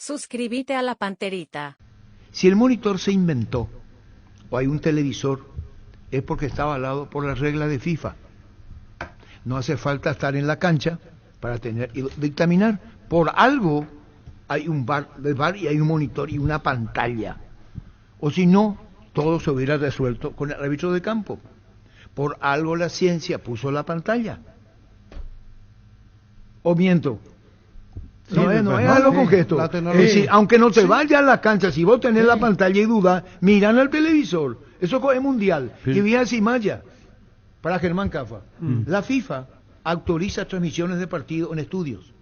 Suscríbete a la Panterita. Si el monitor se inventó o hay un televisor, es porque está avalado por la regla de FIFA. No hace falta estar en la cancha para tener y dictaminar. Por algo hay un bar y hay un monitor y una pantalla. O si no, todo se hubiera resuelto con el árbitro de campo. Por algo la ciencia puso la pantalla. ¿O miento? Sí, No es no, algo sí, con gesto. la Es tecnología. decir, aunque no te Sí. vayas a la cancha, si vos tenés la pantalla y dudas, miran al televisor. Eso es mundial. Sí. Y voy a decir Maya, para Germán Cafa. La FIFA autoriza transmisiones de partidos en estudios.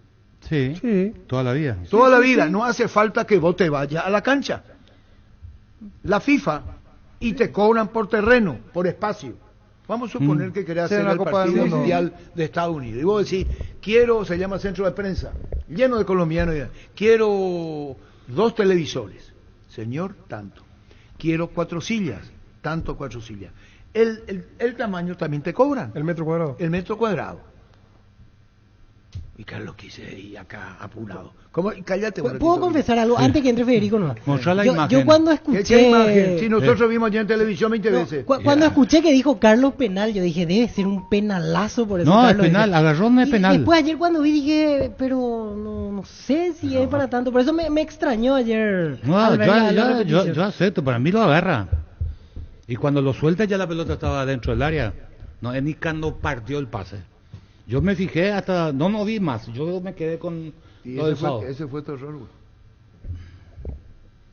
Sí, Sí. toda la vida. Toda la vida. No hace falta que vos te vayas a la cancha. La FIFA y te cobran por terreno, por espacio. Vamos a suponer que querés Sí, hacer la el Copa del partido Mundo. mundial de Estados Unidos. Y vos decís, quiero, se llama centro de prensa, lleno de colombianos, quiero 2 televisores. Señor, tanto. Quiero 4 sillas, tanto 4 sillas. El tamaño también te cobran. El metro cuadrado. El metro cuadrado. Y Carlos quise ir acá apurado. ¿Cómo? Cállate. un ¿Puedo ratito. confesar algo antes que entre Federico? No. Mostrar la Yo imagen. cuando ¿Qué escuché... imagen? Si nosotros vimos ya en televisión 20 veces. Cuando escuché que dijo Carlos penal, yo dije, debe ser un penalazo por eso. No, es Carlos. penal, agarrón es Y penal. después ayer cuando vi dije, pero no sé si es para tanto. Por eso me extrañó ayer. No, al ver la yo repetición. acepto, para mí lo agarra. Y cuando lo suelta ya la pelota estaba dentro del área. No, es ni cuando partió el pase. Yo me fijé hasta, no vi más, yo me quedé con Y lo del sábado. ese fue tu error, güey.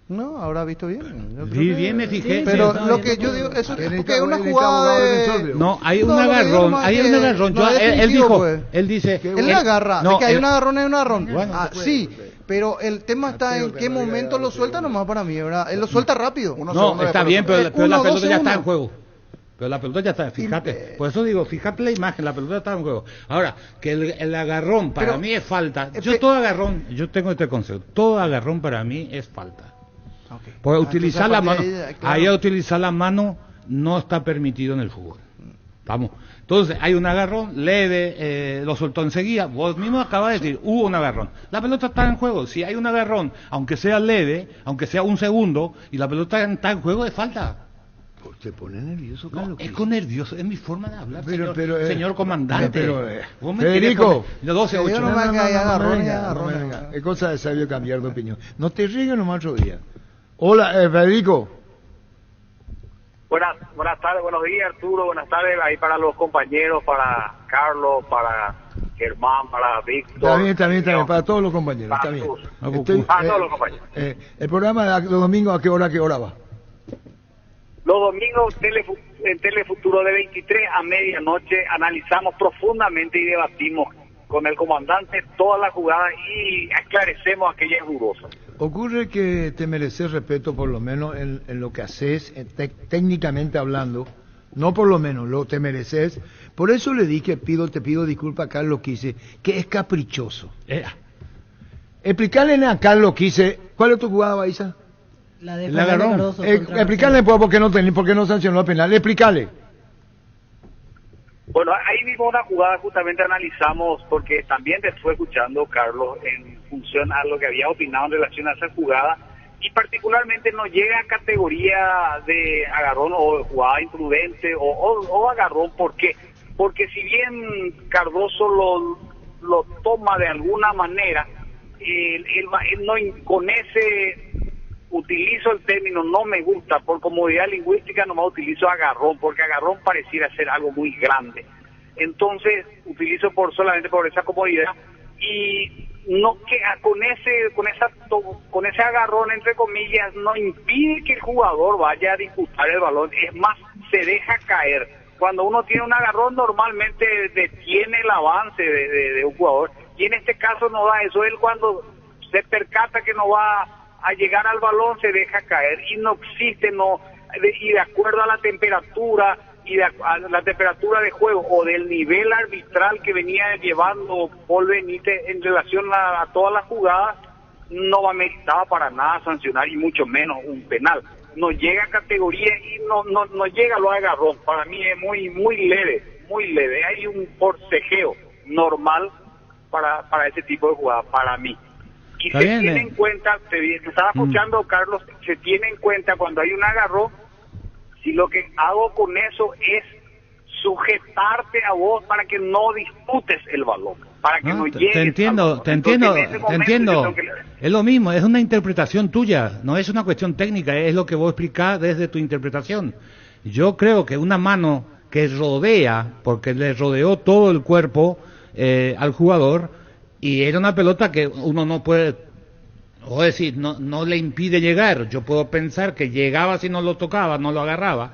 No, habrá visto bien. Yo creo Vi que- bien, me fijé. Pero sí, lo sí, que sí. yo digo, eso Él es está- porque es una él está jugada abogado de... defensor, No, hay un No, lo que digo agarrón, nomás hay que un agarrón. no es Él definitivo, dijo, pues. él dice... Él la agarra, no, de que hay él- un agarrón es un agarrón. Bueno, Sí, pero el tema está en qué momento lo suelta nomás para mí, ¿verdad? Él lo suelta rápido. No, está bien, pero la 1 o 2 pelota ya está en segundos. juego. Pero la pelota ya está, fíjate. Por eso digo, fíjate la imagen, la pelota está en juego. Ahora, que el agarrón para Pero, mí es falta. Yo todo agarrón, yo tengo este concepto, todo agarrón para mí es falta. Okay. Porque Ah, utilizar entonces, la a partir mano, de ahí, claro. ahí a utilizar la mano no está permitido en el fútbol. Vamos. Entonces, hay un agarrón leve, lo soltó enseguida. Vos mismo acabas de decir, hubo un agarrón. La pelota está en juego. Si hay un agarrón, aunque sea leve, aunque sea un segundo, y la pelota está en juego, es falta. Pues te pone nervioso, No, Carlos. es con nervioso, es mi forma de hablar, Pero- señor, pero, señor comandante. pero, Vos me Federico. querés poner de 12 a Yo 8. no me- que hay agarrones, venga, agarrones. no me venga. Es cosa de sabio cambiar de opinión. No te ríes nomás otro día. Hola, Federico. Buenas tardes, buenos días Arturo, buenas tardes ahí para los compañeros, para Carlos, para Germán, para Víctor. Está bien, para todos los compañeros, está Para bien. todos. Para todos los compañeros. El programa de los domingos, ¿a qué hora va? Los domingos en Telefuturo de 23 a medianoche analizamos profundamente y debatimos con el comandante todas las jugadas y esclarecemos aquellas dudosas. Ocurre que te mereces respeto por lo menos en lo que haces, técnicamente hablando, no por lo menos, lo te mereces. Por eso le dije, te pido disculpas a Carlos Quise, que es caprichoso. Explicarle a Carlos Quise, ¿cuál es tu jugada, Baiza? La de El Fernando agarrón. Cardoso contra Explicarle pues, por qué no sancionó la penal, explicarle. Bueno, ahí vimos una jugada, justamente analizamos, porque también te estuve escuchando, Carlos, en función a lo que había opinado en relación a esa jugada, y particularmente no llega a categoría de agarrón o de jugada imprudente o agarrón. ¿Por qué? Porque si bien Cardoso lo toma de alguna manera, él no, con ese, utilizo el término, no me gusta, por comodidad lingüística nomás utilizo agarrón, porque agarrón pareciera ser algo muy grande. Entonces utilizo solamente por esa comodidad, y no que con ese agarrón entre comillas no impide que el jugador vaya a disputar el balón, es más, se deja caer. Cuando uno tiene un agarrón normalmente detiene el avance de un jugador, y en este caso no da eso. Él cuando se percata que no va a llegar al balón se deja caer, y no existe, y de acuerdo a la temperatura a la temperatura de juego o del nivel arbitral que venía llevando Paul Benítez en relación a todas las jugadas, no va meritaba para nada sancionar, y mucho menos un penal. No llega a categoría y no llega a lo agarrón. Para mí es muy leve. Hay un forcejeo normal para ese tipo de jugada, para mí. Y Está se bien, tiene en cuenta, te estaba escuchando, Carlos, se tiene en cuenta cuando hay un agarrón, si lo que hago con eso es sujetarte a vos para que no disputes el balón, para que no llegues te entiendo, al balón. te Entonces, entiendo, en ese te momento entiendo. yo tengo que- Es lo mismo, es una interpretación tuya, no es una cuestión técnica, es lo que vos explicás desde tu interpretación. Yo creo que una mano que rodea, porque le rodeó todo el cuerpo al jugador, y era una pelota que uno no puede, o decir, no le impide llegar. Yo puedo pensar que llegaba si no lo tocaba, no lo agarraba,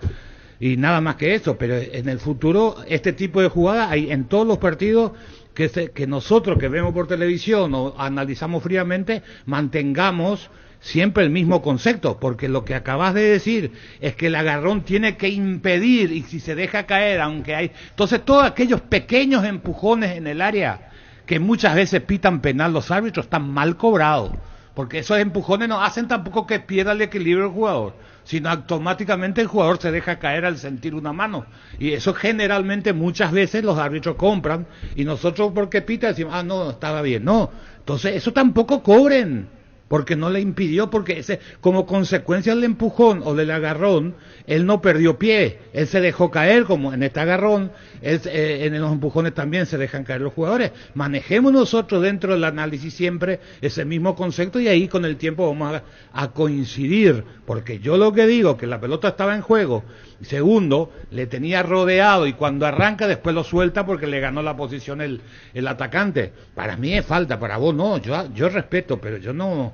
y nada más que eso, pero en el futuro este tipo de jugadas hay en todos los partidos que nosotros que vemos por televisión o analizamos fríamente, mantengamos siempre el mismo concepto, porque lo que acabas de decir es que el agarrón tiene que impedir, y si se deja caer, aunque hay... Entonces todos aquellos pequeños empujones en el área que muchas veces pitan penal los árbitros están mal cobrados, porque esos empujones no hacen tampoco que pierda el equilibrio el jugador, sino automáticamente el jugador se deja caer al sentir una mano, y eso generalmente muchas veces los árbitros compran, y nosotros porque pita decimos, ah no, estaba bien, no, entonces eso tampoco cobren, porque no le impidió, porque ese, como consecuencia del empujón o del agarrón, él no perdió pie, él se dejó caer, como en este agarrón, en los empujones también se dejan caer los jugadores. Manejemos nosotros dentro del análisis siempre ese mismo concepto, y ahí con el tiempo vamos a coincidir, porque yo lo que digo, que la pelota estaba en juego, segundo, le tenía rodeado, y cuando arranca después lo suelta porque le ganó la posición el atacante. Para mí es falta, para vos no, yo respeto, pero yo no,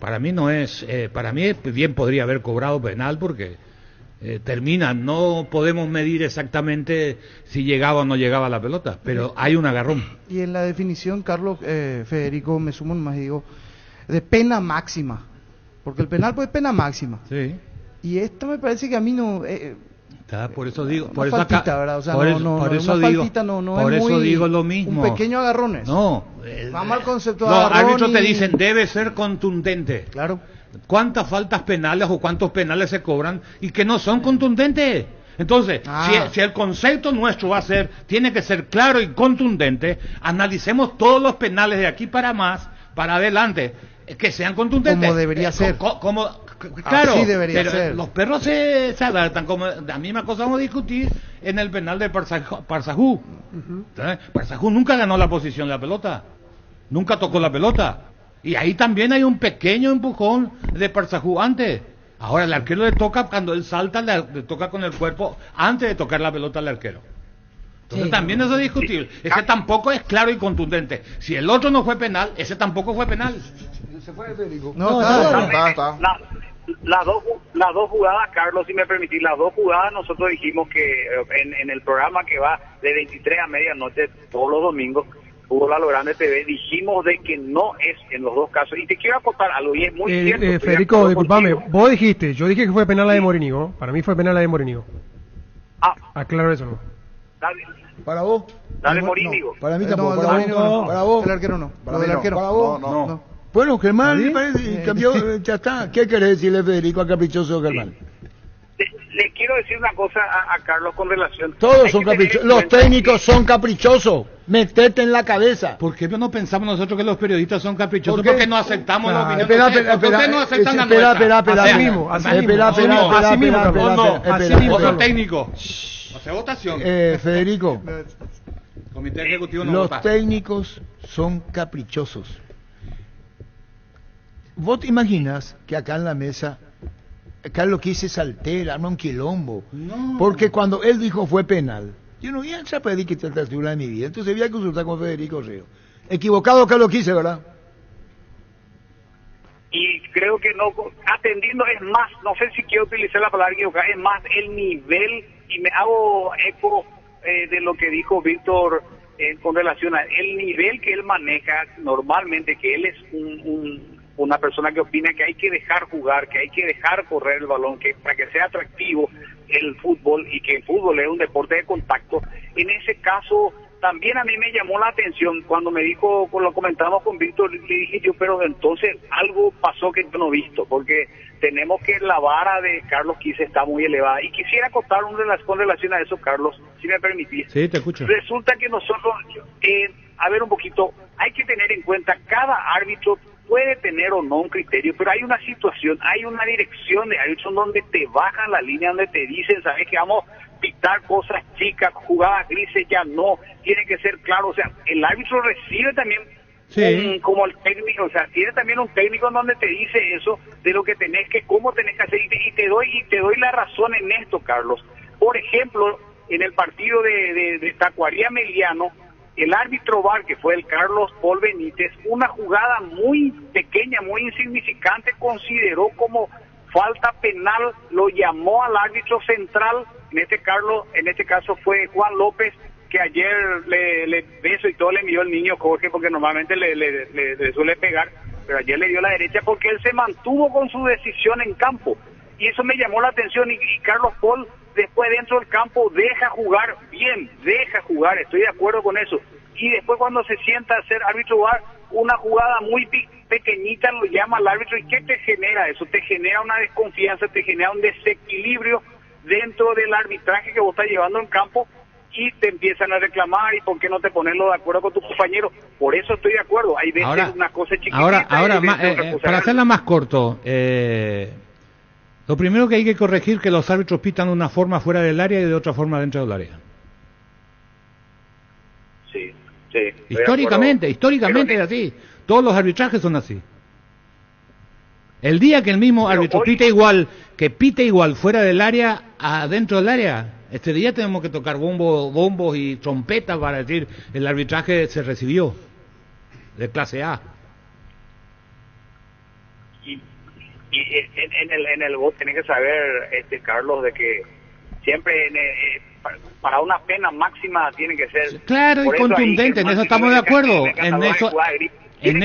para mí no es, para mí bien podría haber cobrado penal porque termina, no podemos medir exactamente si llegaba o no llegaba la pelota, pero hay un agarrón. Y en la definición, Carlos, Federico, me sumo más y digo, de pena máxima, porque el penal pues es pena máxima. Sí. Y esto me parece que a mí no... Por eso digo, una por eso faltita, acá, ¿verdad? O sea, por no, eso, no, por no, eso una digo, faltita no por es eso muy, digo lo mismo. un pequeño agarrón. No, vamos al concepto de los agarrón árbitros te y- dicen debe ser contundente. Claro. ¿Cuántas faltas penales o cuántos penales se cobran y que no son contundentes? Entonces, si el concepto nuestro va a ser, tiene que ser claro y contundente, analicemos todos los penales de aquí para adelante, que sean contundentes. Como debería ser. Claro, Así debería pero ser. los perros se adaptan, como la misma cosa vamos a discutir en el penal de Parsahú. Parsahú nunca ganó la posición de la pelota, nunca tocó la pelota, y ahí también hay un pequeño empujón de Parsahú antes. Ahora el arquero le toca, cuando él salta, le toca con el cuerpo antes de tocar la pelota al arquero. Entonces Sí. también eso es discutible. Ese tampoco es claro y contundente. Si el otro no fue penal, ese tampoco fue penal. Se fue Federico. No, Está. Las dos jugadas, Carlos, si me permitís, las dos jugadas nosotros dijimos que en el programa que va de 23 a medianoche todos los domingos, Fútbol a lo Grande TV, dijimos de que no es en los dos casos. Y te quiero acotar algo, y es muy cierto. estoy de Federico, acuerdo disculpame, contigo. vos dijiste, yo dije que fue penal la de Morínigo, para mí fue penal la de Morínigo. Ah, Aclaro eso, ¿no? dale, ¿Para vos? dale No, Morínigo. Para mí no, tampoco. el Para arquero vos. no. Para vos. El arquero no. Para Lo mí del no. arquero. Para vos. No. Bueno, Germán, ¿Sí? me parece, cambió, ya está. ¿Qué querés decirle, Federico, al caprichoso Germán? Le quiero decir una cosa a Carlos con relación. Todos Hay son que tener caprichosos. en Los cuenta técnicos son caprichosos. Metete en la cabeza. ¿Por qué no pensamos nosotros que los periodistas son caprichosos? ¿Por qué? Porque no aceptamos la opinión Espera, de ustedes. ¿Por qué no aceptan la nuestra? Así espera. mismo, así Espera, mismo. espera, Así mismo, espera, así mismo, espera, Carlos. espera, No, espera, así espera. mismo, Vos sos Carlos. técnico. Hace votación. Federico, Comité ejecutivo no los vota. técnicos son caprichosos. ¿Vos te imaginas que acá en la mesa Carlos quise saltar, arma un quilombo? No. Porque cuando él dijo fue penal, yo no voy a pedir que esta altura de mi vida, entonces voy a consultar con Federico Río. Equivocado Carlos quise, ¿verdad? Y creo que no, atendiendo es más, no sé si quiero utilizar la palabra equivocada, es más el nivel, y me hago eco de lo que dijo Víctor con relación a el nivel que él maneja normalmente, que él es una persona que opina que hay que dejar jugar, que hay que dejar correr el balón, que para que sea atractivo el fútbol, y que el fútbol es un deporte de contacto. En ese caso, también a mí me llamó la atención cuando me dijo, lo comentamos con Víctor, le dije yo, pero entonces algo pasó que yo no he visto, porque tenemos que la vara de Carlos Quise está muy elevada. Y quisiera acotar con relación a eso, Carlos, si me permitís. Sí, te escucho. Resulta que nosotros, a ver un poquito, hay que tener en cuenta, cada árbitro puede tener o no un criterio, pero hay una situación, hay una dirección de árbitros donde te bajan la línea, donde te dicen, sabes que vamos a pitar cosas chicas, jugadas grises, ya no, tiene que ser claro, o sea, el árbitro recibe también como el técnico, o sea, tiene también un técnico en donde te dice eso, de lo que tenés que, cómo tenés que hacer, y te doy la razón en esto, Carlos. Por ejemplo, en el partido de Tacuaría Meliano, el árbitro VAR, que fue el Carlos Paul Benítez, una jugada muy pequeña, muy insignificante, consideró como falta penal, lo llamó al árbitro central, en este caso fue Juan López, que ayer le beso y todo le envió el niño Jorge, porque normalmente le suele pegar, pero ayer le dio la derecha porque él se mantuvo con su decisión en campo, y eso me llamó la atención, y Carlos Paul después dentro del campo deja jugar bien, estoy de acuerdo con eso, y después cuando se sienta a ser árbitro VAR, una jugada muy pequeñita lo llama al árbitro, ¿y qué te genera eso? Te genera una desconfianza, te genera un desequilibrio dentro del arbitraje que vos estás llevando en campo, y te empiezan a reclamar, y por qué no te pones de acuerdo con tus compañeros. Por eso estoy de acuerdo, hay veces una cosa chiquitita. Ahora, y veces otra cosa para hacerla más corto, lo primero que hay que corregir es que los árbitros pitan de una forma fuera del área y de otra forma dentro del área. Sí. Históricamente es así. Todos los arbitrajes son así. El día que el mismo árbitro pite igual fuera del área, adentro del área, este día tenemos que tocar bombos y trompetas para decir el arbitraje se recibió de clase A. Y en el vos tenés que saber, Carlos, de que siempre para una pena máxima tiene que ser claro y contundente, en eso estamos de acuerdo, en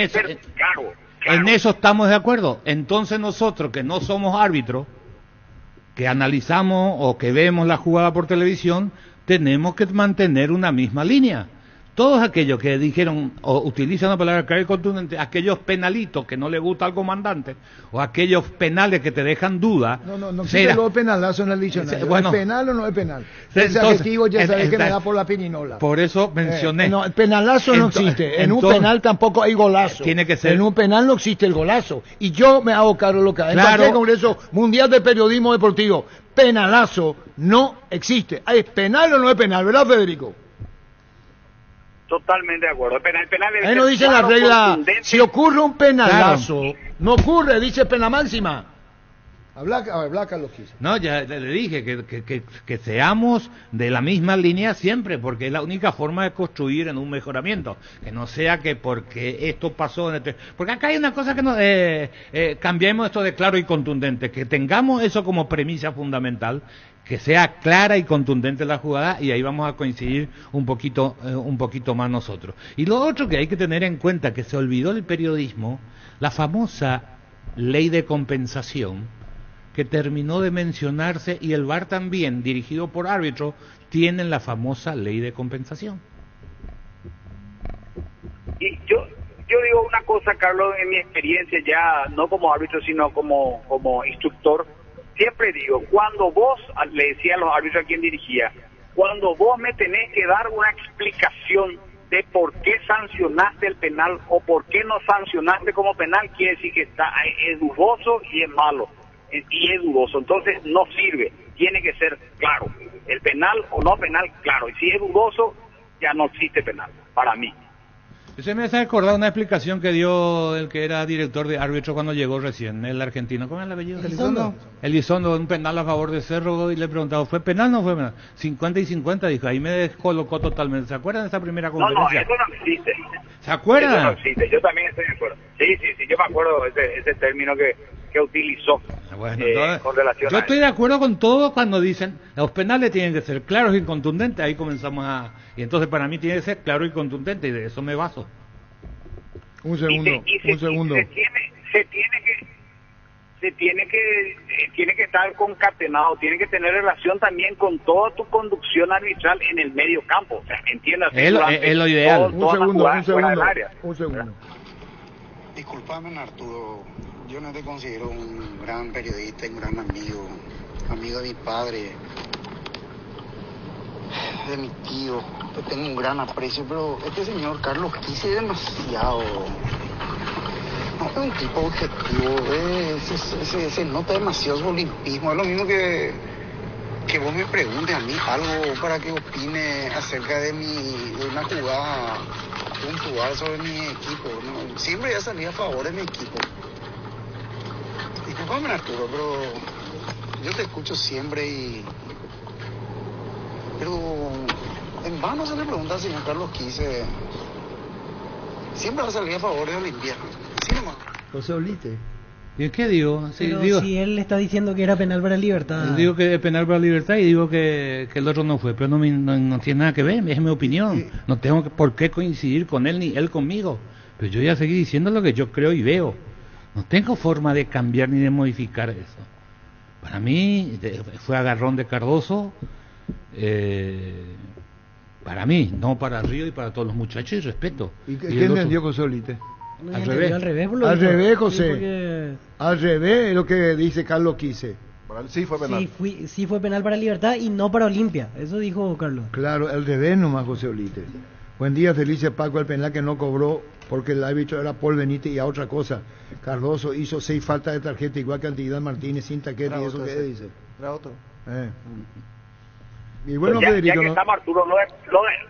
eso estamos de acuerdo. Entonces nosotros que no somos árbitros, que analizamos o que vemos la jugada por televisión, tenemos que mantener una misma línea. Todos aquellos que dijeron o utilizan la palabra clara y contundente, aquellos penalitos que no le gusta al comandante, o aquellos penales que te dejan duda. No existe lo penalazo en el diccionario. Bueno, ¿es penal o no es penal? Ese adjetivo ya sabes que me da por la pirinola. Por eso mencioné. No, el penalazo no existe. En un penal tampoco hay golazo. Tiene que ser. En un penal no existe el golazo. Y yo me hago cargo de lo que hay. Claro. En el Congreso Mundial de Periodismo Deportivo, penalazo no existe. ¿Es penal o no es penal? ¿Verdad, Federico? Totalmente de acuerdo. El penal debe ahí no dice la regla, si ocurre un penalazo, claro. No ocurre, dice pena máxima. Habla Carlos Quise. No, ya le dije que seamos de la misma línea siempre, porque es la única forma de construir en un mejoramiento. Que no sea que porque esto pasó porque acá hay una cosa que no cambiemos esto de claro y contundente, que tengamos eso como premisa fundamental, que sea clara y contundente la jugada, y ahí vamos a coincidir un poquito más nosotros. Y lo otro que hay que tener en cuenta, que se olvidó el periodismo, la famosa ley de compensación, que terminó de mencionarse, y el VAR también, dirigido por árbitros, tienen la famosa ley de compensación. Y yo digo una cosa, Carlos, en mi experiencia ya, no como árbitro, sino como instructor, siempre digo, cuando vos, le decía a los árbitros a quien dirigía, cuando vos me tenés que dar una explicación de por qué sancionaste el penal o por qué no sancionaste como penal, quiere decir que es dudoso y es malo, y es dudoso, entonces no sirve, tiene que ser claro, el penal o no penal, claro, y si es dudoso, ya no existe penal, para mí. Se me hace acordar una explicación que dio el que era director de árbitro cuando llegó recién, el argentino. ¿Cómo es el apellido? Elizondo, un penal a favor de Cerro, y le preguntaba, ¿fue penal o no fue penal? 50 y 50, dijo, ahí me descolocó totalmente. ¿Se acuerdan de esa primera conferencia? No, eso no existe. ¿Se acuerdan? Eso no existe, yo también estoy de acuerdo. Sí, yo me acuerdo ese término que utilizó. Bueno, con relación yo estoy de acuerdo con todo cuando dicen los penales tienen que ser claros y contundentes. Ahí comenzamos y entonces para mí tiene que ser claro y contundente, y de eso me baso. Un segundo. Se tiene que estar concatenado, tiene que tener relación también con toda tu conducción arbitral en el medio campo. O sea, entiendas. Es lo ideal. Un segundo. Disculpame, Arturo, yo no te considero un gran periodista, un gran amigo de mi padre, de mi tío. Yo tengo un gran aprecio, pero este señor Carlos Quise es demasiado. No es un tipo objetivo, se nota demasiado su olimpismo. Es lo mismo que vos me preguntes a mí algo para que opine acerca de una jugada puntual sobre mi equipo, ¿no? Siempre voy a salir a favor de mi equipo. Disculpame, Arturo, pero yo te escucho siempre pero en vano se le pregunta al señor Carlos Quise. Siempre va a salir a favor de Olimpia. Así nomás. José Olite. ¿Y qué digo? Sí, Pero digo, si él está diciendo que era penal para Libertad. digo que es penal para Libertad y digo que el otro no fue, pero no tiene nada que ver, es mi opinión. No tengo por qué coincidir con él ni él conmigo. Pero yo ya seguí diciendo lo que yo creo y veo. No tengo forma de cambiar ni de modificar eso. Para mí fue agarrón de Cardoso, para mí, no para Río y para todos los muchachos, y respeto. ¿Y qué entendió José Olite? No, al revés. Al revés, Al revés, José. Sí, porque... Al revés es lo que dice Carlos Quise. Sí, fue penal. Sí fue penal para Libertad y no para Olimpia. Eso dijo Carlos. Claro, al revés nomás, José Olite. Buen día, felices Paco, el penal que no cobró porque el árbitro era Paul Benítez y a otra cosa. Cardoso hizo 6 faltas de tarjeta igual que Antigüedad Martínez sin taquete. ¿Y eso qué dice? Era otro. Y bueno, ya Federico, que estamos, Arturo,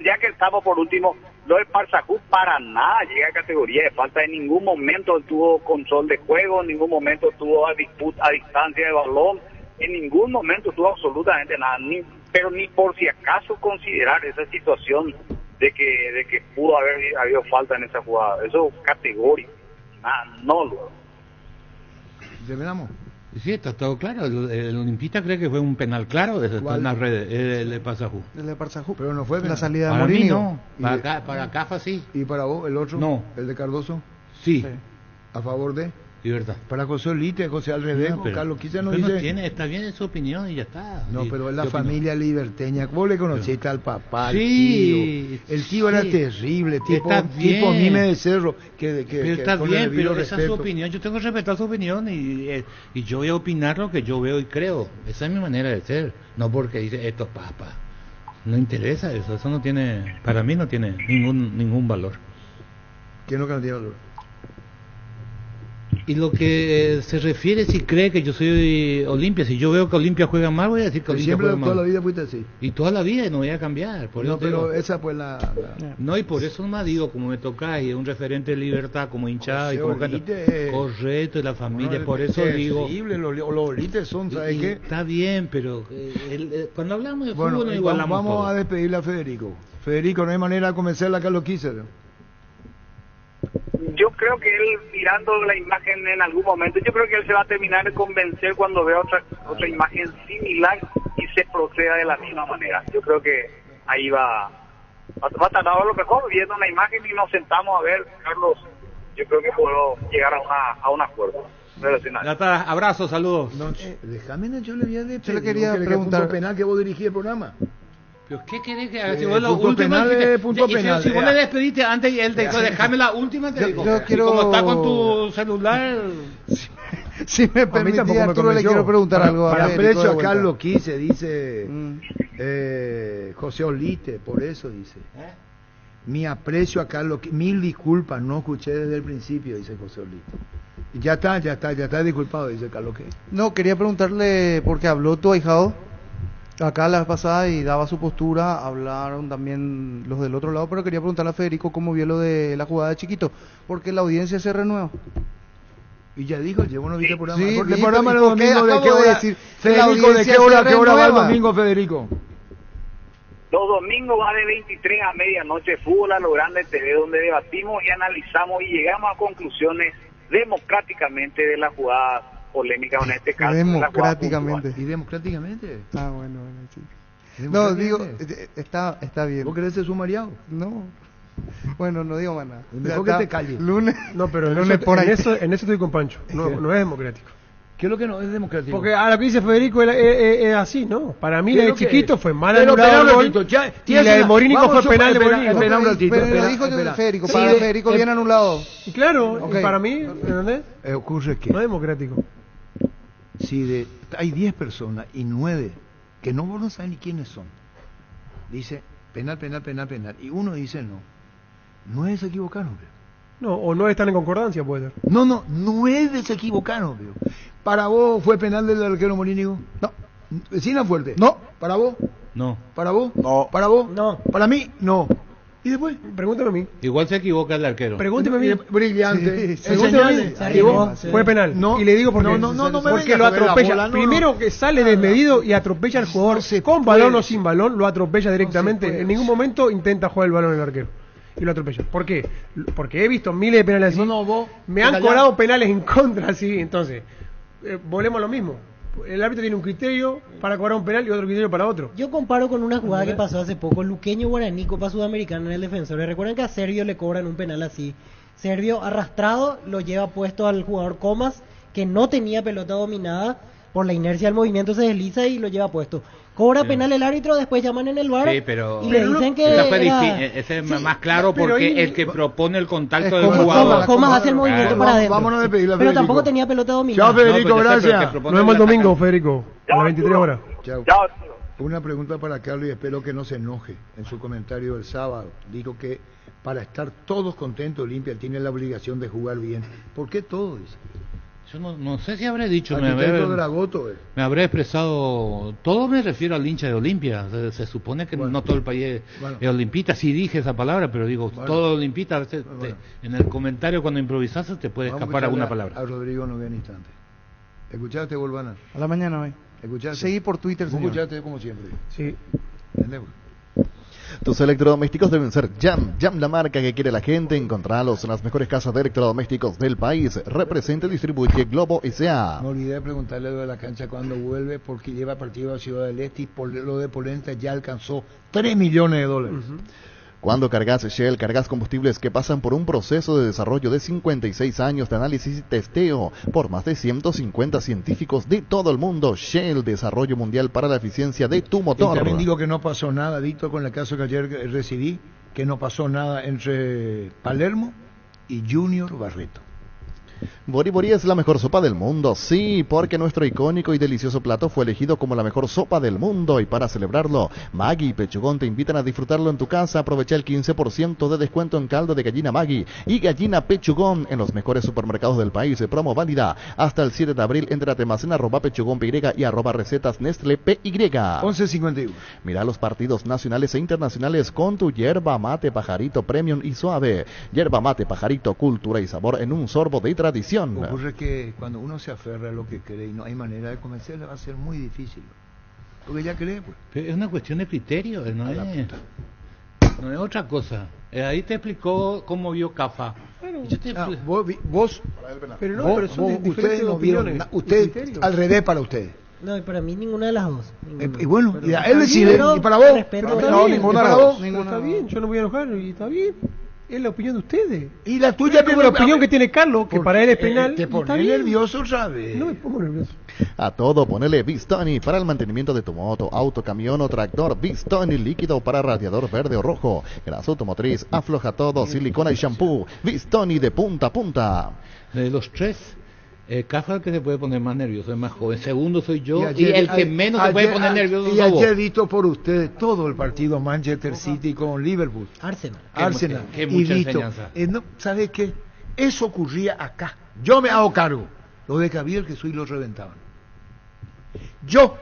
ya que estamos por último, lo de Parsacú para nada llega a categoría de falta. En ningún momento tuvo control de juego, en ningún momento tuvo a distancia de balón, en ningún momento tuvo absolutamente nada, pero ni por si acaso considerar esa situación de que pudo haber habido falta en esa jugada. Eso categórico, nada, no lo. ¿Develamos? Sí, está todo claro. El olimpista cree que fue un penal claro desde en las redes, el de Pasajú. El de Parsacú. Pero no fue la penal. salida de Para mí Mourinho. no, para acá fue así. ¿Y para vos, el otro? No. ¿El de Cardoso? Sí, ¿A favor de? Libertad. Para José Olite, José al revés, No, pero- Carlos Quise no pero dice... tiene, está bien su opinión y ya está. No, Y- pero es la ¿qué opinión? familia liberteña. Vos le conociste al papá, al Sí, tío. El tío era sí. terrible, tipo Está tipo bien. Mime de Cerro. Que Pero está con el bien, debido pero esa es su respeto. opinión. Yo tengo que respetar su opinión y yo voy a opinar lo que yo veo y creo. Esa es mi manera de ser. No porque dice esto, papá. No interesa eso. Eso no tiene, para mí no tiene ningún valor. ¿Quién no tiene valor? Y lo que se refiere si cree que yo soy Olimpia, si yo veo que Olimpia juega mal, voy a decir que Pero Olimpia siempre juega toda la mal. vida fuiste así. Y toda la vida no voy a cambiar. Por No, eso te digo. pero esa pues la... No, y por eso nomás digo, como me toca y es un referente de libertad, como hinchada y José como canta. Olite, Correcto, y la familia, Bueno, por es eso digo. terrible, los Olites son, ¿sabes y qué? está bien, pero cuando hablamos de Bueno, fútbol no igualamos vamos todo. a despedirle a Federico. Federico, no hay manera de convencerla a Carlos Quise. Yo creo que él, mirando la imagen en algún momento, yo creo que él se va a terminar de convencer cuando vea otra imagen similar y se proceda de la misma manera. Yo creo que ahí va a tardar a lo mejor viendo una imagen y nos sentamos a ver, Carlos. Yo creo que puedo llegar a un acuerdo relacional. Ya está, abrazos, saludos. No, déjame, yo le voy a despedir. Yo le quería ¿No quiere que preguntar- punto penal que vos dirigís el programa. ¿Pero qué querés que haga? Si vos lo punto último penal dijiste- es punto y penal, si vos ya. le despediste antes y él te dijo, déjame la última, te Yo- dijo. yo Y quiero- como está con tu celular... Si me tampoco permitís, me Arturo, le convenció. quiero preguntar algo a Para Federico de precio a vuelta. Carlos Quise, dice Mm. José Olite, por eso dice. Mi aprecio a Carlos Quise, 1000 disculpas, no escuché desde el principio, dice José Olite. Ya está disculpado, dice Carlos Quise. No, quería preguntarle, porque habló tu ahijado acá la vez pasada y daba su postura, hablaron también los del otro lado, pero quería preguntarle a Federico cómo vio lo de la jugada de Chiquito, porque la audiencia se renueva. Y ya dijo, llevo unos 20 programas. Sí, Porque el y- programa y de ¿por qué domingo, ¿de acabo qué de hora? decir que la Federico, ¿de audiencia qué hora, se qué hora va el renueva? domingo, Federico? Los domingos va de 23 a medianoche fútbol a lo grande TV, donde debatimos y analizamos y llegamos a conclusiones democráticamente de la jugada polémica, en este caso. de la jugada Democráticamente. ¿Y democráticamente? Ah, bueno, sí. No, digo, Democráticamente. está bien. ¿Vos querés ser sumariado? No. Bueno, no digo más nada. Mejor Ya que está. te calles. Lunes. No, pero lunes por ahí. en eso estoy con Pancho. No es democrático. ¿Qué es lo que no es democrático? Porque ahora que dice Federico es así, ¿no? Para mí ¿Qué la es de lo que Chiquito es? fue mal Pero anulado el un gol, ratito, ya, y la de Morínigo vamos fue penal de espera, Morínigo. espera un ratito. Pero espera, dijo espera. Federico, Sí, para Federico bien anulado. Y claro, Ok. y para mí, ¿entendés? Ocurre que No es democrático. si hay 10 personas y 9 que no vos no sabés ni quiénes son, dice penal, penal, penal, penal, y uno dice no, 9 se equivocaron, pero. No, o no están en concordancia, puede ser. No, 9 se equivocaron, pero. ¿Para vos fue penal del arquero Morínigo? No. Vecina fuerte. No. ¿Para vos? No. ¿Para vos? No. ¿Para vos? No. ¿Para mí? No. ¿Y después? Pregúntame a mí. Igual se equivoca el arquero. Pregúnteme a mí. Brillante. Sí, Pregúnteme a mí. Enseñale. Se Ahí arriesgó. vos. Sí. Fue penal. No. Y le digo por qué. No me Porque vengas lo a ver la atropella. bola, no, Primero que sale desmedido y atropella al jugador. No se Con puede. balón o sin balón, lo atropella directamente. puede. En ningún momento intenta jugar el balón el arquero. Y lo atropella. ¿Por qué? Porque he visto miles de penales así. Vos. Me han cobrado penales en contra, sí. Entonces, volvemos a lo mismo. El árbitro tiene un criterio para cobrar un penal y otro criterio para otro. Yo comparo con una jugada que pasó hace poco, Luqueño Guaraní, Copa Sudamericana en el defensor. ¿Recuerdan que a Servio le cobran un penal así? Servio arrastrado lo lleva puesto al jugador Comas, que no tenía pelota dominada, por la inercia del movimiento se desliza y lo lleva puesto. Cobra penal el árbitro, después llaman en el VAR Sí, pero y le dicen que esa fue era- ese es Sí, más claro pero porque ahí- el que propone el contacto Es del como jugador. Comas hace el movimiento Claro. para adentro. Vámonos a despedirla, Pero Federico. tampoco tenía pelota dominada. Chao, Federico, No, pero yo sé, pero gracias. el que propone Nos vemos el la domingo, ataca. Federico. A las 23 horas. Chao. Chao. Una pregunta para Carlos y espero que no se enoje. En su comentario del sábado dijo que para estar todos contentos Olimpia tiene la obligación de jugar bien. ¿Por qué todos? Dice. Yo no sé si habré dicho, Arquitecto Dragoto. me habré expresado, todo me refiero al hincha de Olimpia, se supone que Bueno. no todo el país es Bueno. olimpista, sí dije esa palabra, pero digo, Bueno. todo olimpista, a veces Bueno. en el comentario cuando improvisas te puede Vamos a escapar escucharle alguna palabra. A Rodrigo no ve en instante. ¿Escuchaste, Volvana? A la mañana hoy. ¿Escuchaste? Seguí por Twitter, ¿Vos señor. escuchaste como siempre? Sí. ¿Entendés? Tus electrodomésticos deben ser Jam. Jam, la marca que quiere la gente. Encontralos en las mejores casas de electrodomésticos del país. Representa y distribuye Globo S.A. Me olvidé de preguntarle lo de la cancha cuando vuelve porque lleva partido a Ciudad del Este y por lo de Polenta ya alcanzó $3 millones. Cuando cargas Shell, cargas combustibles que pasan por un proceso de desarrollo de 56 años de análisis y testeo por más de 150 científicos de todo el mundo. Shell, desarrollo mundial para la eficiencia de tu Y motor. también digo que no pasó nada, Víctor, con el caso que ayer recibí, que no pasó nada entre Palermo y Junior Barreto. Bori Bori es la mejor sopa del mundo, sí, porque nuestro icónico y delicioso plato fue elegido como la mejor sopa del mundo y para celebrarlo, Maggi y Pechugón te invitan a disfrutarlo en tu casa. Aprovecha el 15% de descuento en caldo de gallina Maggi y gallina Pechugón en los mejores supermercados del país. Promo válida hasta el 7 de abril. Entrate más en @pechugón.py y @recetas Nestlé PY. 11:51. Mira los partidos nacionales e internacionales con tu yerba mate pajarito premium y suave. Yerba mate pajarito, cultura y sabor en un sorbo de tradición. Ocurre que cuando uno se aferra a lo que cree y no hay manera de convencerle, va a ser muy difícil. Porque ya cree, pues. Pero es una cuestión de criterio, no es otra cosa. Ahí te explicó cómo vio Cafa. Y yo te Vos, Pero no, vos- pero son vos- diferentes ustedes no vieron opiniones. nada. Usted, criterios. al revés para ustedes. No, y para mí ninguna de las dos. Ninguna. Y bueno, Pero- y a él Está decide, bien, pero y para vos. respeto Pero todo. está No, bien, ninguna para de las vos. dos, Pero ninguna. está bien, yo no me voy a enojar y está bien. Es la opinión de ustedes. Y la tuya, Tengo la opinión que tiene Carlos, que para él es penal. Te y está pones bien. nervioso otra vez. No me pongo nervioso. A todo ponele Bistoni para el mantenimiento de tu moto, auto, camión o tractor. Bistoni líquido para radiador verde o rojo, grasa automotriz, afloja todo, silicona y shampoo. Bistoni de punta a punta. De los tres, Cafa es el que se puede poner más nervioso, es más joven. Segundo soy yo, y, ayer- el que menos se puede poner nervioso Y sos vos. ayer he visto por ustedes todo el partido Manchester City con Liverpool. Arsenal. Arsenal. qué y mucha visto, enseñanza. no, ¿sabe qué? Eso ocurría acá. Yo me hago cargo. Lo de Javier Jesús los reventaban. Yo,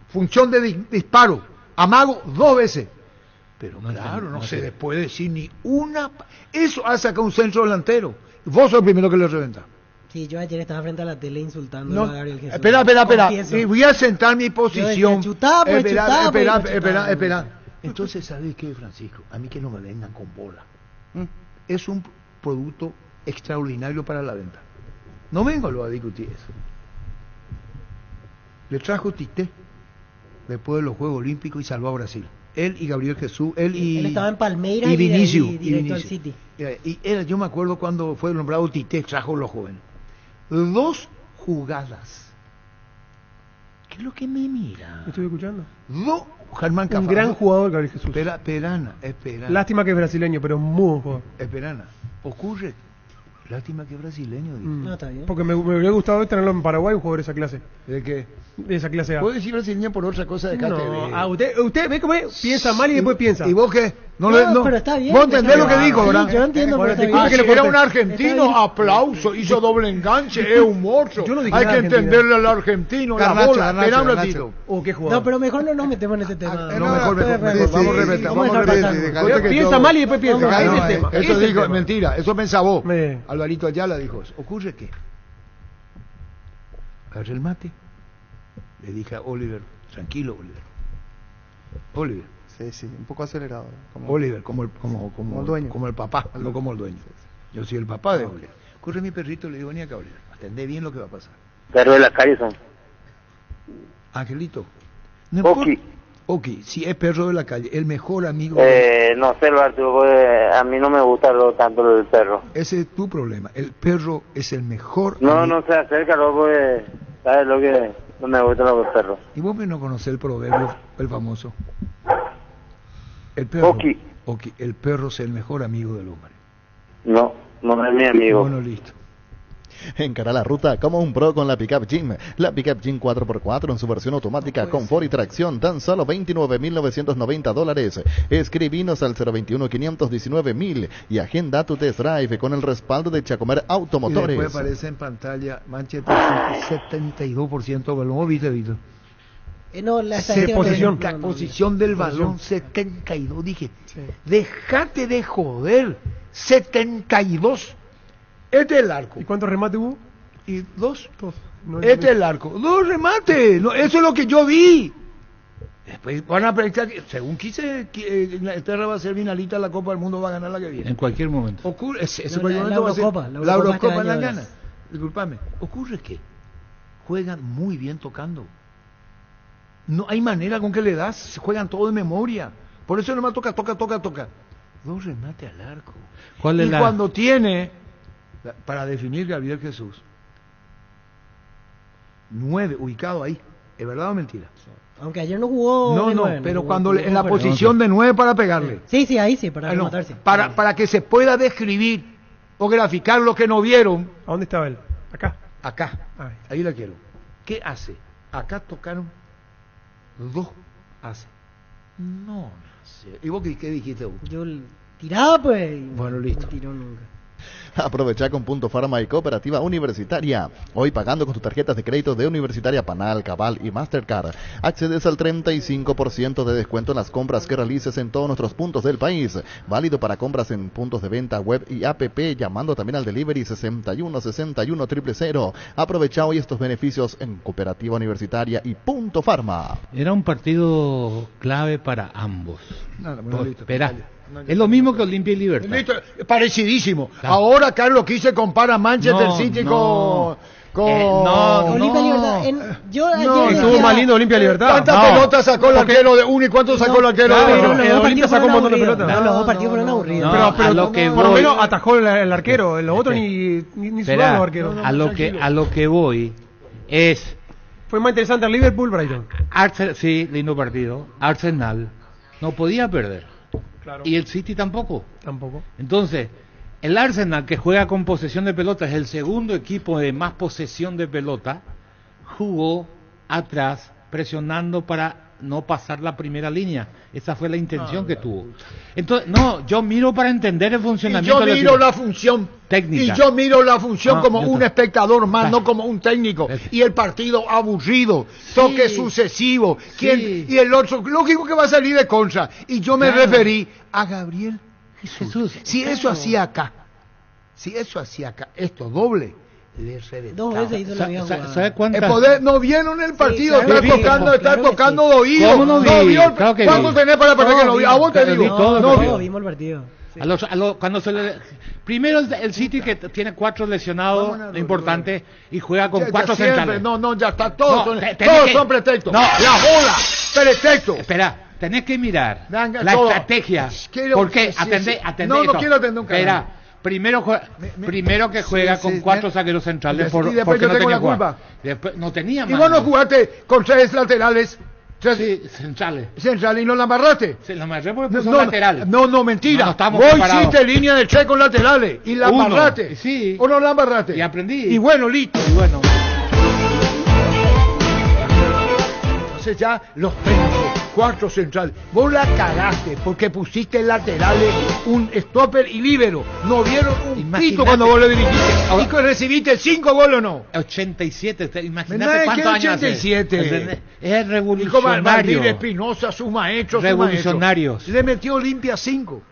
función de disparo, amago 2 veces. Pero claro, no se les puede decir ni una. Eso hace acá un centro delantero. Vos sos el primero que lo reventa. Sí, yo ayer estaba frente a la tele insultando No, a Gabriel Jesús. espera. Confieso. Y voy a sentar mi posición. decía, chutá, pues, chutá, pues, chutá. Espera. Entonces, ¿sabes qué, Francisco? A mí que no me vengan con bola. Es un producto extraordinario para la venta. No vengo a discutir eso. Le trajo Tite después de los Juegos Olímpicos y salvó a Brasil. Él y Gabriel Jesús, Él estaba en Palmeiras y y de ahí Vinicius. directo al City. Y yo me acuerdo cuando fue nombrado Tite, trajo los jóvenes. 2 jugadas. ¿Qué es lo que me mira? Estoy escuchando. Germán Cafaro. Un gran jugador, Gabriel Jesús. Perana. Lástima que es brasileño, pero muy buen jugador. Perana. Ocurre. Lástima que es brasileño. Digo. No, está bien. Porque me hubiera gustado tenerlo en Paraguay, un jugador de esa clase. ¿De qué? De esa clase A. ¿Puedo decir brasileño por otra cosa de KTV? No, usted ve cómo es, piensa mal y después piensa. ¿Y vos qué? No, pero está bien. Vos entendés lo que dijo, Sí, ¿verdad? yo entiendo, pero está bien. Ah, que si le era corté. un argentino, Está bien. aplauso, hizo doble enganche, es un monstruo. Yo no dije Hay nada que Argentina. entenderle al argentino, la Garnacho, bola, Garnacho, espera un Garnacho. ratito. Oh, qué jugador. No, pero mejor no nos metemos en este tema. No, mejor, vamos a repetir, ¿Cómo vamos a dejar repetir. pasar? Dejate que Piensa yo- mal y después piensa. No, Ese no, es el tema. Eso ese es el dijo, tema. mentira, eso pensaba vos. Me- Alvarito Ayala dijo eso. ¿Ocurre qué? Agarré el mate, le dije a Oliver, tranquilo Oliver, Sí, un poco acelerado. Como... Oliver, como el dueño. como el papá, no como el dueño. Yo soy el papá de Oliver. Corre mi perrito, le digo, vení acá, Oliver, atendé bien lo que va a pasar. Perro de la calle son. Angelito, no Oki. importa. Oki, si es perro de la calle, el mejor amigo, No sé, Arturo, a mí no me gusta tanto el perro. ese es tu problema. El perro es el mejor No, amigo. no se acerca, porque sabes lo que no me gustan los perros. Y vos no conocés el proverbio, el famoso. El perro, Oki. el perro es el mejor amigo del hombre. No, no es mi amigo. Bueno, listo. Encara la ruta como un pro con la Pickup Jim. La Pickup Jim 4x4 en su versión automática, confort y tracción, tan solo $29,990. Escribinos al 021-519-1000 y agenda tu test drive con el respaldo de Chacomer Y después Automotores. aparece en pantalla Manchester City, 72% balón. ¿Vos viste, Víctor? No, la estadística posesión. no, no, no. Posición del balón, 72. Dije, déjate de joder. 72. Este es el arco. ¿Y cuántos remates hubo? Y dos. No, Este es el arco. Dos remates. No, eso es lo que yo vi. Después van a pensar que, según quise, Inglaterra va a ser finalista de la Copa del Mundo, va a ganar la que viene. En cualquier momento. Ocurre, ese No, la momento va a ser- Eurocopa, la la Eurocopa este la año gana. es. Disculpame. Ocurre que juegan muy bien tocando. No hay manera con que le das, se juegan todo de memoria. Por eso nomás toca. Dos remates al arco. ¿Cuál es Y la- cuando tiene, para definir Gabriel Jesús, 9 ubicado ahí, ¿es verdad o mentira? Aunque ayer no jugó. No, de no, nueve, pero jugó- cuando jugó en la fuera. posición de 9 para pegarle. Sí, ahí sí, para Ah, no, rematarse. para que se pueda describir o graficar lo que no vieron, ¿A dónde estaba él? Acá. acá, Ahí. ahí la quiero. ¿Qué hace? Acá tocaron 2, hace. No sé. ¿Y vos qué dijiste vos? Yo tiraba, pues. y Bueno, listo. No tiró nunca. Aprovecha con Punto Farma y Cooperativa Universitaria. Hoy pagando con tus tarjetas de crédito de Universitaria Panal, Cabal y Mastercard. Accedes al 35% de descuento en las compras que realices en todos nuestros puntos del país. Válido para compras en puntos de venta web y app, llamando también al delivery 6161-000. Aprovecha hoy estos beneficios en Cooperativa Universitaria y Punto Farma. Era un partido clave para ambos. Nada, bueno, listo. Espera, es lo mismo que Olimpia y Libertad. Listo, parecidísimo. Claro. Ahora Carlos Quise compara Manchester No, City no. con No, Olimpia no. Libertad. yo ayer No, decía- Estuvo más lindo Olimpia Libertad. ¿Cuántas No. pelotas sacó el arquero de uno y cuántos sacó el arquero claro, de Pero otro? los el dos Olimpia partidos sacó un fueron montón de aburridos. pelotas. No, los dos No, partidos fueron no, aburridos. no. Pero a lo que por lo voy- menos atajó el arquero. Los otros ni Espera, sudaron los arqueros. a lo que voy es Fue más interesante el Liverpool, Brighton. Arsenal, sí, lindo partido. Arsenal no podía perder Claro. y el City tampoco. Tampoco. Entonces, el Arsenal, que juega con posesión de pelota, es el segundo equipo de más posesión de pelota, jugó atrás presionando para no pasar la primera línea. Esa fue la intención que tuvo. Entonces, no, yo miro para entender el Y funcionamiento yo del miro equipo. la función Técnica. Y yo miro la función Ah, como yo un ta- espectador más, ta- no como un técnico. Es- Y el partido aburrido, toque sucesivo. ¿Quién? Sí. Y el otro, lógico que va a salir de contra. Y yo me Claro. referí a Gabriel Jesús. Jesús, Si eso hacía acá, esto doble, le reventaba. 2 veces hizo la misma jugada. ¿Sabe El cuántas? poder, no vieron el partido, claro está que sí, tocando, claro que tocando sí. de oído. ¿Cómo no vi? vio, Claro que ¿cuántos vi. tenés para perder que no vi? A vos te Todos vi, digo, todos no vi. vio. Todos vimos el partido. Sí. Cuando se le... Primero el City que tiene 4 lesionados Vámonos, importantes y juega con Ya 4 siempre, centrales. no, ya está, todos, No, son, tenés todos que- son pretextos. No. La bola, pretexto. Espera, tenés que mirar Venga, la todo. estrategia. Quiero- ¿Por qué? sí, Atendé, sí. atendé No, no esto. quiero atender un Espera, carajo. Primero que juega con 4 zagueros centrales y después porque yo no tengo tenía la culpa. jugar. Después no tenía Y más. vos no jugaste con 3 laterales. Sí, centrales. Central y no la amarraste. Se la amarré porque puso lateral. No, mentira. No estamos vos preparados. hiciste línea de 3 con laterales y la Uno, amarraste. sí. ¿O no la amarraste? Y aprendí. Y bueno, listo. Y bueno. Entonces ya los tengo, 4 centrales. Vos la cagaste porque pusiste laterales, un stopper y líbero. No vieron un Imagínate. pito cuando vos lo dirigiste. Ahora- Y que recibiste 5 goles o no. 87, No imagínate es cuántos que años hace. 87. ¿Entendés? Es Dijo revolucionario. Valdivia Espinosa, su maestro. Revolucionarios. Le metió Olimpia 5.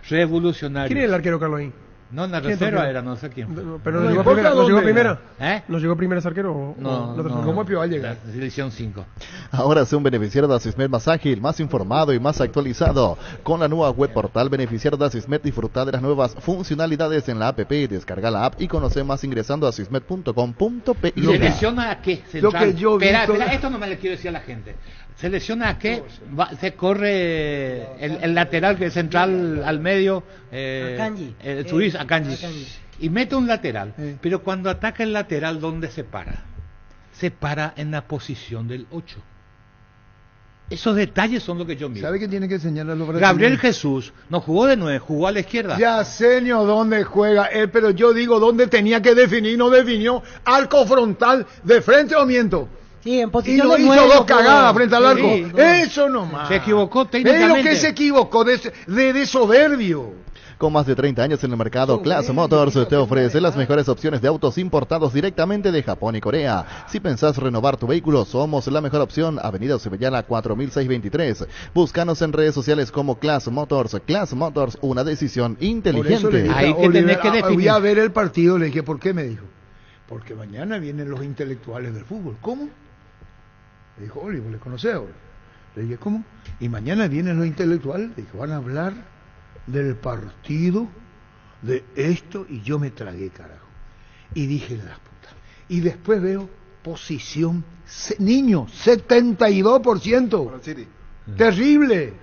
Revolucionario. ¿Quién es el arquero, Carlos ahí? No, en la ¿Quién reserva toca? era, no sé quién. Pero No no llegó importa primera. ¿No dónde llegó era. primera? ¿Eh? ¿No llegó primera ese arquero? o No, la tercera? no. ¿Cómo es que va a llegar? La selección 5. Ahora sé un beneficiario de Asismed más ágil, más informado y más actualizado. Con la nueva web portal beneficiario de Asismed, disfruta de las nuevas funcionalidades en la app. Descarga la app y conoce más ingresando a asismed.com.pi. ¿Selecciona a qué? Lo que yo vi Espera, todo- esto no me le quiero decir a la gente. ¿Selecciona a qué? Se corre el lateral que es central al medio. Akanji. Zuriz, Akanji. Akanji. Y mete un lateral. Pero cuando ataca el lateral, ¿dónde se para? Se para en la posición del 8. Esos detalles son lo que yo miro. ¿Sabe qué tiene que enseñar a los brasileños? Gabriel Jesús no jugó de 9, jugó a la izquierda. Ya sé señor dónde juega él, pero yo digo dónde tenía que definir, no definió. Arco frontal, de frente o miento. Sí, en Y posición no de hizo nueve, 2 no cagadas jugó. frente al arco. Sí, no. Eso nomás. Se equivocó Pero técnicamente. que se equivocó de soberbio. Con más de 30 años en el mercado, Class Motors te ofrece las mejores opciones de autos importados directamente de Japón y Corea. Si pensás renovar tu vehículo, somos la mejor opción. Avenida Cebellana 4623. Búscanos en redes sociales como Class Motors. Class Motors, una decisión Por eso le inteligente. dije Ahí a que tenés Oliver, que definir. voy a ver el partido, le dije, ¿por qué? Me dijo, porque mañana vienen los intelectuales del fútbol. ¿Cómo? Le dijo, Oliver, ¿le conoce ahora? Le dije, ¿cómo? Y mañana vienen los intelectuales, le dije, van a hablar del partido, de esto, y yo me tragué, carajo. Y dije, la puta. Y después veo posición, niño, 72%. Terrible.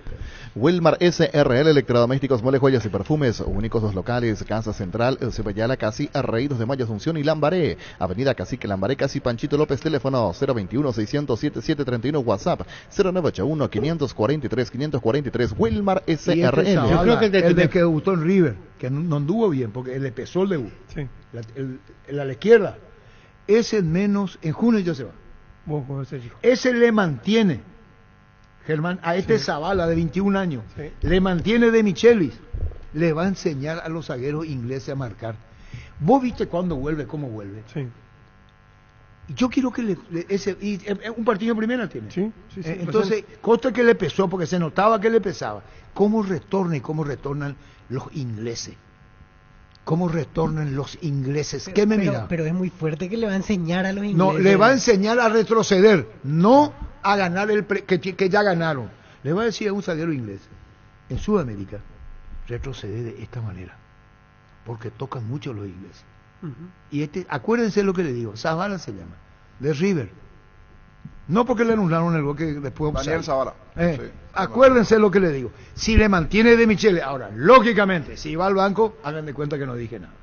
Wilmar SRL Electrodomésticos, Mole, Joyas y Perfumes, únicos 2 locales, Casa Central, Cebellala, Casi, Arraídos de Maya, Asunción y Lambaré, Avenida Cacique, Lambaré, Casi, Panchito López, teléfono 021-600-7731, WhatsApp 0981-543-543, Wilmar Y este SRL. Zavala, Yo creo que el de que debutó en River, que no anduvo bien, porque le pesó el debut. Sí. El a la izquierda. Ese menos, en junio ya se va. Vos podés ser chico. Ese le mantiene, Germán, a este Zavala de 21 años, Sí. le mantiene de Michelis, le va a enseñar a los zagueros ingleses a marcar. ¿Vos viste cuándo vuelve, cómo vuelve? Sí. Yo quiero que un partido en primera tiene. Sí, sí, sí, Entonces, consta que le pesó, porque se notaba que le pesaba. ¿Cómo retorna y cómo retornan los ingleses? ¿Cómo retornan los ingleses? ¿Qué me mira? Pero es muy fuerte que le va a enseñar a los ingleses. No, le va a enseñar a retroceder, no a ganar que ya ganaron. Le va a decir a un zaguero inglés, en Sudamérica, retrocede de esta manera, porque tocan mucho los ingleses. Y acuérdense lo que le digo, Zavala se llama, de River. No porque le anularon el gol que después... Daniel Zavala. Sí. Acuérdense lo que le digo. Si le mantiene de Michele, ahora, lógicamente, si va al banco, hagan de cuenta que no dije nada.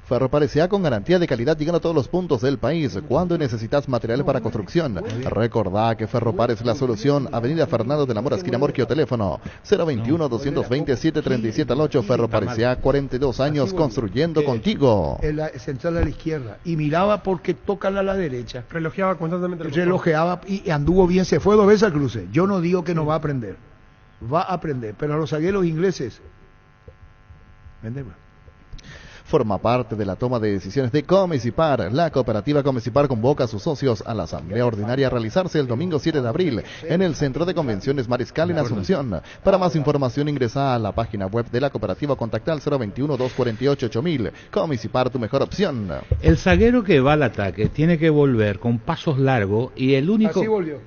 Ferropar S.A. con garantía de calidad llegando a todos los puntos del país. Cuando necesitas material para construcción, recordá que Ferropar es la solución. Avenida Fernando de la Mora, esquina Morquio, teléfono 021-227-737-8. Ferropar S.A. 42 años construyendo contigo. Central a la izquierda. Y miraba porque toca a la derecha. Relojeaba constantemente. Relojeaba y anduvo bien, se fue 2 veces al cruce. Yo no digo que no va a aprender. Va a aprender. Pero a los zagueros ingleses... Vende, pues. Forma parte de la toma de decisiones de Comecipar. La cooperativa Comecipar convoca a sus socios a la asamblea ordinaria a realizarse el domingo 7 de abril en el Centro de Convenciones Mariscal en Asunción. Para más información ingresa a la página web de la cooperativa, contacta al 021-248-8000. Comecipar, tu mejor opción. El zaguero que va al ataque tiene que volver con pasos largos y el único... Así volvió.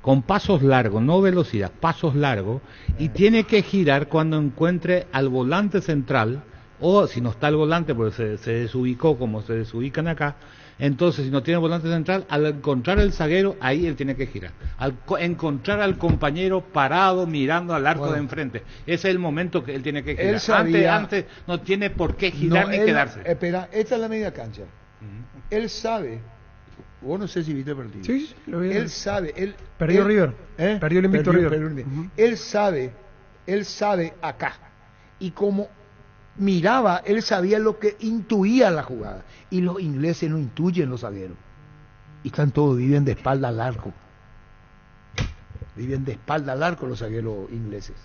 Con pasos largos, no velocidad, pasos largos, y tiene que girar cuando encuentre al volante central, o si no está el volante, porque se desubicó como se desubican acá, Entonces, si no tiene volante central, al encontrar el zaguero, ahí él tiene que girar. Encontrar al compañero parado mirando al arco de enfrente. Ese es el momento que él tiene que girar. Él sabía, antes no tiene por qué girar ni quedarse. Espera, esta es la media cancha. Él sabe, vos no sé si viste el partido. Sí, lo vi. Él sabe, Perdió River. ¿eh? Perdió el invicto River. Él sabe acá. Y como miraba, él sabía lo que intuía la jugada. Y los ingleses no intuyen los zagueros. Y están todos, viven de espalda al arco. Viven de espalda al arco los zagueros ingleses.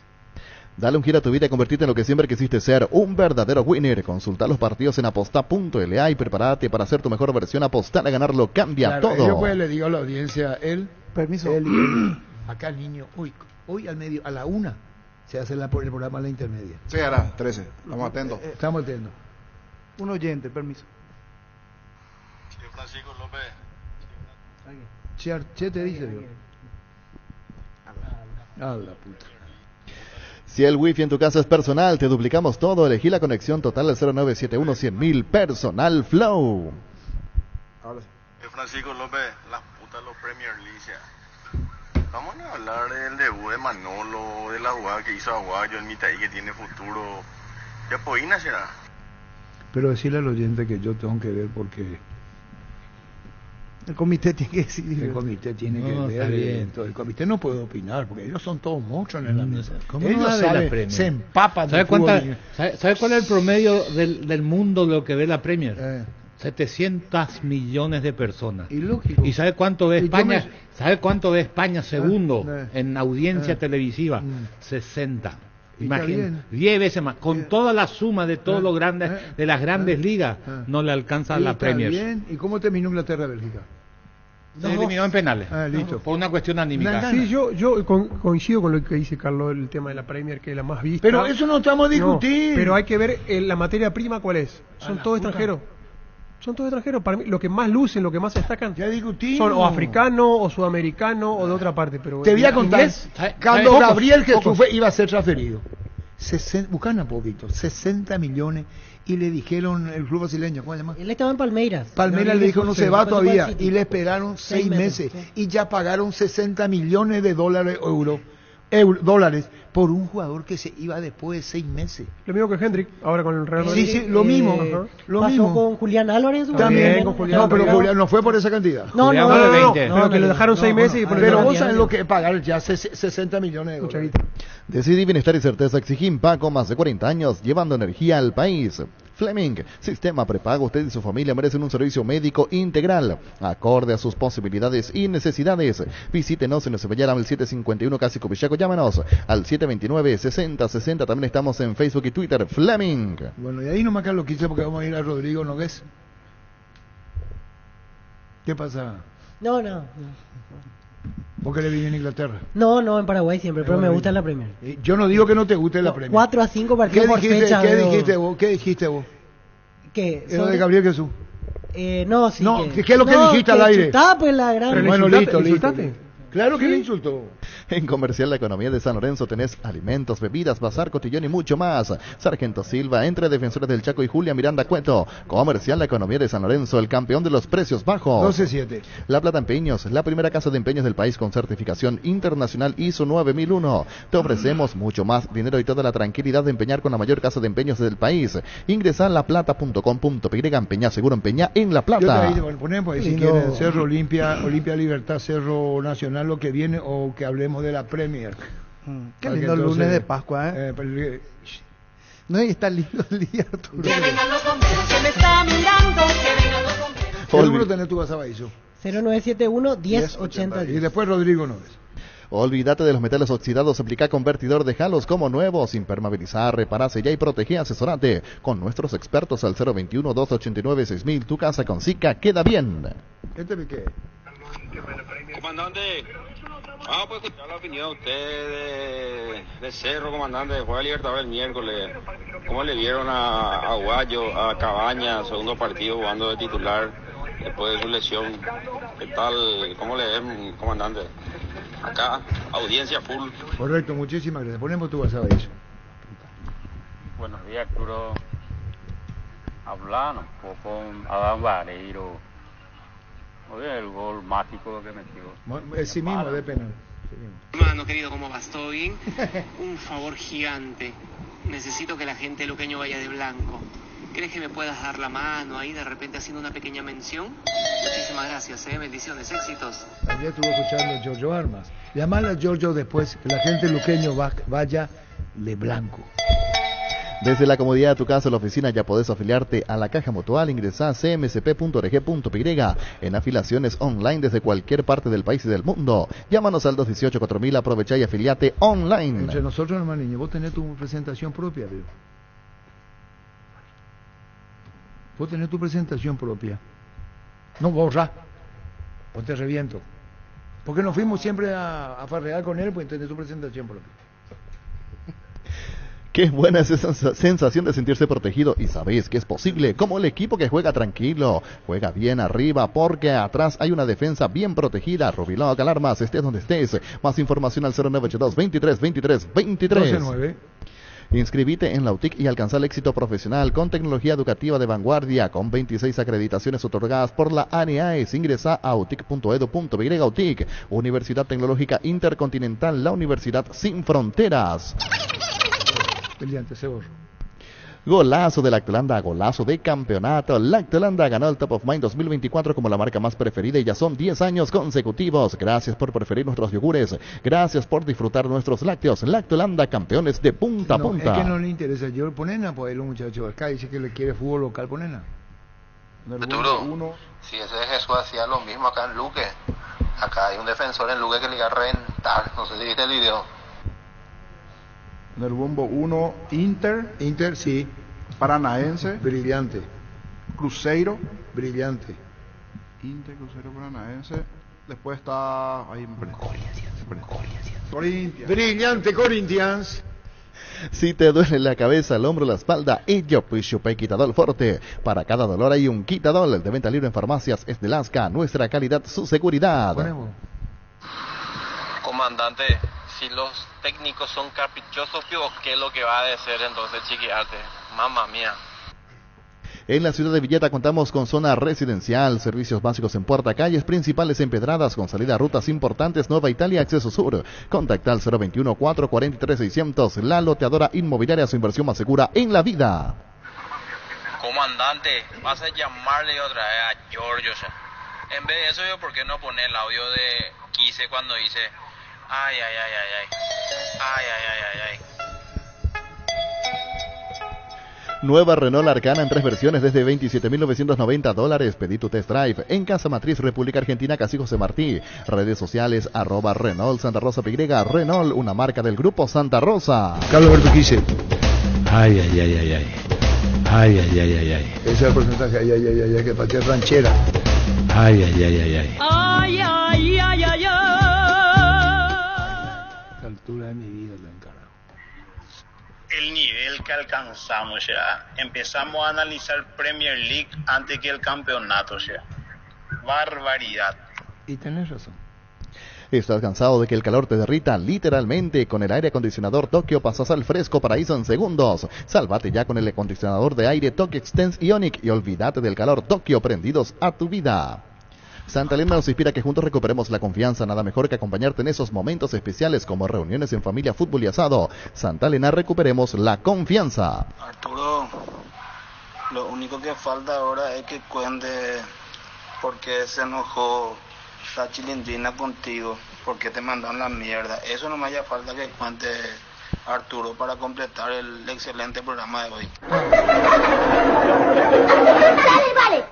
Dale un giro a tu vida y convertirte en lo que siempre quisiste ser, un verdadero winner. Consulta los partidos en aposta.la y prepárate para hacer tu mejor versión. Apostar a ganarlo cambia todo. Yo pues le digo a la audiencia, Permiso. Acá el niño, hoy al medio, a la 1 se hace el programa La Intermedia. Sí, a las 13, estamos atentos. Estamos atentos. Un oyente, permiso. Francisco López. Che te dice, Dios. A la puta. Si el wifi en tu casa es personal, te duplicamos todo. Elegí la conexión total al 0971-100.000 Personal Flow. Francisco López, las putas los Premier League. Vamos a hablar del debut de Manolo, de la jugada que hizo Aguayo en Mitaí, que tiene futuro. ¿Ya Poina será? Pero decirle al oyente que yo tengo que ver porque el comité tiene que decidir. El comité tiene que está ver. bien. Entonces, el comité no puede opinar porque ellos son todos monstruos en la mesa. ¿Cómo ellos no va a ver la saben, Premier? se empapan. ¿Sabe, de fútbol. ¿Sabe cuál es el promedio del mundo de lo que ve la Premier? 700 millones de personas. Y lógico. ¿Y sabe cuánto ve Y España? yo me- ¿Sabe cuánto ve España segundo en audiencia Ah. televisiva? Mm. 60. Y está Imagínate, bien. 10 veces más. Con toda la suma de todos los grandes, de las grandes ligas, no le alcanza Y la está Premier. bien. ¿Y cómo terminó Inglaterra-Bélgica? Se eliminó en penales. Listo. Por una cuestión anímica. Sí, yo coincido con lo que dice Carlos, el tema de la Premier, que es la más vista. Pero eso no estamos a discutir. Pero hay que ver la materia prima cuál es. Son todos extranjeros. Son todos extranjeros. Para mí, lo que más lucen, lo que más destacan, ya discutimos. son o africanos, o sudamericanos, o de otra parte. Pero Te voy a contar. inglés, Cuando pocos, Gabriel Jesús pocos. iba a ser transferido, buscan un poquito, 60 millones, y le dijeron el club brasileño, ¿cómo se llama? Él estaba en Palmeiras. Palmeiras le dijo no se va todavía, y le esperaron 6 6 meses, meses, y ya pagaron 60 millones de dólares por un jugador que se iba después de 6 meses. Lo mismo que Hendrik, ahora con el Real Madrid. Sí, lo mismo. Lo pasó mismo. con Julián Álvarez. en su También, momento. con Julián no, pero Álvarez. Julián no fue por esa cantidad. No, no, Julián no, vale no, 20. no, Pero que lo dejaron 6 meses y Pero vos Julián sabés lo que es pagar ya 60 millones de Mucha dólares. guita. Decidí bienestar y certeza exigim Paco, más de 40 años, llevando energía al país. Fleming, sistema prepago, usted y su familia merecen un servicio médico integral, acorde a sus posibilidades y necesidades. Visítenos en Cebellaram el 751 Casi Copichaco, llámanos al 729-6060, también estamos en Facebook y Twitter, Fleming. Bueno, y ahí nomás que lo quise porque vamos a ir a Rodrigo Nogués. ¿Qué pasa? No, no. ¿Vos que le vine en Inglaterra? No, no, en Paraguay siempre, pero me gusta la Premier. Yo no digo que no te guste la Premier. 4 a 5 ¿Qué partidos por dijiste, fecha. ¿qué veo. dijiste vos? ¿Qué dijiste vos? ¿Qué? Lo ¿Sobre? de Gabriel Jesús. No, sí. No, ¿qué es lo que dijiste al aire? Chutá, pues la gran. Pero Bueno, insultaste, listo, listo. insultaste. Claro que le insultó. En Comercial La Economía de San Lorenzo tenés alimentos, bebidas, bazar, cotillón y mucho más. Sargento Silva, entre Defensores del Chaco y Julia Miranda Cueto. Comercial La Economía de San Lorenzo, el campeón de los precios bajos. 12-7. La Plata Empeños, la primera casa de empeños del país con certificación internacional ISO 9001. Te ofrecemos mucho más dinero y toda la tranquilidad de empeñar con la mayor casa de empeños del país. Ingresa a laplata.com.py, empeñá seguro, empeñá en La Yo te Plata. ahí, ponemos ahí si Lindo. quieren Cerro Olimpia Libertad, Cerro Nacional, lo que viene, o que hablemos de la Premier. Qué Para que lindo el entonces, lunes de Pascua, ¿eh? No, y está lindo el día, Arturo. ¿Qué número tenés tu WhatsApp ahí, Su? 0971 1080. Y después Rodrigo Noves. Olvídate de los metales oxidados, aplica convertidor de halos como nuevos, impermeabilizar, reparase ya y protege, asesorate con nuestros expertos al 021-289-6000. Tu casa con Sica queda bien. ¿Este de qué? Comandante, vamos a escuchar la opinión de usted de Cerro, comandante, de Juega Libertadores el miércoles. ¿Cómo le vieron a Aguayo, a Cabaña, segundo partido jugando de titular después de su lesión? ¿Qué tal? ¿Cómo le ven, comandante? Acá, audiencia full. Correcto, muchísimas gracias. Ponemos tu WhatsApp ahí. Su. Buenos días, Arturo. Hablar un poco a Vareiro Oye, el gol mágico que metió. Es sí mismo, de penal. Hermano querido, ¿cómo vas? ¿Todo bien? Un favor gigante. Necesito que la gente de Luqueño vaya de blanco. ¿Crees que me puedas dar la mano ahí de repente haciendo una pequeña mención? Muchísimas gracias, bendiciones, éxitos. Ayer estuve escuchando a Giorgio Armas. Llamarle a Giorgio después, que la gente de Luqueño vaya de blanco. Desde la comodidad de tu casa o la oficina ya podés afiliarte a la Caja Mutual. Ingresá a cmcp.org.py en afiliaciones online desde cualquier parte del país y del mundo. Llámanos al 218-4000, aprovechá y afiliate online. Entre nosotros, hermano niño, vos tenés tu presentación propia, veo. Vos tenés tu presentación propia. No borra. Vos te reviento. Porque nos fuimos siempre a farrear con él, pues tenés tu presentación propia. Qué buena es esa sensación de sentirse protegido y sabéis que es posible, como el equipo que juega tranquilo, juega bien arriba porque atrás hay una defensa bien protegida. Rubiloc, alarmas, estés donde estés. Más información al 0982 23 23 23. 12-9. Inscribite en la UTIC y alcanza el éxito profesional con tecnología educativa de vanguardia, con 26 acreditaciones otorgadas por la ANEAES. Ingresa a utic.edu.py. UTIC, Universidad Tecnológica Intercontinental, la Universidad Sin Fronteras. Brillante, se borró. Golazo de Lactolanda, golazo de campeonato. Lactolanda ganó el Top of Mind 2024 como la marca más preferida y ya son 10 años consecutivos. Gracias por preferir nuestros yogures. Gracias por disfrutar nuestros lácteos. Lactolanda, campeones de punta a punta. Es que no le interesa. Yo ponena, pues los muchachos acá dice que le quiere fútbol local, ponena. Arturo, si ese Jesús hacía lo mismo acá en Luque. Acá hay un defensor en Luque que le iba a reventar. No sé si viste el video. En el bombo 1, Inter, sí. Paranaense. Brillante. Cruzeiro. Brillante. Inter, Cruzeiro, Paranaense. Después está... Ahí Corinthians. Brillante, Corinthians. Si te duele la cabeza, el hombro, la espalda, Yo Pay Quitadol Forte. Para cada dolor hay un Quitadol. El de venta libre en farmacias es de Lasca. Nuestra calidad, su seguridad. Comandante, si los técnicos son caprichosos, ¿qué es lo que va a decir entonces Chiquiarte? Mamma mía. En la ciudad de Villeta contamos con zona residencial, servicios básicos en puerta, calles principales empedradas con salida a rutas importantes, Nueva Italia, acceso sur. Contacta al 021-443-600. La loteadora inmobiliaria, su inversión más segura en la vida. Comandante, vas a llamarle otra vez a Giorgio. En vez de eso, ¿por qué no poner el audio de Quise cuando dice... Ay, ay, ay, ay, ay. Ay, ay, ay, ay, ay. Nueva Renault Arcana en 3 versiones desde $27,990. Pedí tu test drive en Casa Matriz, República Argentina, Casi José Martí. Redes sociales, @Renault Santa Rosa Py. Renault, una marca del grupo Santa Rosa. Carlos Alberto Quise. Ay, ay, ay, ay, ay. Ay, ay, ay, ay, ay. Ese es el porcentaje, ay, que patea ranchera. Ay, ay, ay, ay, ay. Ay, ay, ay, ay, ay. Altura de mi vida, la encargo. El nivel que alcanzamos ya, empezamos a analizar Premier League antes que el campeonato ya. Barbaridad. Y tenés razón. ¿Estás cansado de que el calor te derrita? Literalmente, con el aire acondicionador Tokio pasas al fresco paraíso en segundos. Sálvate ya con el acondicionador de aire Tokio Extense Ionic y olvídate del calor Tokio, prendidos a tu vida. Santa Elena nos inspira que juntos recuperemos la confianza. Nada mejor que acompañarte en esos momentos especiales como reuniones en familia, fútbol y asado. Santa Elena, recuperemos la confianza. Arturo, lo único que falta ahora es que cuente por qué se enojó la Chilindrina contigo, por qué te mandaron la mierda. Eso no me haya falta que cuente Arturo para completar el excelente programa de hoy. Vale.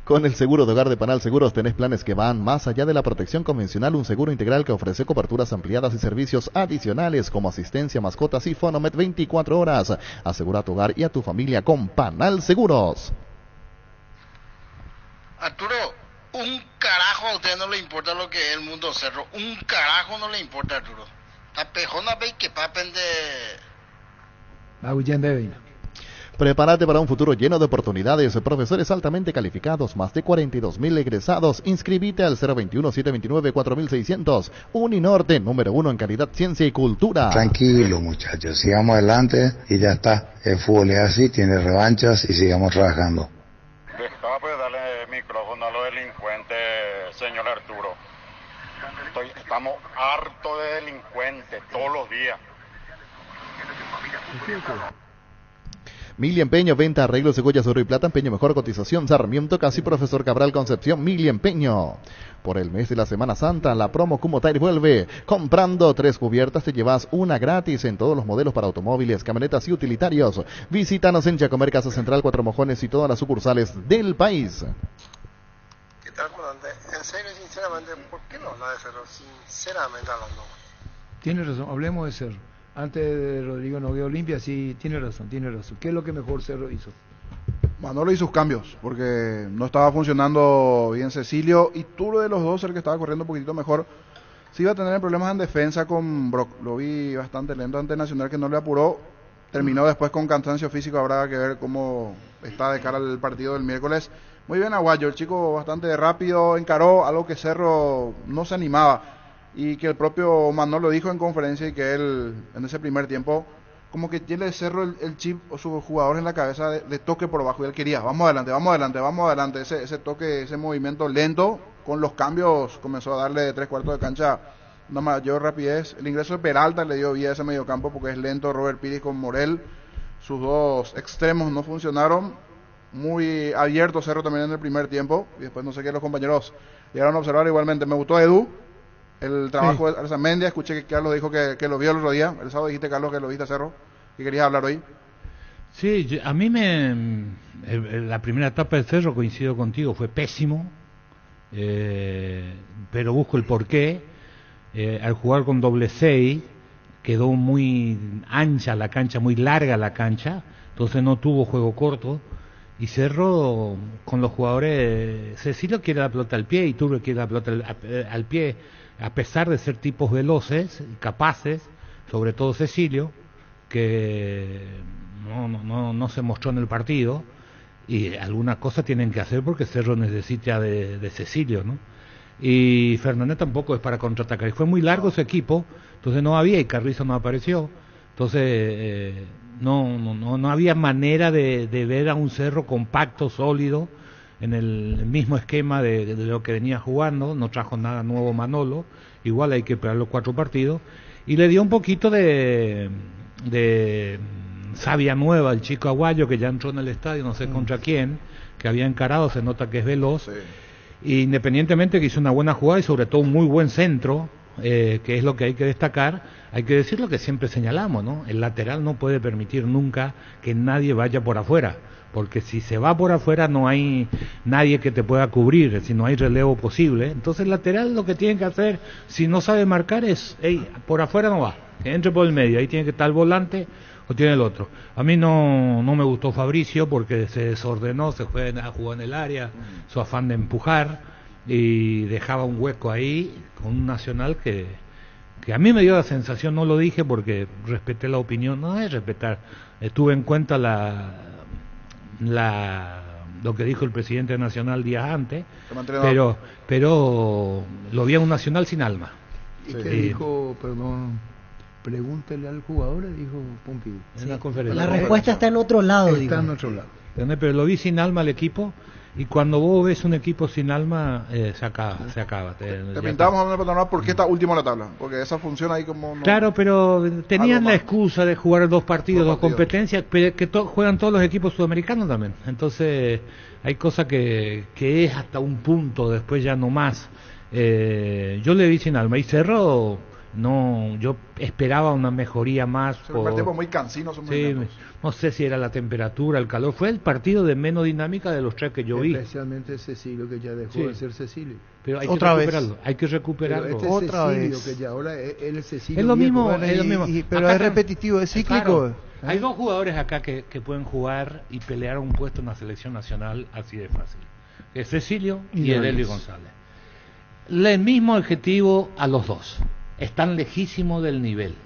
Con el seguro de hogar de Panal Seguros tenés planes que van más allá de la protección convencional, un seguro integral que ofrece coberturas ampliadas y servicios adicionales como asistencia, mascotas y Fonomet 24 horas. Asegura a tu hogar y a tu familia con Panal Seguros. Arturo, un carajo a usted no le importa lo que es el mundo cerro. Un carajo no le importa, Arturo. La pejona ve que papen de... Prepárate para un futuro lleno de oportunidades. Profesores altamente calificados, más de 42,000 egresados. Inscribite al 021-729-4600. Uninorte, número 1 en calidad, ciencia y cultura. Tranquilo, muchachos, sigamos adelante y ya está. El fútbol es así, tiene revanchas y sigamos trabajando. Estaba pues darle micrófono a los delincuentes, señor Arturo. Estamos hartos de delincuentes todos los días. Mili Empeño, venta, arreglos de joyas, oro y plata, empeño mejor cotización, Sarmiento, casi Profesor Cabral, Concepción, Mili Empeño. Por el mes de la Semana Santa, la promo Kumho Tire vuelve. Comprando 3 cubiertas te llevas una gratis en todos los modelos para automóviles, camionetas y utilitarios. Visítanos en Chacomer, Casa Central, Cuatro Mojones y todas las sucursales del país. ¿Qué tal, comandante? En serio, sinceramente, ¿por qué no habla de Cerro? Sinceramente hablando. Tiene razón, hablemos de Cerro. Antes de Rodrigo Noguera Olimpia, sí, tiene razón. ¿Qué es lo que mejor Cerro hizo? Manolo hizo sus cambios, porque no estaba funcionando bien Cecilio, y Turo de los dos, el que estaba corriendo un poquitito mejor, sí iba a tener problemas en defensa con Brock. Lo vi bastante lento ante Nacional, que no le apuró. Terminó después con cansancio físico, habrá que ver cómo está de cara al partido del miércoles. Muy bien Aguayo, el chico bastante rápido, encaró algo que Cerro no se animaba. Y que el propio Manolo dijo en conferencia, y que él en ese primer tiempo como que tiene Cerro el chip o sus jugadores en la cabeza de toque por abajo, y él quería, vamos adelante, ese toque, ese movimiento lento, con los cambios comenzó a darle de 3/4 de cancha una mayor rapidez. El ingreso de Peralta le dio vida a ese mediocampo porque es lento. Robert Pires con Morel, sus dos extremos no funcionaron. Muy abierto Cerro también en el primer tiempo, y después no sé qué los compañeros llegaron a observar. Igualmente me gustó Edu, el trabajo de Arzamendia. Escuché que Carlos dijo que lo vio el otro día. El sábado dijiste, Carlos, que lo viste a Cerro, que querías hablar hoy. Sí, a mí la primera etapa de Cerro, coincido contigo, fue pésimo, pero busco el porqué. Al jugar con doble 6 quedó muy ancha la cancha, muy larga la cancha, entonces no tuvo juego corto. Y Cerro, con los jugadores, Cecilio quiere la pelota al pie y Turbe quiere la pelota al pie, a pesar de ser tipos veloces y capaces, sobre todo Cecilio, que no se mostró en el partido, y algunas cosas tienen que hacer porque Cerro necesita de Cecilio, ¿no? Y Fernández tampoco es para contraatacar, y fue muy largo ese equipo, entonces no había, y Carrizo no apareció, entonces no había manera de ver a un Cerro compacto, sólido, en el mismo esquema de lo que venía jugando. No trajo nada nuevo Manolo, igual hay que esperar los 4 partidos, y le dio un poquito de savia nueva al chico Aguayo, que ya entró en el estadio, no sé contra quién, que había encarado, se nota que es veloz, sí. Independientemente que hizo una buena jugada y sobre todo un muy buen centro, que es lo que hay que destacar. Hay que decir lo que siempre señalamos, ¿no? El lateral no puede permitir nunca que nadie vaya por afuera, porque si se va por afuera no hay nadie que te pueda cubrir, si no hay relevo posible. Entonces el lateral lo que tiene que hacer, si no sabe marcar, es, por afuera no va, que entre por el medio, ahí tiene que estar el volante o tiene el otro. A mí no me gustó Fabricio porque se desordenó, se fue a jugar en el área, su afán de empujar, y dejaba un hueco ahí con un Nacional que a mí me dio la sensación, no lo dije porque respeté la opinión, no es respetar, tuve en cuenta lo que dijo el presidente Nacional días antes, pero lo vi a un Nacional sin alma. ¿Y qué dijo, perdón? Pregúntele al jugador, dijo Pompidou en la conferencia. La respuesta está en otro lado. Está en otro lado. Pero lo vi sin alma al equipo, y cuando vos ves un equipo sin alma, se acaba. Te pintamos en el panorama porque está último en la tabla, porque esa funciona ahí como... Claro, pero tenían la excusa de jugar 2 partidos, 2 competencias, pero que juegan todos los equipos sudamericanos también. Entonces hay cosas que es hasta un punto, después ya no más. Yo le vi sin alma, y Cerro... No, yo esperaba una mejoría más. El tiempo muy cansino, no sé si era la temperatura, el calor. Fue el partido de menos dinámica de los 3 que yo vi. Especialmente Cecilio, que ya dejó de ser Cecilio. Pero hay que recuperarlo. Pero otra vez. Que ya ahora él es Cecilio. Es lo mismo. Pero acá es repetitivo, es cíclico. Claro, hay 2 jugadores acá que pueden jugar y pelear un puesto en la selección nacional así de fácil. Es Cecilio y Edelio González. El mismo objetivo a los 2. Están lejísimos del nivel.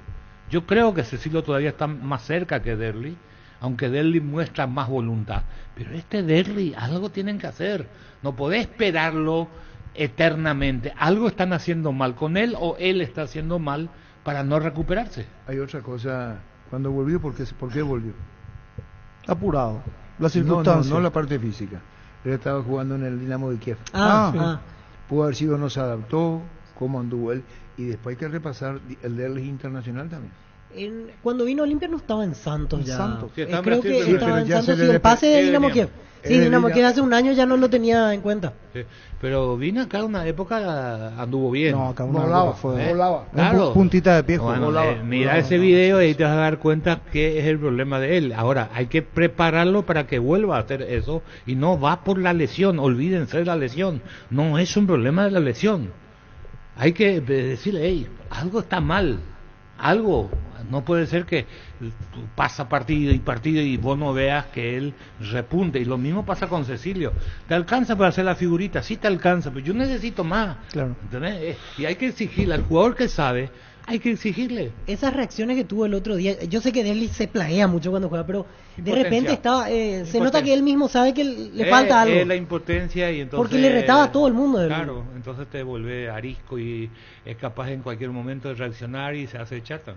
Yo creo que Cecilio todavía está más cerca que Derli, aunque Derli muestra más voluntad. Pero Derli, algo tienen que hacer. No podés esperarlo eternamente. Algo están haciendo mal con él, o él está haciendo mal para no recuperarse. Hay otra cosa. Cuando volvió, ¿por qué volvió? Apurado. La circunstancia. No la parte física. Él estaba jugando en el Dinamo de Kiev. Ah, Pudo haber sido, no se adaptó, cómo anduvo él. Y después hay que repasar el de internacional también. Cuando vino a Olimpia no estaba en Santos ya. Sí, creo que estaba en Santos y el pase de Dinamo Kiev. Sí, Dinamo Kiev hace un año ya no lo tenía en cuenta. Sí, pero vino acá una época, anduvo bien. No, acá una época fue... volaba. Claro. Puntita de pie. Bueno, volaba. Mira ese video y ahí te vas a dar cuenta que es el problema de él. Ahora, hay que prepararlo para que vuelva a hacer eso y no va por la lesión. Olvídense de la lesión. No es un problema de la lesión. Hay que decirle, hey, algo está mal. Algo. No puede ser que pasa partido y vos no veas que él repunte. Y lo mismo pasa con Cecilio. ¿Te alcanza para hacer la figurita? Sí te alcanza, pero yo necesito más. Claro. ¿Entendés? Y hay que exigirle al jugador que sabe, hay que exigirle. Esas reacciones que tuvo el otro día, yo sé que Deli se plaguea mucho cuando juega, pero de repente estaba, se nota que él mismo sabe que le falta algo. Es la impotencia y entonces... Porque le retaba a todo el mundo. Claro, entonces te vuelve arisco y es capaz en cualquier momento de reaccionar y se hace chata.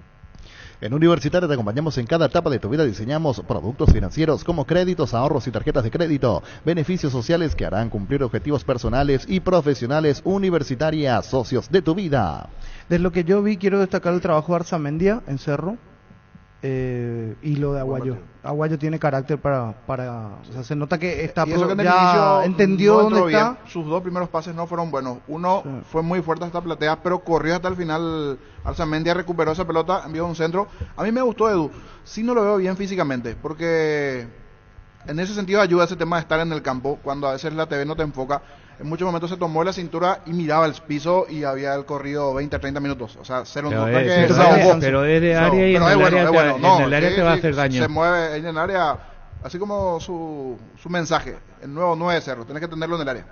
En Universitaria te acompañamos en cada etapa de tu vida. Diseñamos productos financieros como créditos, ahorros y tarjetas de crédito, beneficios sociales que harán cumplir objetivos personales y profesionales. Universitaria, socios de tu vida. De lo que yo vi, quiero destacar el trabajo de Arzamendia en Cerro y lo de Aguayo. Aguayo tiene carácter para o sea, se nota que está y eso que en el ya inicio entendió no dónde entró está. bien. Sus dos primeros pases no fueron buenos. Uno fue muy fuerte hasta platea, pero corrió hasta el final. Arzamendia recuperó esa pelota, envió un centro. A mí me gustó Edu. Sí, no lo veo bien físicamente, porque en ese sentido ayuda ese tema de estar en el campo, cuando a veces la TV no te enfoca. En muchos momentos se tomó la cintura y miraba el piso y había el corrido 20, 30 minutos. O sea, cero pero es de área y en el área te va a hacer daño. Se mueve en el área, así como su mensaje, el nuevo 9 de Cerro, tenés que tenerlo en el área.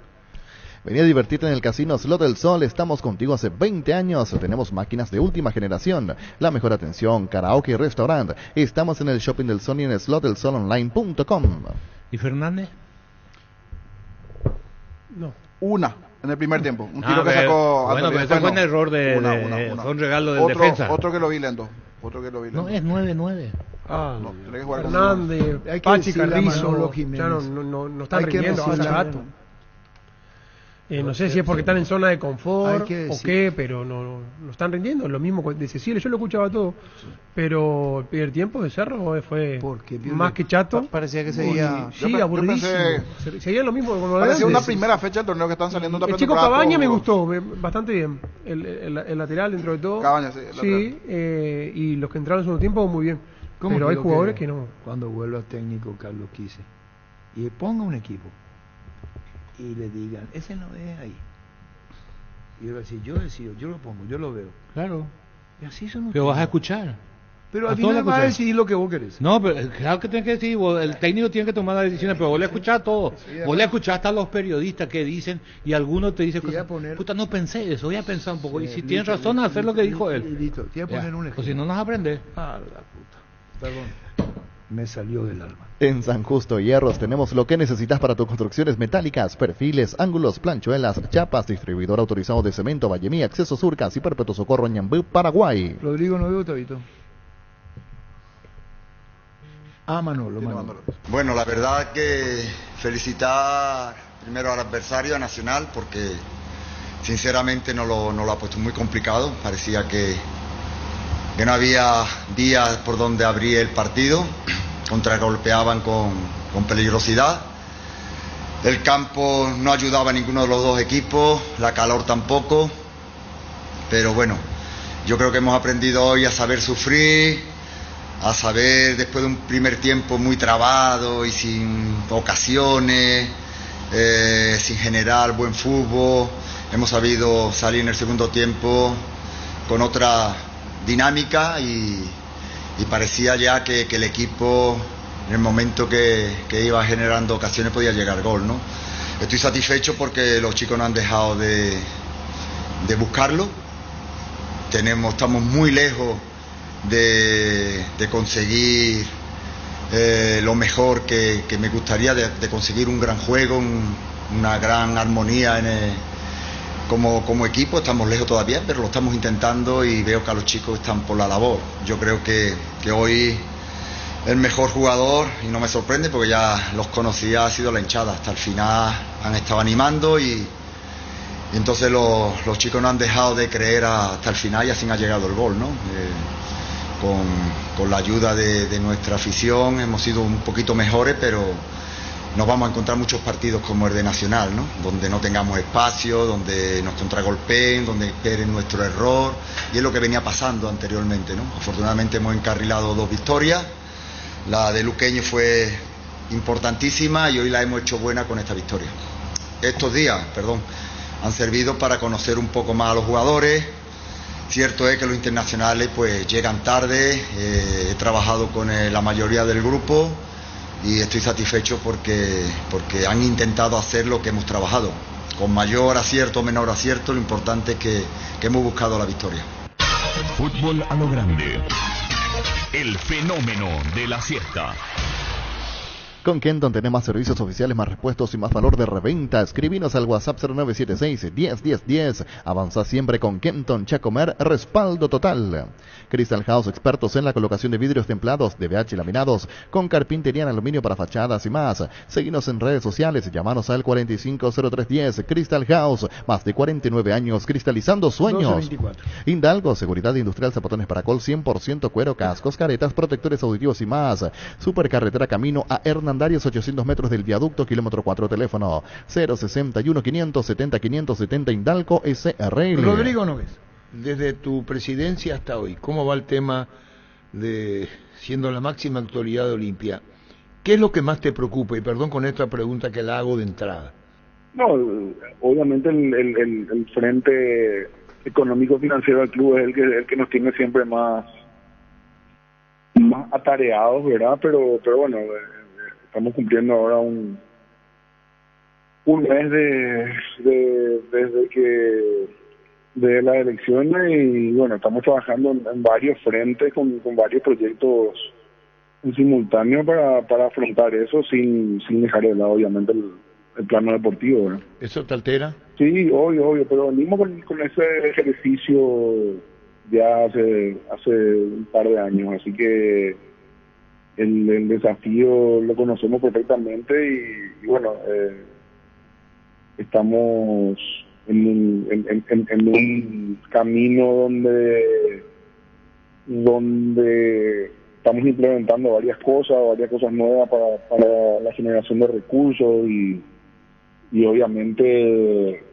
Vení a divertirte en el Casino Slot del Sol. Estamos contigo hace 20 años. Tenemos máquinas de última generación, la mejor atención, karaoke y restaurante. Estamos en el shopping del Sol y en slotdelsolonline.com. ¿Y Fernández? No. Una en el primer tiempo. Un tiro que sacó. Bueno, pero ese fue un error fue un regalo del defensa. Otro que lo vi lento. No, es 9-9. No, tenés que jugar Fernández, Pachi, Carrizo, ya no están rindiendo hace rato. No sé si es porque están en zona de confort o qué, pero no están rindiendo. Lo mismo de Cecilio, yo lo escuchaba todo, pero el primer tiempo de Cerro fue más que chato. Parecía que seguía aburridísimo. Seguía lo mismo como parecía una primera fecha del torneo que están saliendo. El chico Cabaña me gustó bastante bien, el lateral dentro de todo. Cabaña, sí, y los que entraron en segundo tiempo muy bien. Pero hay jugadores que no. Cuando vuelva técnico Carlos Quise y ponga un equipo y le digan, ese no es ahí. Y yo decir, yo decido, yo lo pongo, yo lo veo. Claro. Y así son. Pero vas a escuchar. Pero al final vas a decidir lo que vos querés. No, pero claro que tenés que decidir, el técnico tiene que tomar las decisiones, pero vos le escuchás a todo. Vos le escuchás hasta a los periodistas que dicen, y algunos te dicen, puta, no pensé eso, voy a pensar un poco. Y si tienes razón, a hacer lo que dijo él. Listo, te voy a poner un ejemplo. Pues si no nos aprendes. Ah, la puta. Perdón. Me salió del alma. En San Justo Hierros tenemos lo que necesitas para tus construcciones metálicas, perfiles, ángulos, planchuelas, chapas, distribuidor autorizado de cemento, Vallemí, Acceso Surcas y Perpetuo Socorro, Ñambú, Paraguay. Rodrigo, no veo, Tabito. Manolo. Bueno, la verdad que felicitar primero al adversario, a Nacional, porque sinceramente no lo ha puesto muy complicado. Parecía que no había vías por donde abrir el partido, contragolpeaban con peligrosidad. El campo no ayudaba a ninguno de los dos equipos, la calor tampoco, pero bueno, yo creo que hemos aprendido hoy a saber sufrir, a saber, después de un primer tiempo muy trabado y sin ocasiones, sin generar buen fútbol, hemos sabido salir en el segundo tiempo con otra dinámica y parecía ya que el equipo en el momento que iba generando ocasiones podía llegar gol, ¿no? Estoy satisfecho porque los chicos no han dejado de buscarlo. Estamos muy lejos de conseguir lo mejor que me gustaría, de conseguir un gran juego, una gran armonía como equipo. Estamos lejos todavía, pero lo estamos intentando y veo que a los chicos están por la labor. Yo creo que hoy el mejor jugador, y no me sorprende porque ya los conocía, ha sido la hinchada. Hasta el final han estado animando y entonces los chicos no han dejado de creer hasta el final y así ha llegado el gol, ¿no? Con la ayuda de nuestra afición hemos sido un poquito mejores, pero nos vamos a encontrar muchos partidos como el de Nacional, ¿no? Donde no tengamos espacio, donde nos contragolpeen, donde esperen nuestro error, y es lo que venía pasando anteriormente, ¿no? Afortunadamente hemos encarrilado 2 victorias, la de Luqueño fue importantísima y hoy la hemos hecho buena con esta victoria. Estos días, han servido para conocer un poco más a los jugadores. Cierto es que los internacionales pues llegan tarde, he trabajado con la mayoría del grupo y estoy satisfecho porque han intentado hacer lo que hemos trabajado. Con mayor acierto o menor acierto, lo importante es que hemos buscado la victoria. Fútbol a lo grande. El fenómeno de la siesta. Con Kenton tenemos más servicios oficiales, más repuestos y más valor de reventa. Escribinos al WhatsApp 0976-101010. Avanza siempre con Kenton Chacomer, respaldo total. Crystal House, expertos en la colocación de vidrios templados, DBH laminados, con carpintería en aluminio para fachadas y más. Seguinos en redes sociales, llamanos al 450310. Crystal House, más de 49 años cristalizando sueños. 1224. Hidalgo, seguridad industrial, zapatones para col, 100% cuero, cascos, caretas, protectores auditivos y más. Supercarretera camino a Hernandarias, 800 metros del viaducto, kilómetro 4, teléfono 061-570-570, Hidalgo SRL. Rodrigo Nogués, desde tu presidencia hasta hoy, ¿cómo va el tema de siendo la máxima autoridad de Olimpia? ¿Qué es lo que más te preocupa? Y perdón con esta pregunta que la hago de entrada. No, obviamente el frente económico financiero del club es el que nos tiene siempre más atareados, ¿verdad? Pero bueno, estamos cumpliendo ahora un mes desde que de las elecciones y bueno, estamos trabajando en varios frentes con varios proyectos en simultáneo para afrontar eso sin dejar de lado obviamente el plano deportivo, ¿verdad? ¿Eso te altera? Sí, obvio, pero venimos con ese ejercicio ya hace un par de años, así que el desafío lo conocemos perfectamente y bueno, estamos en un camino donde estamos implementando varias cosas nuevas para la generación de recursos y obviamente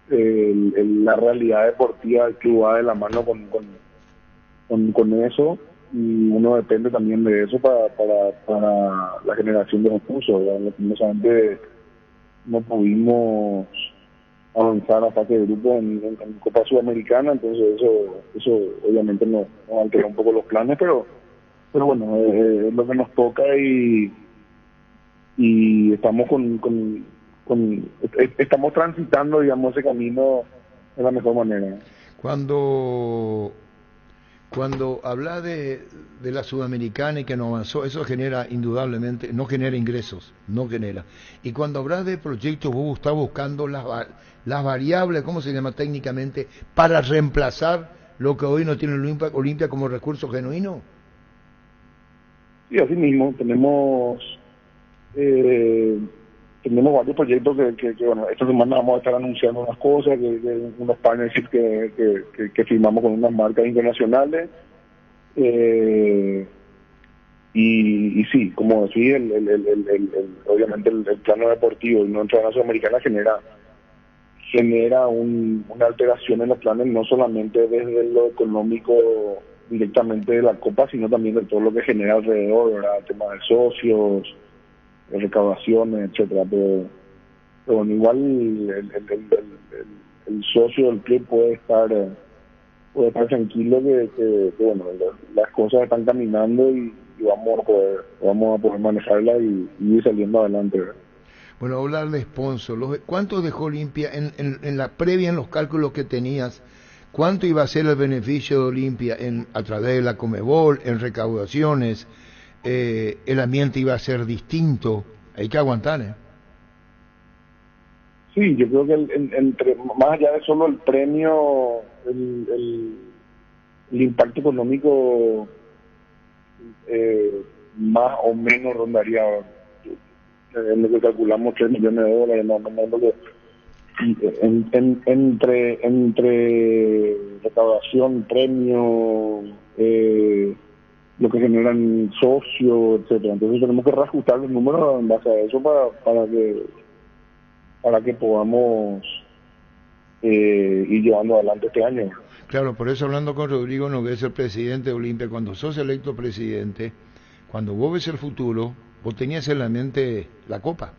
la realidad deportiva del club va de la mano con eso y uno depende también de eso para la generación de recursos. Lastimosamente no pudimos avanzar a fase de grupo en Copa Sudamericana, entonces eso obviamente nos alteró un poco los planes, pero bueno, es lo que nos toca y estamos estamos transitando, digamos, ese camino de la mejor manera. Cuando habla de la Sudamericana y que no avanzó, eso genera indudablemente, no genera ingresos, no genera. Y cuando hablas de proyectos, vos estás buscando las variables, ¿cómo se llama técnicamente? Para reemplazar lo que hoy no tiene Olimpia como recurso genuino. Sí, así mismo, tenemos varios proyectos que bueno, esta semana vamos a estar anunciando unas cosas, unos partnerships que firmamos con unas marcas internacionales y sí, como decía, obviamente el plano deportivo y no entrar a la Sudamericana genera una alteración en los planes, no solamente desde lo económico directamente de la Copa, sino también de todo lo que genera alrededor, ¿verdad? El tema de socios, recaudaciones, etcétera, pero bueno, igual el socio del club puede estar tranquilo que bueno, las cosas están caminando y vamos a poder manejarla y ir saliendo adelante, ¿verdad? Bueno, hablar de sponsor, ¿cuánto dejó Olimpia en la previa, en los cálculos que tenías? ¿Cuánto iba a ser el beneficio de Olimpia a través de la Conmebol, en recaudaciones? El ambiente iba a ser distinto, hay que aguantar, ¿eh? Sí, yo creo que más allá de solo el premio, el impacto económico más o menos rondaría en lo que calculamos $3 millones, más o menos, entre recaudación, premio, lo que generan socios, etcétera. Entonces tenemos que reajustar los números en base a eso para que podamos ir llevando adelante este año. Claro, por eso hablando con Rodrigo Nogués, el presidente de Olimpia, cuando sos electo presidente, cuando vos ves el futuro, vos tenías en la mente la Copa.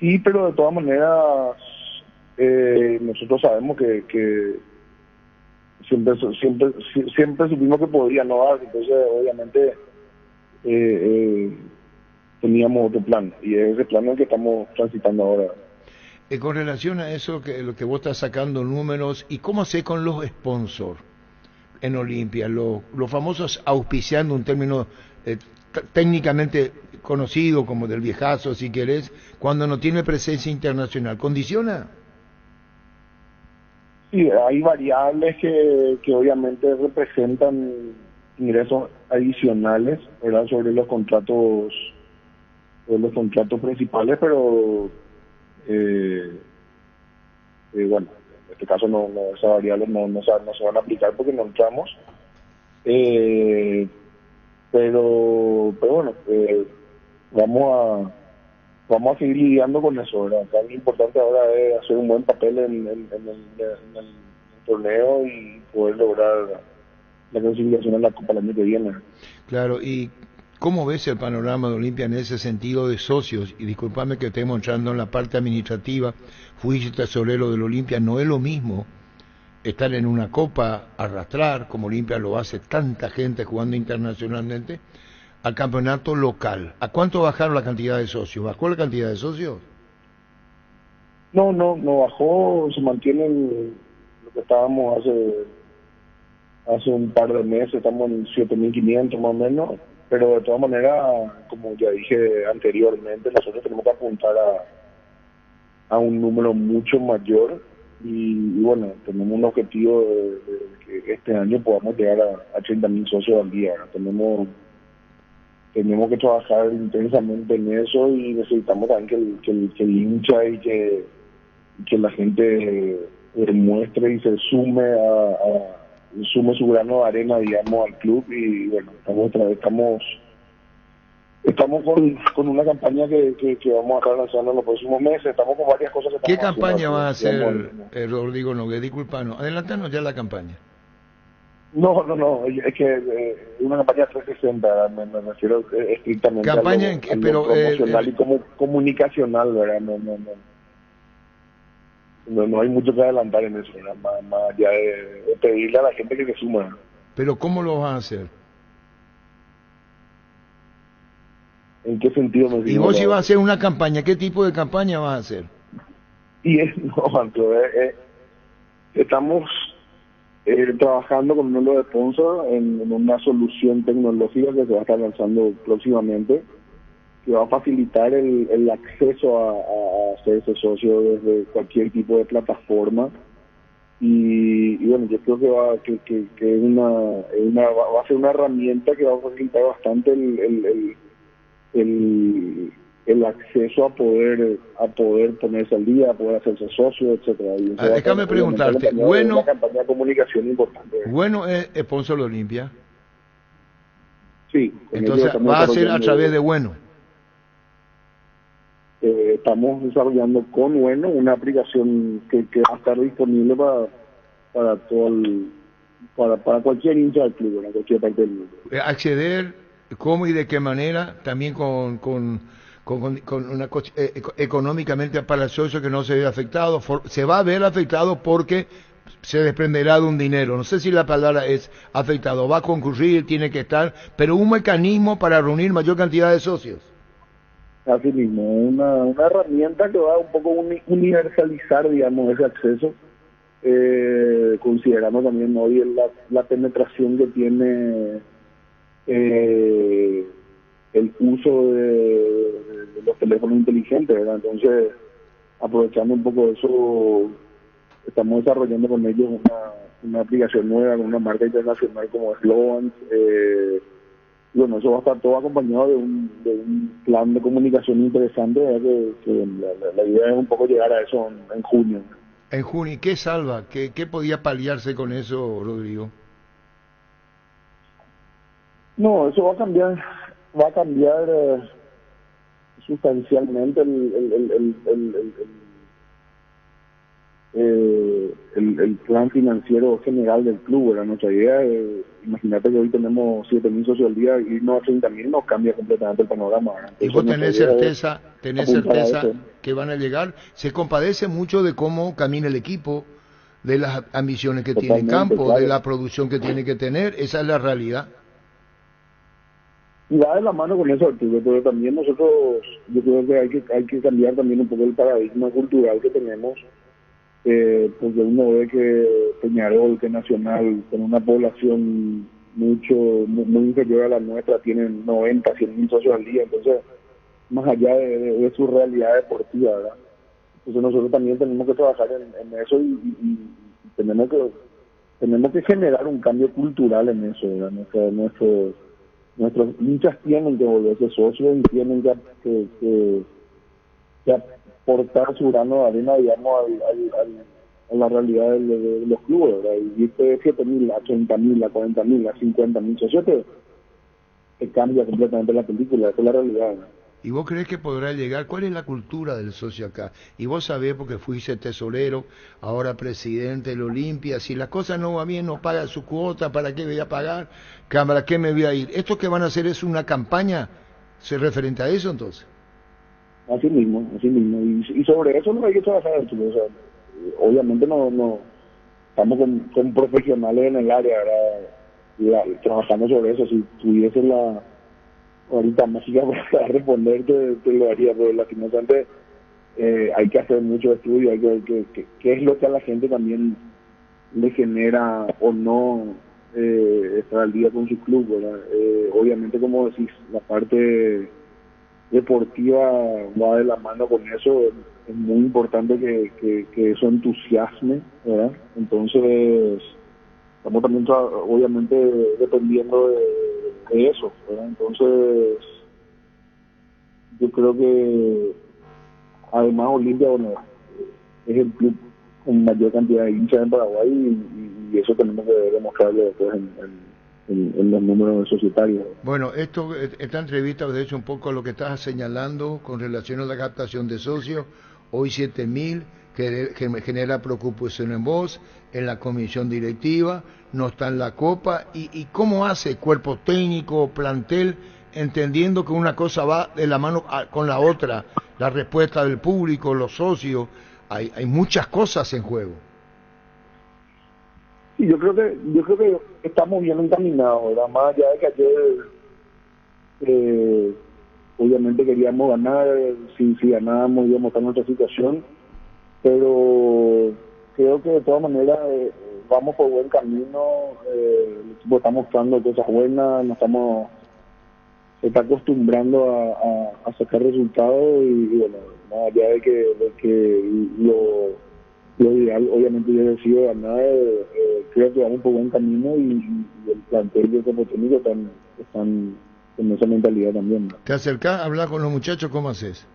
Sí, pero de todas maneras nosotros sabemos que siempre supimos que podía no dar, entonces obviamente teníamos otro plan, y es ese plan el que estamos transitando ahora. Con relación a eso, lo que vos estás sacando números, ¿y cómo sé con los sponsors en Olimpia? Los famosos auspiciando, un término técnicamente conocido como del viejazo, si querés, cuando no tiene presencia internacional, ¿condiciona? Sí, hay variables que obviamente representan ingresos adicionales, ¿verdad?, sobre los contratos principales, pero bueno, en este caso no esas variables no se van a aplicar porque no entramos, pero bueno, vamos a seguir lidiando con eso, ¿verdad? Acá lo importante ahora es hacer un buen papel en el torneo y poder lograr la clasificación en la Copa el año que viene. Claro, y ¿cómo ves el panorama de Olimpia en ese sentido de socios? Y discúlpame que estemos entrando en la parte administrativa, fuiste tesorero del Olimpia, no es lo mismo estar en una Copa, arrastrar, como Olimpia lo hace tanta gente jugando internacionalmente, al campeonato local. ¿A cuánto bajaron la cantidad de socios? ¿Bajó la cantidad de socios? No bajó, se mantiene en lo que estábamos hace un par de meses, estamos en 7.500 más o menos, pero de todas maneras, como ya dije anteriormente, nosotros tenemos que apuntar a un número mucho mayor y bueno, tenemos un objetivo de que este año podamos llegar a 30.000 socios al día. Tenemos que trabajar intensamente en eso y necesitamos también que el hincha y que la gente demuestre y se sume sume su grano de arena, digamos, al club. Y bueno, estamos con una campaña que vamos a estar lanzando en los próximos meses. Estamos con varias cosas que ¿Qué campaña va a hacer Rodrigo Nogués? Disculpanos, adelantanos ya la campaña. No, es que es una campaña 360, me refiero estrictamente campaña a lo promocional y como comunicacional, ¿verdad? No hay mucho que adelantar en eso, más allá de pedirle a la gente que se suma. ¿Pero cómo lo vas a hacer? ¿En qué sentido? ¿Y vos ibas a hacer una campaña? ¿Qué tipo de campaña vas a hacer? Estamos trabajando con uno de los sponsors en una solución tecnológica que se va a estar lanzando próximamente, que va a facilitar el acceso a hacerse socio desde cualquier tipo de plataforma. Y bueno, yo creo que va a ser una herramienta que va a facilitar bastante el acceso a poder ponerse al día, a poder hacerse socio, etcétera. Déjame preguntarte, bueno, una campaña de comunicación importante. ¿Bueno es sponsor de Olimpia? Sí. Entonces va a ser a través de Bueno. Estamos desarrollando con Bueno una aplicación que va a estar disponible para cualquier hincha del club, en cualquier parte del mundo. Acceder, ¿cómo y de qué manera? También con una económicamente para el socio que no se ve afectado, se va a ver afectado porque se desprenderá de un dinero, no sé si la palabra es afectado, va a concurrir, tiene que estar, pero un mecanismo para reunir mayor cantidad de socios. Así mismo, una herramienta que va un poco universalizar, digamos, ese acceso, considerando también hoy la penetración que tiene el uso de los teléfonos inteligentes, ¿verdad? Entonces, aprovechando un poco eso, estamos desarrollando con ellos una aplicación nueva, con una marca internacional como Slogans, bueno, eso va a estar todo acompañado de un plan de comunicación interesante, ¿verdad? Que la idea es un poco llegar a eso en junio. En junio, ¿qué salva? ¿Qué podía paliarse con eso, Rodrigo? No, eso va a cambiar sustancialmente el plan financiero general del club. ¿Verdad? Nuestra idea es, imagínate que hoy tenemos 7.000 socios al día, irnos a 30.000 nos cambia completamente el panorama. ¿Verdad? ¿Y vos tenés certeza que van a llegar? Se compadece mucho de cómo camina el equipo, de las ambiciones que tiene en campo, claro, de la producción que tiene que tener. Esa es la realidad. Y va de la mano con eso, Arturo, pero también nosotros, yo creo que hay que cambiar también un poco el paradigma cultural que tenemos, porque uno ve que Peñarol, que Nacional, con una población muy inferior a la nuestra, tienen 90, 100.000 socios al día, entonces, más allá de su realidad deportiva, ¿verdad? Entonces nosotros también tenemos que trabajar en eso y tenemos que generar un cambio cultural en eso, ¿verdad? Nuestros hinchas tienen que volverse socios y tienen que aportar su grano de arena, digamos, a la realidad de los clubes, ¿verdad? Y de 7.000 a 30.000, a 40.000, a 50.000 socios te cambia completamente la película, esa es la realidad, ¿verdad? ¿Y vos crees que podrá llegar? ¿Cuál es la cultura del socio acá? Y vos sabés, porque fuiste tesorero, ahora presidente del Olimpia, si las cosas no van bien, no paga su cuota, ¿para qué voy a pagar? ¿Para qué me voy a ir? ¿Esto que van a hacer es una campaña referente a eso, entonces? Así mismo. Y sobre eso no hay que trabajar, o sea, obviamente no estamos con profesionales en el área, ¿verdad? Trabajando sobre eso. Si tuviese la ahorita mágica para responderte, te lo haría, pero lastimosamente hay que hacer mucho estudio, hay que qué es lo que a la gente también le genera o no estar al día con su club, ¿verdad? Obviamente, como decís, la parte deportiva va de la mano con eso, es muy importante que eso entusiasme, ¿verdad? Entonces estamos también obviamente dependiendo de eso, ¿verdad? Entonces yo creo que además Olimpia, bueno, es el club con mayor cantidad de hinchas en Paraguay y eso tenemos que demostrarlo después en los números societarios. Bueno, esta entrevista obedece un poco a lo que estás señalando con relación a la captación de socios. Hoy 7.000, que me genera preocupación en vos, en la comisión directiva, no está en la Copa. ¿Y cómo hace cuerpo técnico, plantel, entendiendo que una cosa va de la mano con la otra? La respuesta del público, los socios, hay muchas cosas en juego. Sí, yo creo que estamos bien encaminados, ¿verdad? Más allá de que ayer obviamente queríamos ganar, si ganábamos íbamos a estar en nuestra situación, pero creo que de todas maneras vamos por buen camino, el equipo está mostrando cosas buenas, se está acostumbrando a sacar resultados y bueno, más allá de que lo ideal obviamente hubiera sido ganar, creo que vamos por buen camino y el plantel y el cuerpo técnico están con esa mentalidad también, ¿no? ¿Te acercás a hablar con los muchachos? ¿Cómo haces?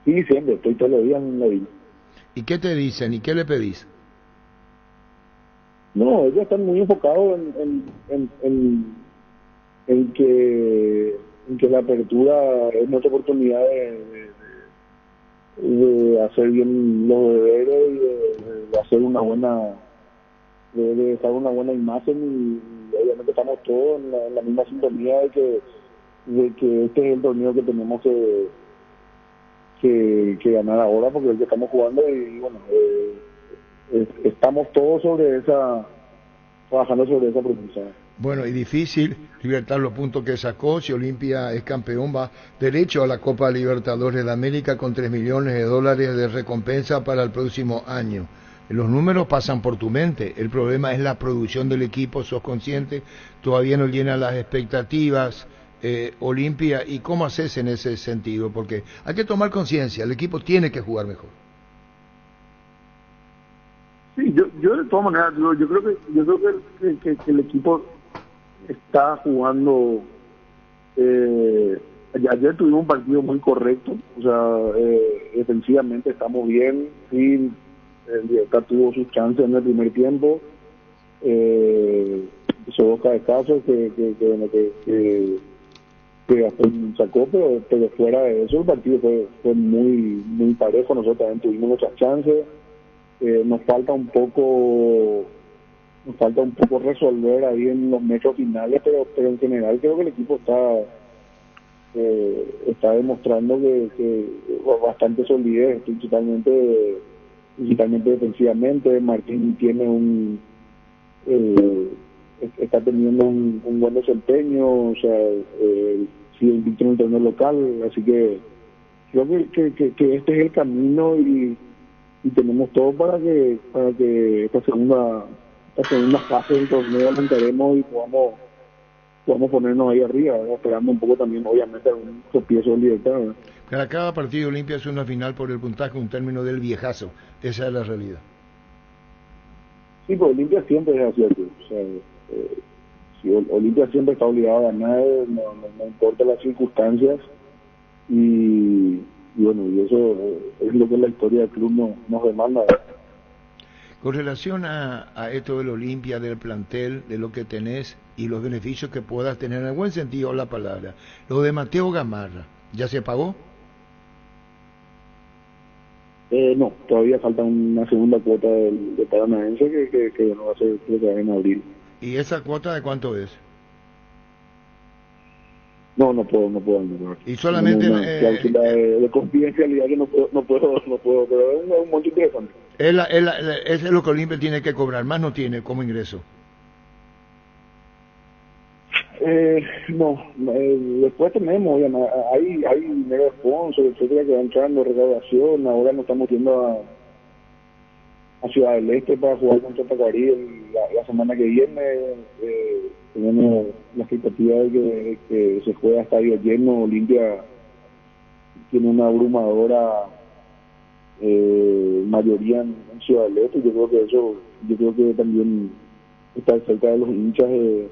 Sí, siempre, estoy todos los días en la vida. ¿Y qué te dicen? ¿Y qué le pedís? No, ellos están muy enfocados en que la apertura es nuestra oportunidad de hacer bien los deberes y de hacer una buena, de dejar una buena imagen y obviamente estamos todos en la misma sintonía de que este es el torneo que tenemos que ganar ahora porque es el que estamos jugando y bueno, estamos todos trabajando sobre esa premisa. Bueno, y difícil Libertad los puntos que sacó. Si Olimpia es campeón, va derecho a la Copa Libertadores de América con $3 millones de recompensa para el próximo año. Los números pasan por tu mente. El problema es la producción del equipo, sos consciente, todavía no llena las expectativas. Olimpia, ¿y cómo haces en ese sentido? Porque hay que tomar conciencia, el equipo tiene que jugar mejor. Sí, yo de todas maneras, yo creo que el equipo está jugando. Ayer tuvimos un partido muy correcto, o sea, defensivamente estamos bien, sí, el Libertad tuvo sus chances en el primer tiempo, hizo dos cabezazos que Gastón sacó, pero fuera de eso el partido fue muy parejo. Nosotros también tuvimos nuestras chances. Nos falta un poco resolver ahí en los metros finales, pero en general creo que el equipo está demostrando que bastante solidez, principalmente defensivamente. Martín tiene está teniendo un buen desempeño, o sea, sigue invicto en el torneo local, así que creo que este es el camino y tenemos todo para que esta segunda fase del torneo la encaremos y podamos ponernos ahí arriba, ¿verdad? Esperando un poco también, obviamente, un tropiezo de Libertad, ¿verdad? Para cada partido Olimpia es una final por el puntaje, un término del viejazo. Esa es la realidad. Sí, pues Olimpia siempre es así, o sea, si Olimpia siempre está obligado a ganar, no importa las circunstancias, y bueno, y eso es lo que la historia del club nos demanda. Con relación a esto del Olimpia, del plantel, de lo que tenés y los beneficios que puedas tener, en el buen sentido de la palabra, lo de Mateo Gamarra, ¿ya se pagó? No, todavía falta una segunda cuota de Paranaense que no va a ser, creo que en abril. ¿Y esa cuota de cuánto es? No puedo hablar. Y solamente una cláusula de confidencialidad que no puedo, pero es un monto interesante. Es lo que Olimpia tiene que cobrar, más no tiene como ingreso. Después tenemos, hay dinero de sponsor, etcétera, que va entrando, recaudación. Ahora nos estamos yendo a Ciudad del Este para jugar contra Tacuarí la semana que viene. Tenemos la expectativa de que se juegue a estadio lleno. Olimpia tiene una abrumadora mayoría en Ciudad del Este. Yo creo que también estar cerca de los hinchas de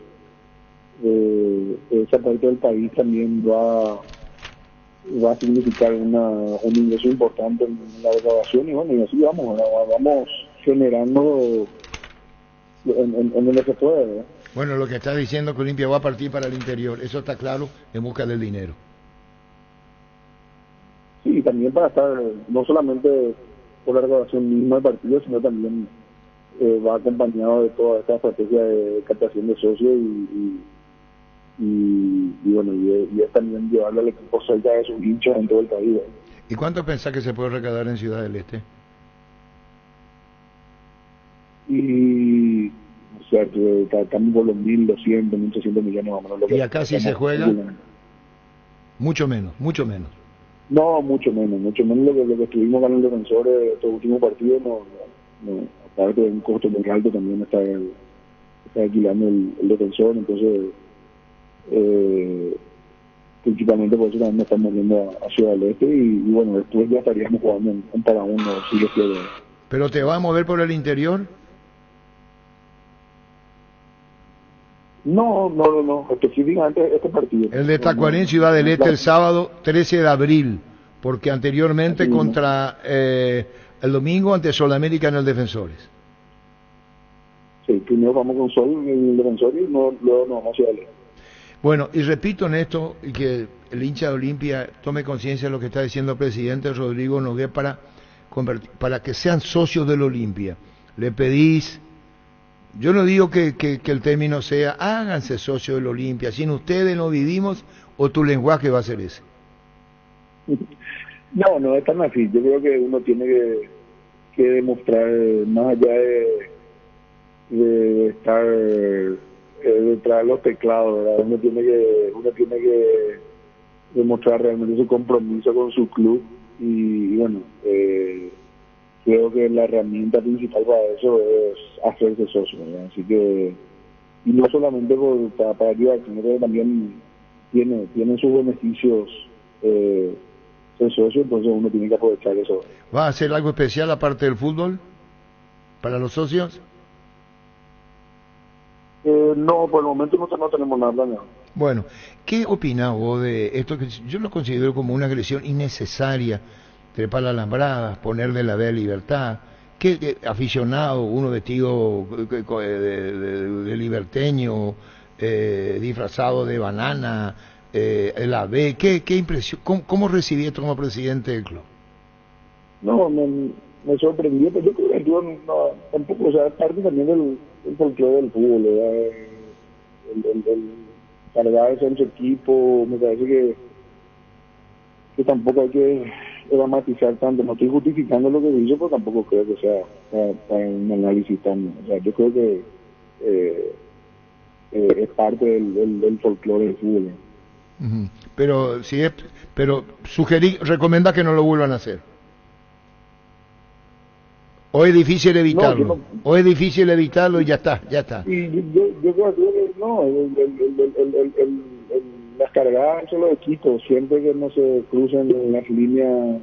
esa parte del país también va a significar un ingreso importante en la recaudación, y bueno, y así vamos generando en donde se puede, ¿verdad? Bueno, lo que está diciendo que Olimpia va a partir para el interior, eso está claro, en busca del dinero. Sí, y también para estar, no solamente por la recaudación misma del partido, sino también va acompañado de toda esta estrategia de captación de socios y bueno, y es también llevarle al equipo cerca de sus hinchas en todo el país, ¿verdad? ¿Y cuánto pensás que se puede recaudar en Ciudad del Este? Y o sea, estamos por los 1.200, 1.300 millones más o menos. ¿Y acá sí se juega? Mucho menos. No, mucho menos lo que estuvimos ganando el Defensor estos últimos partidos. Aparte de un costo muy alto, también está alquilando el Defensor, entonces principalmente por eso también nos estamos viendo a Ciudad del Este y bueno, después ya estaríamos jugando en para uno, si lo quiere. ¿Pero te va a mover por el interior? No, específicamente este partido. El de Tacuarí en Ciudad del Este el sábado 13 de abril, porque anteriormente contra el domingo ante Sol América en el Defensores. Sí, primero vamos con Sol en el Defensor y luego nos vamos a Ciudad del Este. Bueno, y repito en esto, y que el hincha de Olimpia tome conciencia de lo que está diciendo el presidente Rodrigo Nogué para que sean socios del Olimpia. Le pedís, yo no digo que el término sea, háganse socios del Olimpia, sin ustedes no vivimos, o tu lenguaje va a ser ese. No es tan así. Yo creo que uno tiene que demostrar, más allá de estar detrás de los teclados, ¿verdad? Uno tiene que demostrar realmente su compromiso con su club y bueno, creo que la herramienta principal para eso es hacerse socio, ¿verdad? Así que, y no solamente para ayudar, sino que también tiene sus beneficios ser socio, entonces uno tiene que aprovechar eso. ¿Va a hacer algo especial aparte del fútbol para los socios? No, por el momento no tenemos nada planeado. Bueno, ¿qué opinás vos de esto que yo lo considero como una agresión innecesaria? Trepar la alambrada, poner de la vía libertad. ¿Qué aficionado, uno vestido de liberteño, disfrazado de banana, el ave? ¿Qué impresión? ¿Cómo recibí esto como presidente del club? No, me sorprendió, pero yo creo que yo no, tampoco, o sea, es parte también del folclore del fútbol, ¿verdad? El cargarse en su equipo, me parece que tampoco hay que dramatizar tanto. No estoy justificando lo que hizo, pero tampoco creo que sea para un análisis tan, o sea, yo creo que es parte del folclore del fútbol. Uh-huh. Pero recomienda que no lo vuelvan a hacer. O es difícil evitarlo, o es difícil evitarlo y ya está. Y yo creo que no, las cargadas en los equipos, siempre que no se crucen las líneas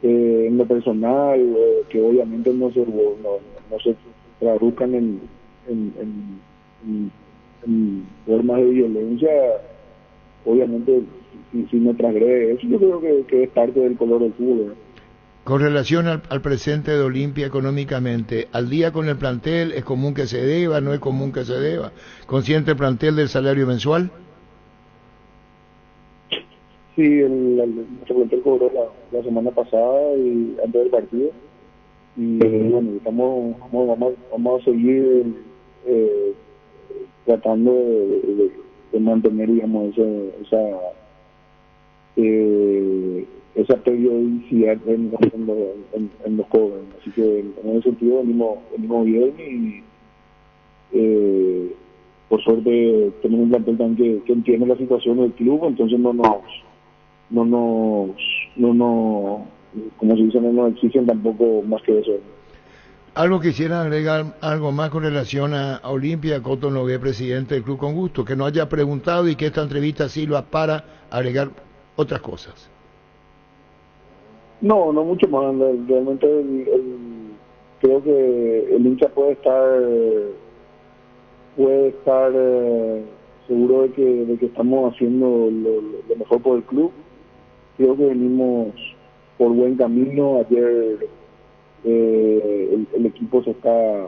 en lo personal, que obviamente no se traduzcan en formas de violencia, obviamente si no transgrede eso, yo creo que es parte del color del fútbol. Con relación al presente de Olimpia económicamente, ¿al día con el plantel es común que se deba, no es común que se deba? ¿Consciente el plantel del salario mensual? Sí, nuestro plantel cobró la semana pasada y antes del partido. Y bueno, vamos a seguir tratando de mantener, digamos, esa periodicidad en los cobros. Así que en ese sentido venimos bien y por suerte tenemos un plantel también que entiende la situación del club, entonces no nos como se dice, no nos exigen tampoco más que eso. Algo quisiera agregar, algo más con relación a Olimpia. Coto Nogué, presidente del club, con gusto, que no haya preguntado y que esta entrevista sirva para agregar otras cosas. No mucho más. Realmente creo que el hincha puede estar seguro de que estamos haciendo lo mejor por el club. Creo que venimos por buen camino. Ayer el equipo se está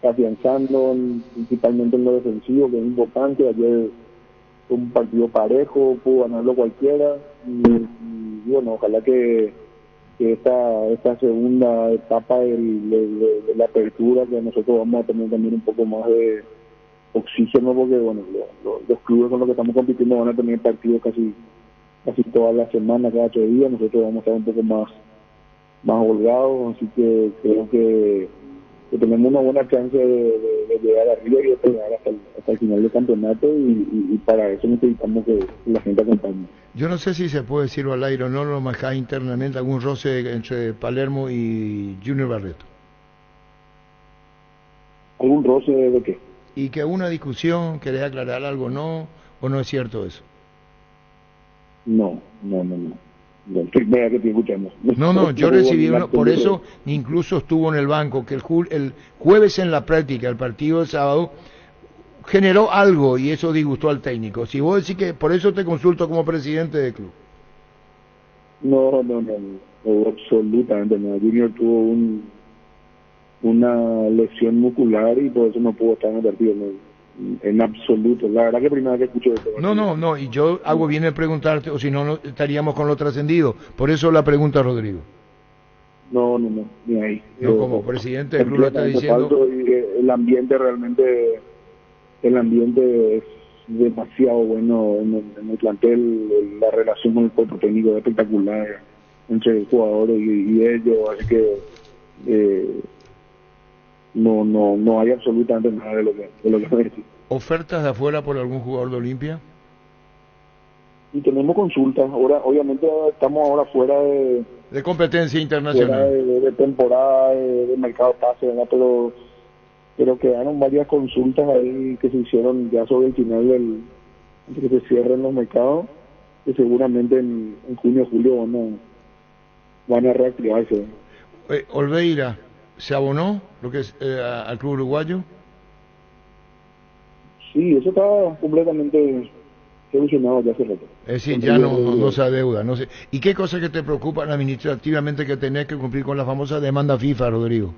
afianzando, principalmente en lo defensivo, que es importante. Ayer fue un partido parejo, pudo ganarlo cualquiera. Y bueno, ojalá que esta segunda etapa de la apertura, que nosotros vamos a tener también un poco más de oxígeno, porque bueno, los clubes con los que estamos compitiendo van a tener partidos casi todas las semanas, cada 8 días. Nosotros vamos a estar un poco más holgados, así que creo que tenemos una buena chance de llegar arriba y de llegar hasta el final del campeonato, y para eso necesitamos que la gente acompañe. Yo no sé si se puede decirlo al aire o no, lo manejaba internamente, algún roce entre Palermo y Junior Barreto. ¿Algún roce de qué? Y que una discusión, querés aclarar algo, ¿no? ¿O no es cierto eso? No. Vea que te escuchamos. No, yo recibí uno, por eso incluso estuvo en el banco, que el jueves en la práctica, el partido del sábado, generó algo y eso disgustó al técnico. Si vos decís que por eso te consulto como presidente del club. No, absolutamente no. Junior tuvo una lesión muscular y por eso no pudo estar en el partido. En absoluto, la verdad que primera vez que escucho esto. No, y yo hago bien en preguntarte, o si no estaríamos con lo trascendido. Por eso la pregunta, Rodrigo. No, ni ahí. No, como presidente del club lo está diciendo. El ambiente realmente, es demasiado bueno en el plantel. La relación con el cuerpo técnico es espectacular entre jugadores y ellos, así que no hay absolutamente nada de lo que me decís. ¿Ofertas de afuera por algún jugador de Olimpia? Y tenemos consultas. Ahora, obviamente estamos ahora fuera de competencia internacional, fuera de temporada, de mercado pase, ¿verdad? Pero quedaron varias consultas ahí que se hicieron ya sobre el final antes que se cierren los mercados, que seguramente en junio o julio van a reactivarse. Olveira, ¿se abonó lo que es al club uruguayo? Sí, eso está completamente solucionado ya hace rato. Es decir, ya no se adeuda. No sé. ¿Y qué cosas que te preocupan administrativamente que tenés que cumplir con la famosa demanda FIFA, Rodrigo?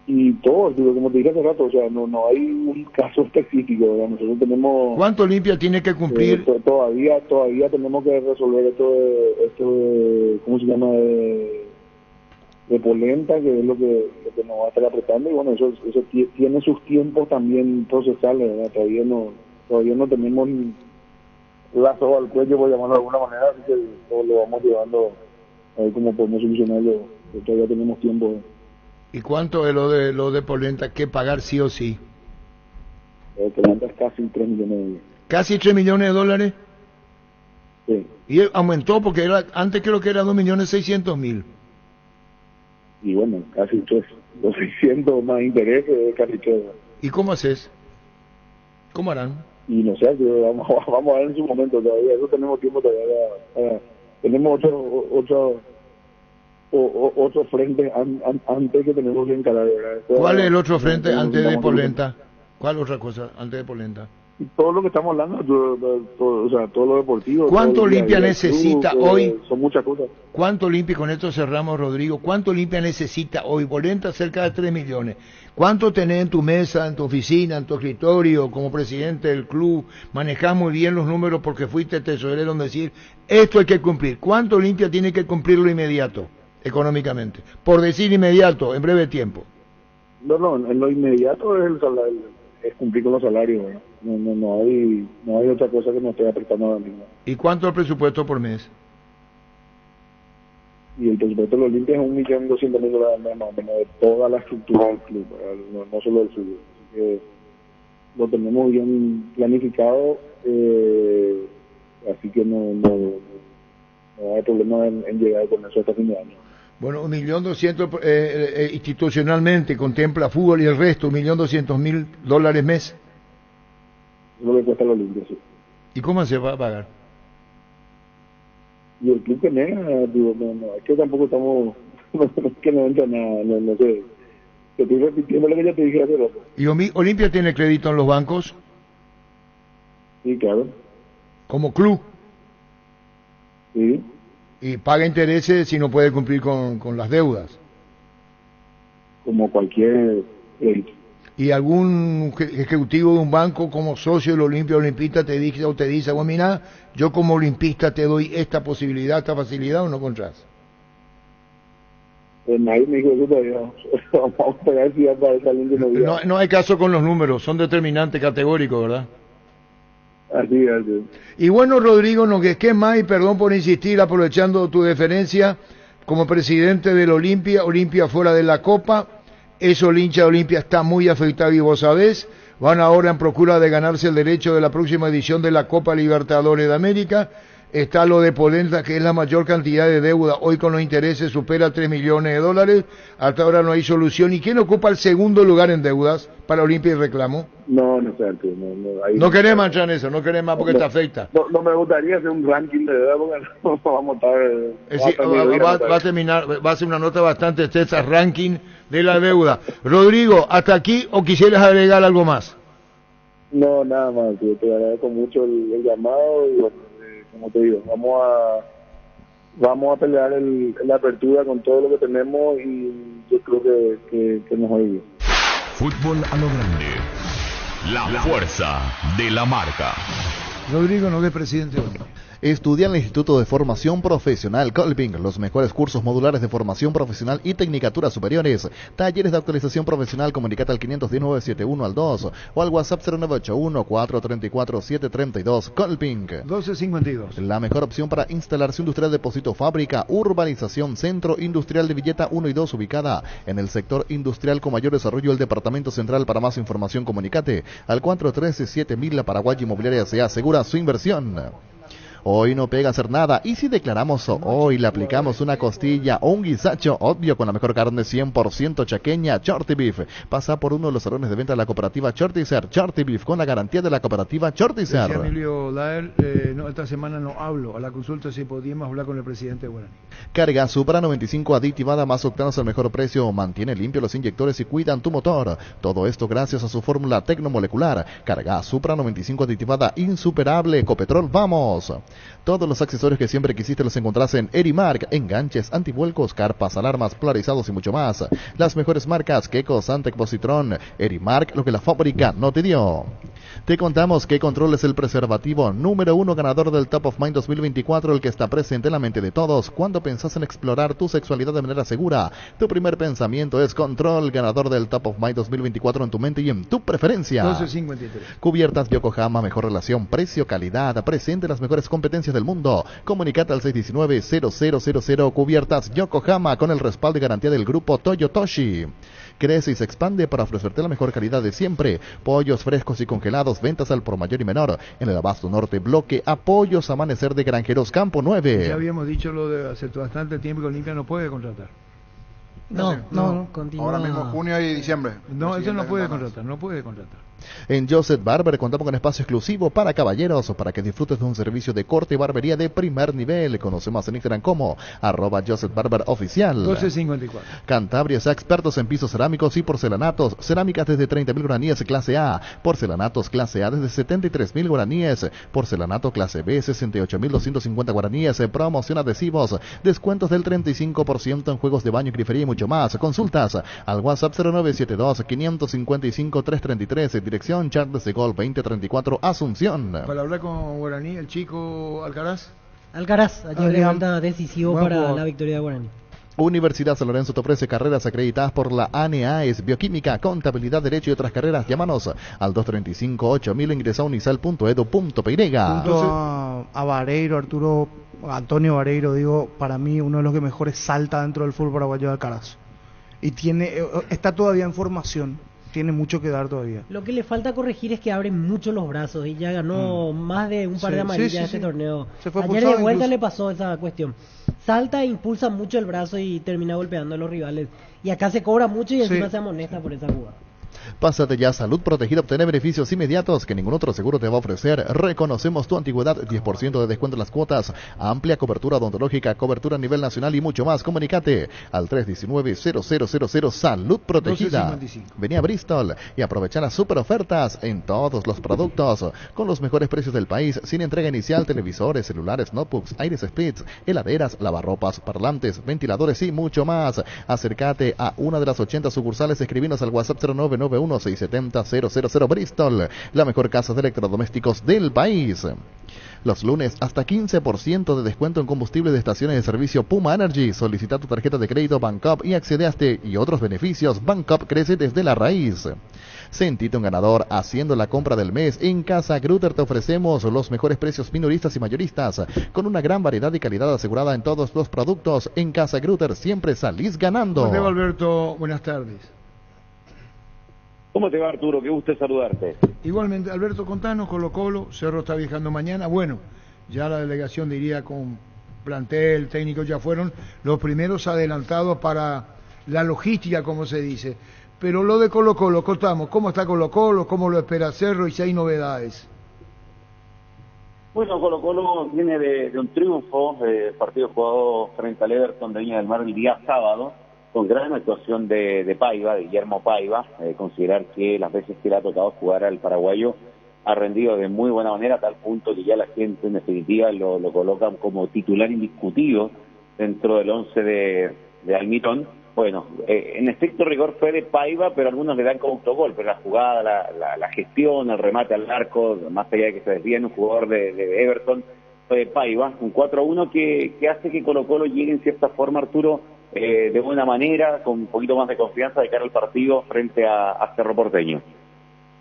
Y todo, digo, como te dije hace rato, o sea, no hay un caso específico, ¿verdad? Nosotros tenemos... ¿Cuánto Olimpia tiene que cumplir? Todavía tenemos que resolver esto de ¿cómo se llama? De polenta, que es lo que nos va a estar apretando, y bueno, eso tiene sus tiempos también procesales, ¿verdad? Todavía no tenemos la soga al cuello, por llamarlo de alguna manera, así que todo lo vamos llevando a ver cómo podemos solucionarlo, todavía tenemos tiempo. ¿Y cuánto es lo de polenta que pagar sí o sí? Polenta es casi 3 millones de dólares. ¿Casi 3 millones de dólares? Sí. Y aumentó porque antes creo que era 2.600.000. Y bueno, casi 600 más intereses, casi todo. ¿Y cómo haces? ¿Cómo harán? Y no sé, vamos a ver en su momento todavía, eso tenemos tiempo todavía. Tenemos otro frente antes que tenemos que encarar, ¿verdad? ¿Cuál es el otro frente antes de polenta? ¿Cuál otra cosa antes de polenta? Todo lo que estamos hablando, todo lo deportivo. ¿Cuánto Olimpia necesita hoy? Son muchas cosas. ¿Cuánto Olimpia, con esto cerramos, Rodrigo, cuánto Olimpia necesita hoy? Polenta cerca de 3 millones. ¿Cuánto tenés en tu mesa, en tu oficina, en tu escritorio, como presidente del club? Manejás muy bien los números porque fuiste tesorero en decir, esto hay que cumplir. ¿Cuánto Olimpia tiene que cumplirlo inmediato, económicamente? Por decir inmediato, en breve tiempo. No, en lo inmediato es el salario. Es cumplir con los salarios, ¿verdad? No hay otra cosa que nos esté apretando ahora mismo. ¿Y cuánto es el presupuesto por mes? Y el presupuesto de los Olimpia es $1.200.000 más o menos de toda la estructura del club, no solo del fútbol. Así que lo tenemos bien planificado, así que no hay problema en llegar con eso hasta fin de año. Bueno, 1.200.000 institucionalmente contempla fútbol y el resto, $1.200.000 mes. Es lo que cuesta los Olimpia, sí. ¿Y cómo se va a pagar? Y el club que nega, digo, es que tampoco estamos, que no entra nada, no sé. Te estoy repitiendo lo que ya te dije hace rato. ¿Y Olimpia tiene crédito en los bancos? Sí, claro. ¿Como club? Sí. ¿Y paga intereses si no puede cumplir con las deudas? Como cualquier crédito. ¿Y algún ejecutivo de un banco como socio del Olimpia Olimpista te dice, bueno, mira, yo como olimpista te doy esta posibilidad, esta facilidad, o no contras? Nadie me dijo eso todavía. Vamos a esperar si ya aparece alguien que nos diga. No hay caso con los números, son determinantes categóricos, ¿verdad? Así. Y bueno, Rodrigo, no que más, y perdón por insistir, aprovechando tu deferencia como presidente del Olimpia fuera de la Copa, eso el hincha de Olimpia está muy afectado y vos sabés, van ahora en procura de ganarse el derecho de la próxima edición de la Copa Libertadores de América. Está lo de polenta, que es la mayor cantidad de deuda, hoy con los intereses supera 3 millones de dólares, hasta ahora no hay solución. ¿Y quién ocupa el segundo lugar en deudas para Olimpia y Reclamo? No sé, no queremos entrar en eso, no queremos más porque te afecta. No me gustaría hacer un ranking de deuda porque vamos a estar... Va a ser una nota bastante extensa, ranking de la deuda. Rodrigo, ¿hasta aquí o quisieras agregar algo más? No, nada más, te agradezco mucho el llamado y bueno, como te digo, vamos a pelear la apertura con todo lo que tenemos y yo creo que nos va a ir bien. Fútbol a lo grande. La fuerza de la marca. Rodrigo Nogués, presidente. Estudia en el Instituto de Formación Profesional Colping, los mejores cursos modulares de formación profesional y tecnicaturas superiores. Talleres de actualización profesional, comunicate al 519-71 o al WhatsApp 0981-434-732. Colping 1252. La mejor opción para instalarse industrial depósito fábrica, urbanización, centro industrial de Villeta 1 y 2, ubicada en el sector industrial con mayor desarrollo del Departamento Central. Para más información, comunicate al 413-7000. La Paraguay Inmobiliaria se asegura su inversión. Hoy no pega hacer nada. Y si declaramos hoy, le aplicamos una costilla o un guisacho, obvio, con la mejor carne 100% chaqueña, Shorty Beef. Pasa por uno de los salones de venta de la cooperativa Shorty-Ser. Shorty Beef, con la garantía de la cooperativa Shorty-Ser. Decía Emilio Laer, no, esta semana no hablo. A la consulta si podíamos hablar con el presidente de Guaraní. Carga Supra 95 aditivada más octanos al mejor precio. Mantiene limpio los inyectores y cuidan tu motor. Todo esto gracias a su fórmula tecnomolecular. Carga Supra 95 aditivada insuperable. Copetrol, vamos. Todos los accesorios que siempre quisiste los encontrás en Erimark. Enganches, antivuelcos, carpas, alarmas, polarizados y mucho más. Las mejores marcas: Keco, Santec, Positron. Erimark, lo que la fábrica no te dio. Te contamos que Control es el preservativo número 1 ganador del Top of Mind 2024, el que está presente en la mente de todos. Cuando pensás en explorar tu sexualidad de manera segura, tu primer pensamiento es Control, ganador del Top of Mind 2024 en tu mente y en tu preferencia. 12.53. Cubiertas Yokohama, mejor relación, precio, calidad, presente las mejores competencias del mundo. Comunicate al 619-0000. Cubiertas Yokohama, con el respaldo y garantía del grupo Toyotoshi. Crece y se expande para ofrecerte la mejor calidad de siempre. Pollos frescos y congelados, ventas al por mayor y menor. En el Abasto Norte, bloque Apoyos Amanecer de Granjeros Campo 9. Ya habíamos dicho lo de hace bastante tiempo que Olimpia no puede contratar. No, continúa. Ahora mismo junio y diciembre. No, eso no puede contratar, no puede contratar. En Joseph Barber contamos con espacio exclusivo para caballeros, para que disfrutes de un servicio de corte y barbería de primer nivel. Conocemos en Instagram como @Joseph Barber Oficial. 12.54. Cantabria está expertos en pisos cerámicos y porcelanatos. Cerámicas desde 30.000 guaraníes clase A. Porcelanatos clase A desde 73.000 guaraníes. Porcelanato clase B 68.250 guaraníes. Promoción adhesivos. Descuentos del 35% en juegos de baño y grifería y mucho más. Consultas al WhatsApp 0972-555-333. Dirección Charles de Gaulle 2034 Asunción. Para hablar con Guaraní, el chico Alcaraz. Ayer levanta decisivo para la victoria de Guaraní. Universidad San Lorenzo te ofrece carreras acreditadas por la ANEAES, Bioquímica, Contabilidad, Derecho y otras carreras. Llámanos al 235-8000, ingresa a unisal.edu.py. A Vareiro, Antonio Vareiro, para mí uno de los que mejores salta dentro del fútbol paraguayo de Alcaraz. Y está todavía en formación. Tiene mucho que dar todavía. Lo que le falta corregir es que abre mucho los brazos y ya ganó más de un par de amarillas este torneo. Ayer de vuelta incluso le pasó esa cuestión. Salta e impulsa mucho el brazo y termina golpeando a los rivales. Y acá se cobra mucho y encima se amonesta por esa jugada. Pásate ya a Salud Protegida, obtener beneficios inmediatos que ningún otro seguro te va a ofrecer. Reconocemos tu antigüedad, 10% de descuento en las cuotas, amplia cobertura odontológica, cobertura a nivel nacional y mucho más. Comunicate al 319-0000 Salud Protegida. Vení a Bristol y aprovecha las super ofertas en todos los productos con los mejores precios del país, sin entrega inicial, televisores, celulares, notebooks, aires splits, heladeras, lavarropas, parlantes, ventiladores y mucho más. Acércate a una de las 80 sucursales, escribinos al WhatsApp 0991-670-000 Bristol, la mejor casa de electrodomésticos del país. Los lunes hasta 15% de descuento en combustible de estaciones de servicio Puma Energy. Solicita tu tarjeta de crédito Bancopp y accede a este y otros beneficios. Bancopp crece desde la raíz. Sentite un ganador haciendo la compra del mes. En Casa Grutter te ofrecemos los mejores precios minoristas y mayoristas, con una gran variedad y calidad asegurada en todos los productos. En Casa Grutter siempre salís ganando. Mateo Alberto, buenas tardes. ¿Cómo te va, Arturo? Qué gusto saludarte. Igualmente, Alberto, contanos, Colo-Colo, Cerro está viajando mañana. Bueno, ya la delegación diría con plantel, técnicos ya fueron los primeros adelantados para la logística, como se dice. Pero lo de Colo-Colo, contamos, ¿cómo está Colo-Colo? ¿Cómo lo espera Cerro? Y si hay novedades. Bueno, Colo-Colo viene de un triunfo, partido jugado frente al Everton de Viña del Mar el día sábado, con gran actuación de Paiva, de Guillermo Paiva. Considerar que las veces que le ha tocado jugar al paraguayo ha rendido de muy buena manera, a tal punto que ya la gente en definitiva lo coloca como titular indiscutido dentro del 11 de Almirón. Bueno, en estricto rigor fue de Paiva, pero algunos le dan como autogol, pero la jugada, la gestión, el remate al arco, más allá de que se desvíe en un jugador de Everton, fue de Paiva, un 4-1 que hace que Colo-Colo llegue en cierta forma, Arturo, de buena manera, con un poquito más de confianza de cara al partido frente a Cerro Porteño.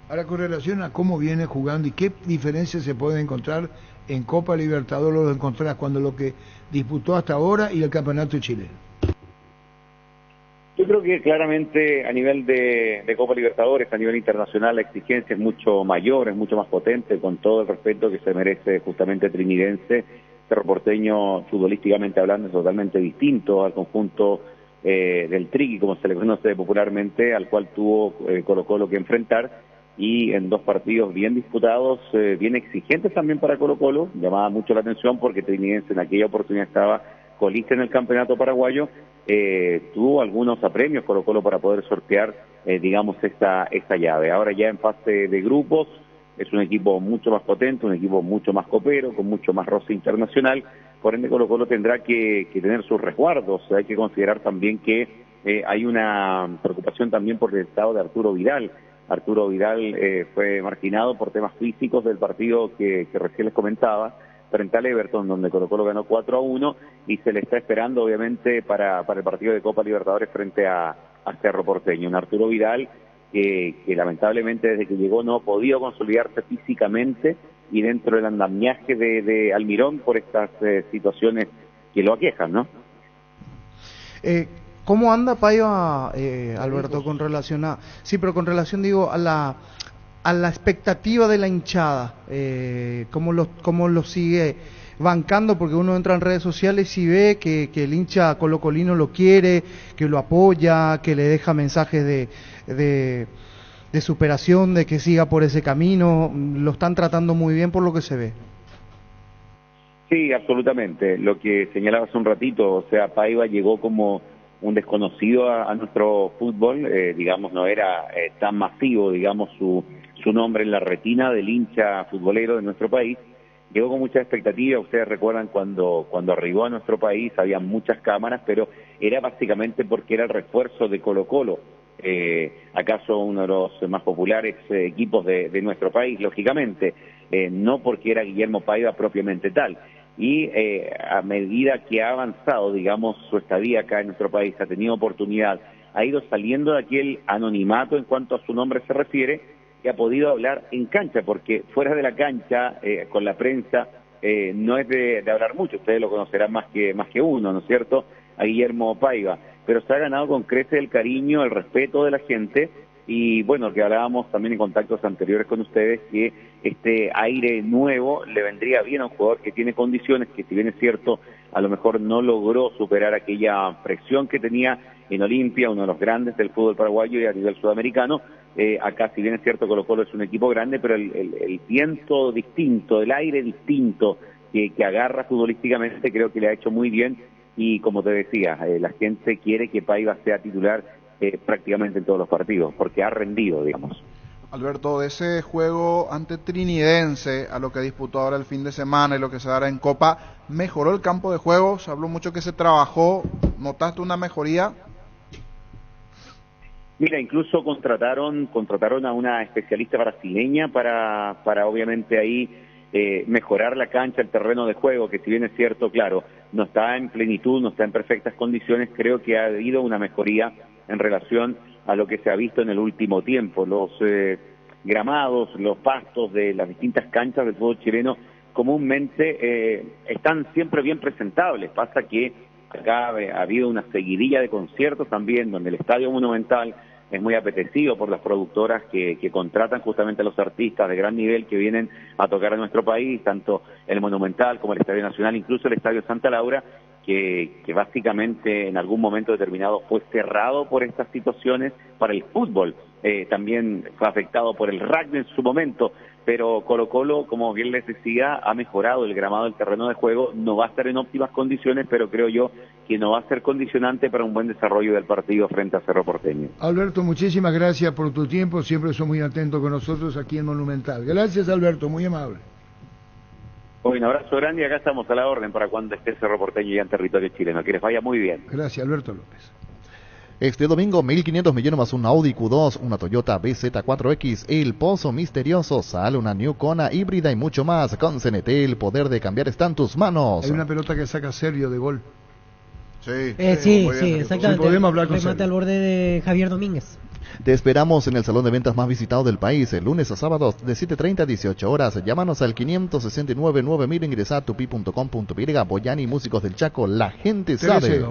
Ahora, con relación a cómo viene jugando y qué diferencias se pueden encontrar en Copa Libertadores, lo encontrás cuando lo que disputó hasta ahora y el Campeonato chileno. Yo creo que claramente a nivel de Copa Libertadores, a nivel internacional, la exigencia es mucho mayor, es mucho más potente, con todo el respeto que se merece justamente Trinidense. Cerro Porteño, futbolísticamente hablando, es totalmente distinto al conjunto del Triqui, como se le conoce popularmente, al cual tuvo Colo-Colo que enfrentar, y en 2 partidos bien disputados, bien exigentes también para Colo-Colo. Llamaba mucho la atención porque Trinidense en aquella oportunidad estaba colista en el campeonato paraguayo. Tuvo algunos apremios Colo-Colo para poder sortear, digamos, esta llave. Ahora ya en fase de grupos, es un equipo mucho más potente, un equipo mucho más copero, con mucho más roce internacional. Por ende, Colo-Colo tendrá que tener sus resguardos. Hay que considerar también que hay una preocupación también por el estado de Arturo Vidal. Arturo Vidal fue marginado por temas físicos del partido que recién les comentaba, frente al Everton, donde Colo-Colo ganó 4-1, y se le está esperando, obviamente, para el partido de Copa Libertadores frente a Cerro Porteño. Un Arturo Vidal que lamentablemente desde que llegó no ha podido consolidarse físicamente y dentro del andamiaje de Almirón por estas situaciones que lo aquejan, ¿no? ¿Cómo anda Paiva, Alberto, con relación a... Sí, pero con relación, digo, a la expectativa de la hinchada, cómo lo sigue bancando, porque uno entra en redes sociales y ve que el hincha colocolino lo quiere, que lo apoya, que le deja mensajes de superación, de que siga por ese camino. Lo están tratando muy bien por lo que se ve. Sí, absolutamente. Lo que señalaba hace un ratito, o sea, Paiva llegó como un desconocido a nuestro fútbol, digamos, no era tan masivo, digamos, su nombre en la retina del hincha futbolero de nuestro país. Llegó con mucha expectativa. Ustedes recuerdan cuando arribó a nuestro país, había muchas cámaras, pero era básicamente porque era el refuerzo de Colo-Colo, acaso uno de los más populares equipos de nuestro país, lógicamente, no porque era Guillermo Paiva propiamente tal. Y a medida que ha avanzado, digamos, su estadía acá en nuestro país, ha tenido oportunidad, ha ido saliendo de aquel anonimato en cuanto a su nombre se refiere, y ha podido hablar en cancha, porque fuera de la cancha, con la prensa, no es de hablar mucho. Ustedes lo conocerán más que uno, ¿no es cierto?, a Guillermo Paiva, pero se ha ganado con creces el cariño, el respeto de la gente. Y bueno, que hablábamos también en contactos anteriores con ustedes, que este aire nuevo le vendría bien a un jugador que tiene condiciones, que si bien es cierto, a lo mejor no logró superar aquella presión que tenía en Olimpia, uno de los grandes del fútbol paraguayo y a nivel sudamericano. Acá, si bien es cierto, Colo-Colo es un equipo grande, pero el viento distinto, el aire distinto que agarra futbolísticamente, creo que le ha hecho muy bien. Y como te decía, la gente quiere que Paiva sea titular prácticamente en todos los partidos, porque ha rendido, digamos. Alberto, de ese juego ante Trinidense a lo que disputó ahora el fin de semana y lo que se dará en Copa, ¿mejoró el campo de juego? Se habló mucho que se trabajó. ¿Notaste una mejoría? Mira, incluso contrataron a una especialista brasileña para obviamente ahí mejorar la cancha, el terreno de juego, que si bien es cierto, claro, no está en plenitud, no está en perfectas condiciones. Creo que ha habido una mejoría en relación a lo que se ha visto en el último tiempo. Los gramados, los pastos de las distintas canchas del fútbol chileno comúnmente están siempre bien presentables. Pasa que acá ha habido una seguidilla de conciertos también, donde el Estadio Monumental es muy apetecido por las productoras que contratan justamente a los artistas de gran nivel que vienen a tocar a nuestro país, tanto el Monumental como el Estadio Nacional, incluso el Estadio Santa Laura, que básicamente en algún momento determinado fue cerrado por estas situaciones para el fútbol. También fue afectado por el rugby en su momento, pero Colo-Colo, como bien les decía, ha mejorado el gramado del terreno de juego. No va a estar en óptimas condiciones, pero creo yo que no va a ser condicionante para un buen desarrollo del partido frente a Cerro Porteño. Alberto, muchísimas gracias por tu tiempo, siempre sos muy atento con nosotros aquí en Monumental. Gracias, Alberto, muy amable. Un abrazo grande y acá estamos a la orden para cuando esté Cerro Porteño ya en territorio chileno. Que les vaya muy bien. Gracias, Alberto López. Este domingo, 1.500 millones más un Audi Q2, una Toyota BZ4X, el Pozo Misterioso, sale una New Kona híbrida y mucho más. Con CNT, el poder de cambiar está en tus manos. Hay una pelota que saca Sergio de gol. Sí, exactamente. Sí, podemos hablar con remate al borde de Javier Domínguez. Te esperamos en el salón de ventas más visitado del país, el lunes a sábados de 7:30 a 18 horas. Llámanos al 569-9000, ingresa a tupi.com.py. Boyani, Músicos del Chaco, la gente sabe.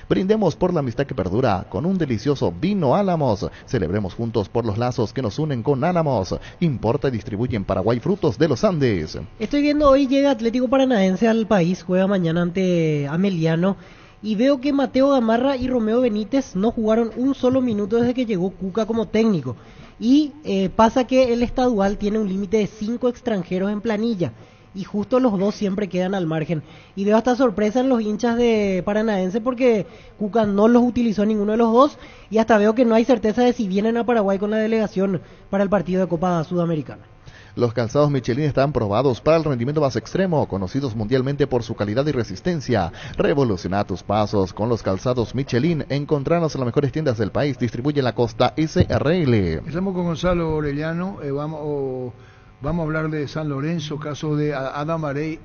Brindemos por la amistad que perdura con un delicioso vino Álamos. Celebremos juntos por los lazos que nos unen con Álamos. Importa y distribuye en Paraguay Frutos de los Andes. Estoy viendo hoy llega Atlético Paranaense al país, juega mañana ante Ameliano. Y veo que Mateo Gamarra y Romeo Benítez no jugaron un solo minuto desde que llegó Cuca como técnico. Y pasa que el estadual tiene un límite de 5 extranjeros en planilla. Y justo los dos siempre quedan al margen. Y veo hasta sorpresa en los hinchas de Paranaense porque Cuca no los utilizó ninguno de los dos. Y hasta veo que no hay certeza de si vienen a Paraguay con la delegación para el partido de Copa Sudamericana. Los calzados Michelin están probados para el rendimiento más extremo, conocidos mundialmente por su calidad y resistencia. Revoluciona tus pasos con los calzados Michelin. Encontrarnos en las mejores tiendas del país. Distribuye en la costa SRL. Estamos con Gonzalo Orellano. Vamos a hablar de San Lorenzo, caso de Adam Mareiro.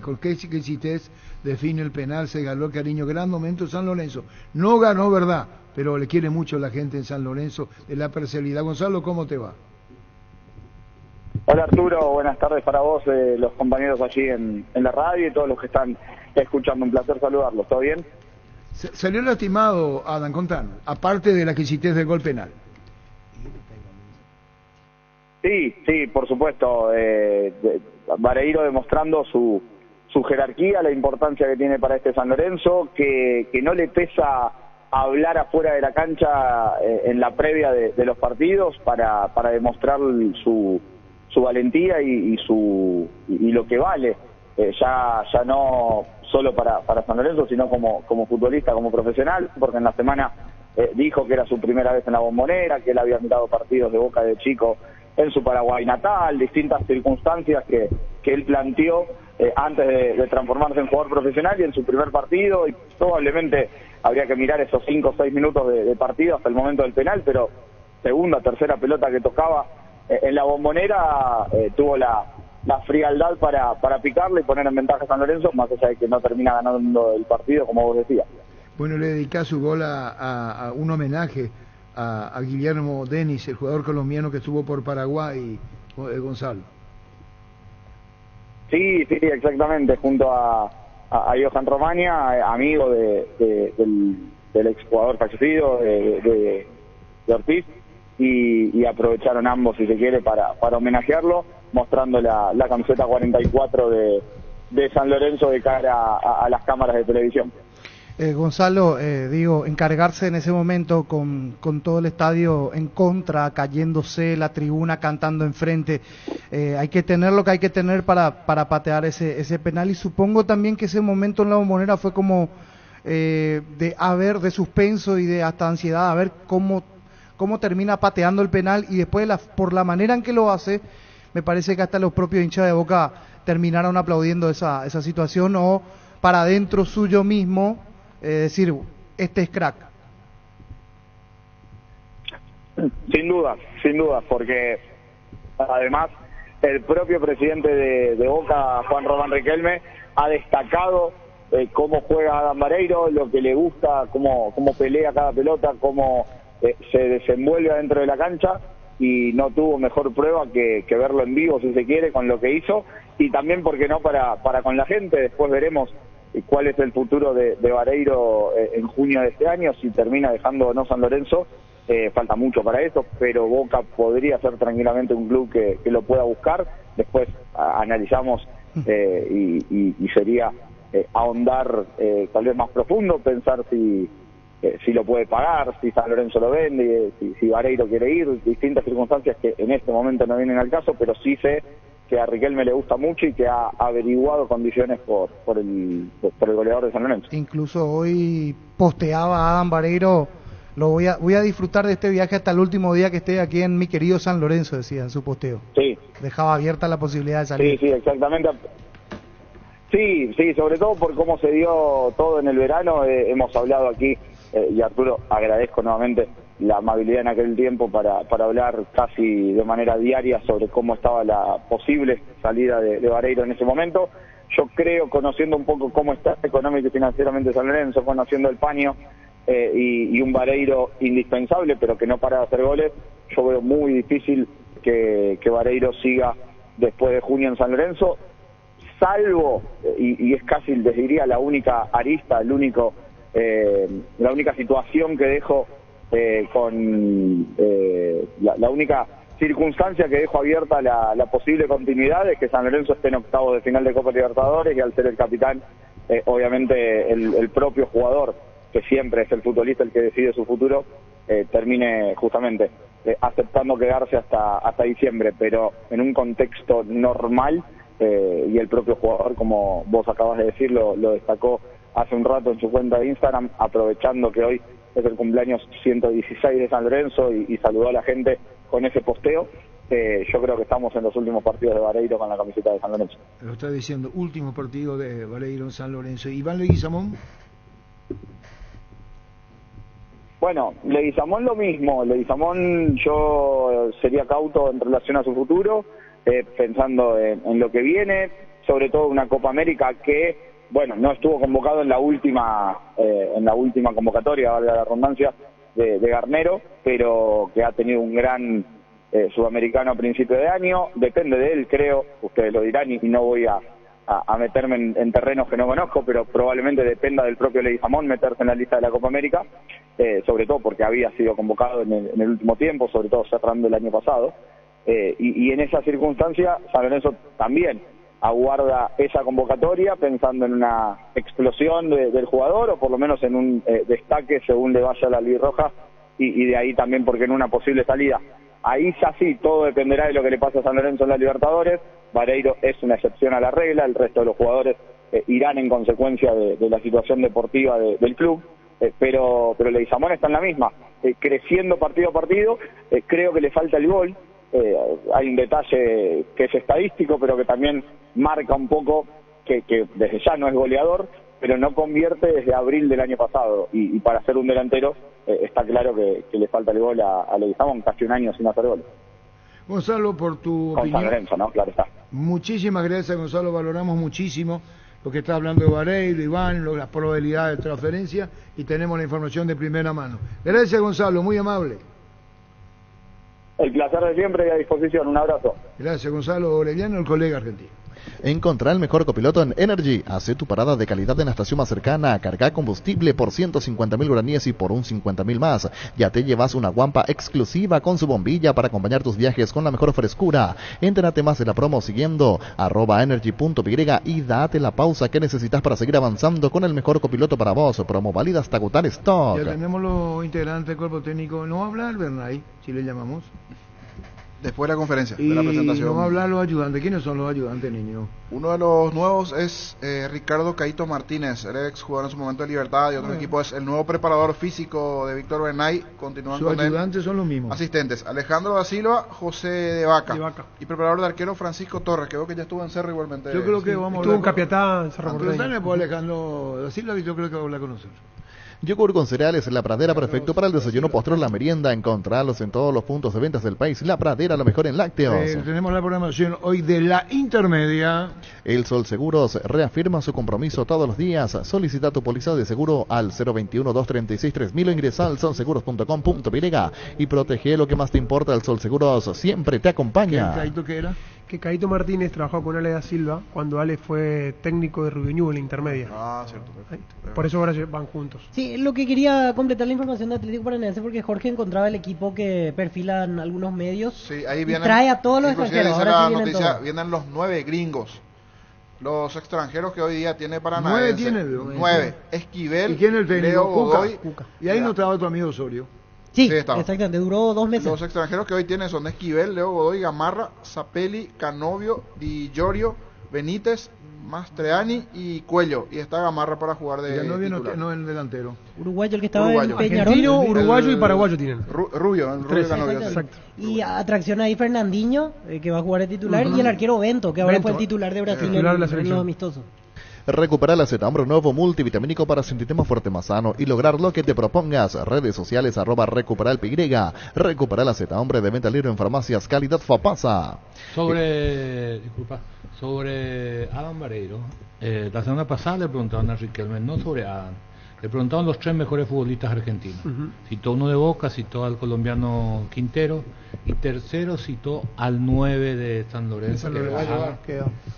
Con qué exquisitez define el penal, se ganó el cariño. Gran momento San Lorenzo. No ganó, ¿verdad? Pero le quiere mucho la gente en San Lorenzo de la parcialidad. Gonzalo, ¿cómo te va? Hola Arturo, buenas tardes para vos, los compañeros allí en la radio y todos los que están escuchando. Un placer saludarlos, ¿todo bien? Salió lastimado, Adam, contanos, aparte de la exquisitez del gol penal. Sí, por supuesto. Vareiro demostrando su jerarquía, la importancia que tiene para este San Lorenzo, que no le pesa hablar afuera de la cancha en la previa de los partidos para demostrar su valentía y lo que vale, ya no solo para San Lorenzo, sino como futbolista, como profesional, porque en la semana dijo que era su primera vez en la Bombonera, que él había mirado partidos de Boca de chico en su Paraguay natal, distintas circunstancias que él planteó antes de transformarse en jugador profesional, y en su primer partido, y probablemente habría que mirar esos 5 o 6 minutos de partido hasta el momento del penal, pero segunda, tercera pelota que tocaba en la Bombonera, tuvo la frialdad para picarle y poner en ventaja a San Lorenzo, más allá de que no termina ganando el partido, como vos decías. Bueno, le dedicá su gol a un homenaje a Guillermo Denis, el jugador colombiano que estuvo por Paraguay, Gonzalo. Sí, exactamente, junto a Johan Romagna, amigo del exjugador fallecido de Ortiz, y aprovecharon ambos, si se quiere, para homenajearlo, mostrando la camiseta 44 de San Lorenzo de cara a las cámaras de televisión. Gonzalo, encargarse en ese momento con todo el estadio en contra, cayéndose, la tribuna cantando enfrente, hay que tener lo que hay que tener para patear ese penal, y supongo también que ese momento en la Bombonera fue como de suspenso y de hasta ansiedad, a ver cómo termina pateando el penal, y después por la manera en que lo hace, me parece que hasta los propios hinchas de Boca terminaron aplaudiendo esa situación, o para adentro suyo mismo decir, este es crack. Sin duda, porque además el propio presidente de Boca, Juan Román Riquelme, ha destacado cómo juega Adam Vareiro, lo que le gusta, cómo pelea cada pelota, cómo se desenvuelve adentro de la cancha, y no tuvo mejor prueba que verlo en vivo, si se quiere, con lo que hizo, y también, ¿por qué no?, para con la gente. Después veremos cuál es el futuro de Vareiro en junio de este año, si termina dejando o no San Lorenzo. Falta mucho para eso, pero Boca podría ser tranquilamente un club que lo pueda buscar. Después analizamos y sería ahondar tal vez más profundo, pensar si lo puede pagar, si San Lorenzo lo vende, si Vareiro quiere ir, distintas circunstancias que en este momento no vienen al caso, pero sí sé que a Riquelme le gusta mucho y que ha averiguado condiciones por el goleador de San Lorenzo. Incluso hoy posteaba a Adam Vareiro, voy a disfrutar de este viaje hasta el último día que esté aquí en mi querido San Lorenzo, decía en su posteo. Sí. Dejaba abierta la posibilidad de salir. Sí, exactamente. Sí, sobre todo por cómo se dio todo en el verano. Hemos hablado aquí, y Arturo, agradezco nuevamente la amabilidad en aquel tiempo para hablar casi de manera diaria sobre cómo estaba la posible salida de Vareiro en ese momento. Yo creo, conociendo un poco cómo está económico y financieramente San Lorenzo, conociendo el paño y un Vareiro indispensable, pero que no para de hacer goles, yo veo muy difícil que Vareiro siga después de junio en San Lorenzo, salvo, y es casi, les diría, la única arista, la única situación que dejo la única circunstancia que dejo abierta la posible continuidad es que San Lorenzo esté en octavos de final de Copa Libertadores, y al ser el capitán, obviamente el propio jugador, que siempre es el futbolista el que decide su futuro, termine justamente aceptando quedarse hasta diciembre, pero en un contexto normal, y el propio jugador, como vos acabas de decir, lo destacó hace un rato en su cuenta de Instagram, aprovechando que hoy es el cumpleaños 116 de San Lorenzo, y saludó a la gente con ese posteo. Yo creo que estamos en los últimos partidos de Vareiro con la camiseta de San Lorenzo. Lo está diciendo, último partido de Vareiro en San Lorenzo. ¿Iván Leguizamón? Bueno, Leguizamón lo mismo. Leguizamón, yo sería cauto en relación a su futuro, pensando en lo que viene, sobre todo una Copa América que, bueno, no estuvo convocado en la última convocatoria, valga la redundancia, de Garnero, pero que ha tenido un gran sudamericano a principio de año. Depende de él, creo, ustedes lo dirán, y no voy a meterme en terrenos que no conozco, pero probablemente dependa del propio Leguizamón meterse en la lista de la Copa América, sobre todo porque había sido convocado en el último tiempo, sobre todo cerrando el año pasado, y en esa circunstancia San Lorenzo también aguarda esa convocatoria pensando en una explosión del jugador, o por lo menos en un destaque según le vaya la albirroja, y de ahí también porque en una posible salida. Ahí ya sí, todo dependerá de lo que le pase a San Lorenzo en la Libertadores. Vareiro es una excepción a la regla, el resto de los jugadores irán en consecuencia de la situación deportiva del club, pero Leguizamón está en la misma, creciendo partido a partido. Creo que le falta el gol. Hay un detalle que es estadístico, pero que también marca un poco que desde ya no es goleador, pero no convierte desde abril del año pasado, y para ser un delantero está claro que le falta el gol a Leguizamón, casi un año sin hacer goles. Gonzalo, por tu Con opinión. San Lorenzo, ¿no? Claro está. Muchísimas gracias, Gonzalo, valoramos muchísimo lo que está hablando de Vareiro, Iván, las probabilidades de transferencia, y tenemos la información de primera mano. Gracias, Gonzalo, muy amable. El placer de siempre y a disposición. Un abrazo. Gracias, Gonzalo Orellano, el colega argentino. Encontrá el mejor copiloto en Energy. Hacé tu parada de calidad en la estación más cercana. Carga combustible por 150.000 guaraníes y por un 50.000 más. Ya te llevas una guampa exclusiva con su bombilla para acompañar tus viajes con la mejor frescura. Entérate más de la promo siguiendo @energy.py y date la pausa que necesitas para seguir avanzando con el mejor copiloto para vos. Promo válida hasta agotar stock. Ya tenemos los integrantes del cuerpo técnico. No va a hablar Bernay, si le llamamos. Después de la conferencia, Y de la presentación. no va a hablar los ayudantes. ¿Quiénes son los ayudantes, niño? Uno de los nuevos es Ricardo Caito Martínez, el ex jugador en su momento de Libertad y otro equipo. Es el nuevo preparador físico de Víctor Bernay. Continúan Sus con él. ayudantes son los mismos. Asistentes: Alejandro da Silva, José de Vaca. Y preparador de arquero Francisco Torres, que veo que ya estuvo en Cerro igualmente. Yo creo que vamos a Estuvo hablar en Capiatá, en Cerro con... Porteño. Preguntale por Alejandro da Silva, que yo creo que va a hablar con nosotros. Yogur con cereales, La Pradera, perfecto para el desayuno, postre o la merienda. Encontralos en todos los puntos de ventas del país. La Pradera, lo mejor en lácteos. Tenemos la programación hoy de la intermedia. El Sol Seguros reafirma su compromiso todos los días. Solicita tu póliza de seguro al 021-236-3000 o ingresa al solseguros.com.py y protege lo que más te importa. El Sol Seguros siempre te acompaña. ¿Qué era? Que Caito Martínez trabajó con Ale da Silva cuando Ale fue técnico de Rubio Ñu en la intermedia. Ah, cierto. Perfecto. Por eso ahora van juntos. Sí, lo que quería completar la información de Atlético Paranaense, porque Jorge encontraba el equipo que perfilan algunos medios, Sí, ahí y vienen, trae a todos los inclusive extranjeros. dice Ahora la sí vienen noticia, todos. vienen los 9 gringos. Los extranjeros que hoy día tiene Paranaense. 9 tiene, 9. Esquivel, ¿Y quién es el técnico? Leo Godoy. Cuca. Y ahí no estaba tu amigo Osorio. Sí, estaba. exactamente, duró 2 meses. Los extranjeros que hoy tiene son Esquivel, Leo Godoy, Gamarra, Zapelli, Canovio, Di Giorgio, Benítez, Mastreani y Cuello. Y está Gamarra para jugar de Canovio titular. no es el delantero. Uruguayo, el que estaba Uruguayo. en Peñarol. Argentino, uruguayo y paraguayo tienen. Rubio, el Rubio Canovio. sí. Exacto. Y atracción ahí Fernandinho, que va a jugar de titular, y el arquero Bento, que ahora Bento, fue el titular de Brasil titular de la en selección. los amistosos. Recupera la Cetambre nuevo multivitamínico para sentirte más fuerte, más sano y lograr lo que te propongas. Redes sociales @recuperalpy. Recupera la Cetambre de venta libre en farmacias, calidad Fapasa. Sobre Adam Vareiro, la semana pasada le preguntaron a Riquelme, no sobre Adam, Le preguntaron los 3 mejores futbolistas argentinos. Citó uno de Boca, citó al colombiano Quintero, y tercero citó al 9 de San Lorenzo.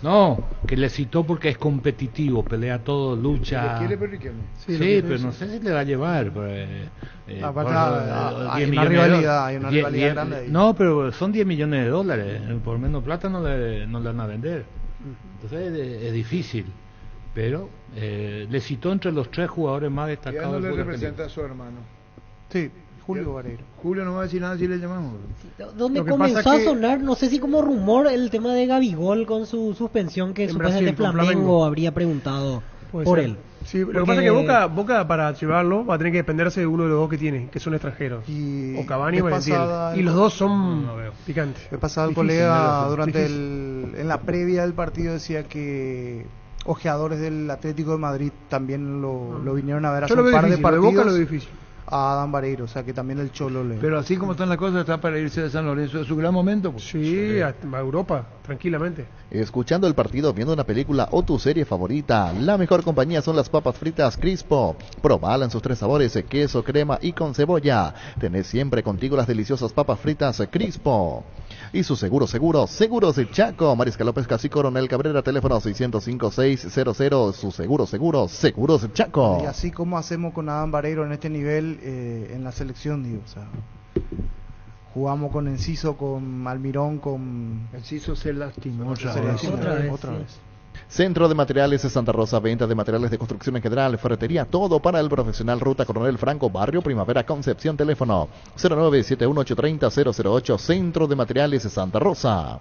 No, que le citó porque es competitivo, pelea todo, lucha. Sí, pero no sé si le va a llevar. Hay una rivalidad grande ahí. No, pero son $10 millones, por menos plata no le van a vender. Entonces es difícil. Pero le citó entre los 3 jugadores más destacados. Ya no le representa a su hermano. Sí, Julio Vareiro. Julio no va a decir nada si le llamamos. Donde comenzó a sonar, no sé si como rumor, el tema de Gabigol con su suspensión, que supuestamente Flamengo habría preguntado por él. Sí, lo que pasa es que Boca para llevarlo va a tener que dependerse de uno de los dos que tiene, que son extranjeros. O Cavani o Valentiel. Y los dos son picantes. He pasado el colega durante en la previa del partido, decía que ojeadores del Atlético de Madrid también lo vinieron a ver hace un par de partidos. De Boca lo difícil. A Adán Vareiro, o sea que también el Cholo le... Pero así como están las cosas, está para irse de San Lorenzo, es su gran momento. Pues. Sí, a Europa, tranquilamente. Escuchando el partido, viendo una película o tu serie favorita, la mejor compañía son las papas fritas Crispo. Probala en sus 3 sabores, queso, crema y con cebolla. Tenés siempre contigo las deliciosas papas fritas Crispo. Y su Seguros de Chaco, Mariscal López Casi Coronel Cabrera, teléfono 605-600, su Seguros de Chaco. Y así como hacemos con Adán Vareiro en este nivel, en la selección, digo, o sea, jugamos con Enciso, con Almirón, con... Enciso se lastimó otra vez. Centro de Materiales de Santa Rosa, venta de materiales de construcción en general, ferretería, todo para el profesional. Ruta Coronel Franco, Barrio Primavera, Concepción, teléfono 0971-830-008, Centro de Materiales de Santa Rosa.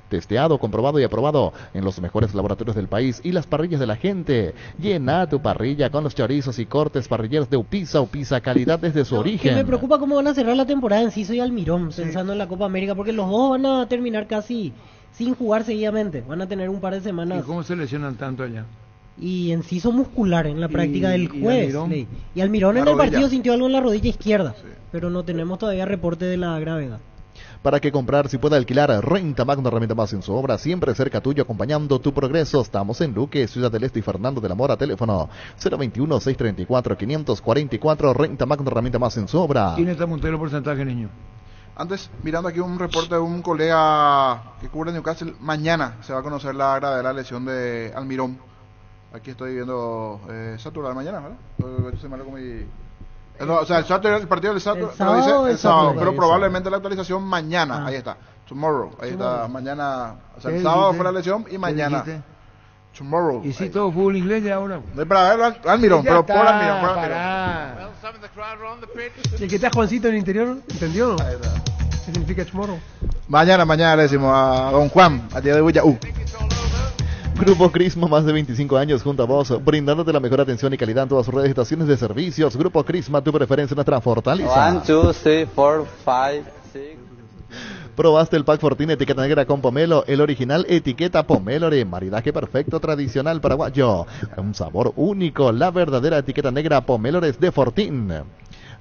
Testeado, comprobado y aprobado en los mejores laboratorios del país y las parrillas de la gente. Llena tu parrilla con los chorizos y cortes parrilleros de Upisa, calidad desde su origen. Que me preocupa cómo van a cerrar la temporada Enciso y Almirón, pensando en la Copa América, porque los dos van a terminar casi sin jugar seguidamente, van a tener un par de semanas. ¿Y cómo se lesionan tanto allá? Y Enciso muscular en la práctica del jueves. Y Almirón en el partido sintió algo en la rodilla izquierda, pero no tenemos todavía reporte de la gravedad. Para que comprar, si puede alquilar, Renta Magno, herramienta más en su obra, siempre cerca tuyo, acompañando tu progreso. Estamos en Luque, Ciudad del Este y Fernando de la Mora, teléfono 021-634-544, Renta Magno, herramienta más en su obra. ¿Tiene este Montero porcentaje, niño? Antes, mirando aquí un reporte de un colega que cubre Newcastle, mañana se va a conocer la gravedad de la lesión de Almirón. Aquí estoy viendo Saturday mañana, ¿verdad? No, o sea, el partido del sábado, el sábado, pero probablemente la actualización mañana, ahí está, tomorrow, ahí está, mañana, o sea, el sábado fue la lesión y mañana, tomorrow. ¿Y si todo fútbol inglés ya ahora? Para ver Almirón, pero por Almirón, ¿Y qué está Juancito en el interior? ¿Entendió? ¿Qué significa tomorrow? Mañana le decimos a don Juan, a día de Huilla, Grupo Crisma, más de 25 años junto a vos, brindándote la mejor atención y calidad en todas sus redes y estaciones de servicios. Grupo Crisma, tu preferencia en nuestra fortaleza. 1, 2, 3, 4, 5, 6. Probaste el pack Fortín etiqueta negra con pomelo, el original etiqueta pomelore, maridaje perfecto tradicional paraguayo, un sabor único, la verdadera etiqueta negra pomelores de Fortín.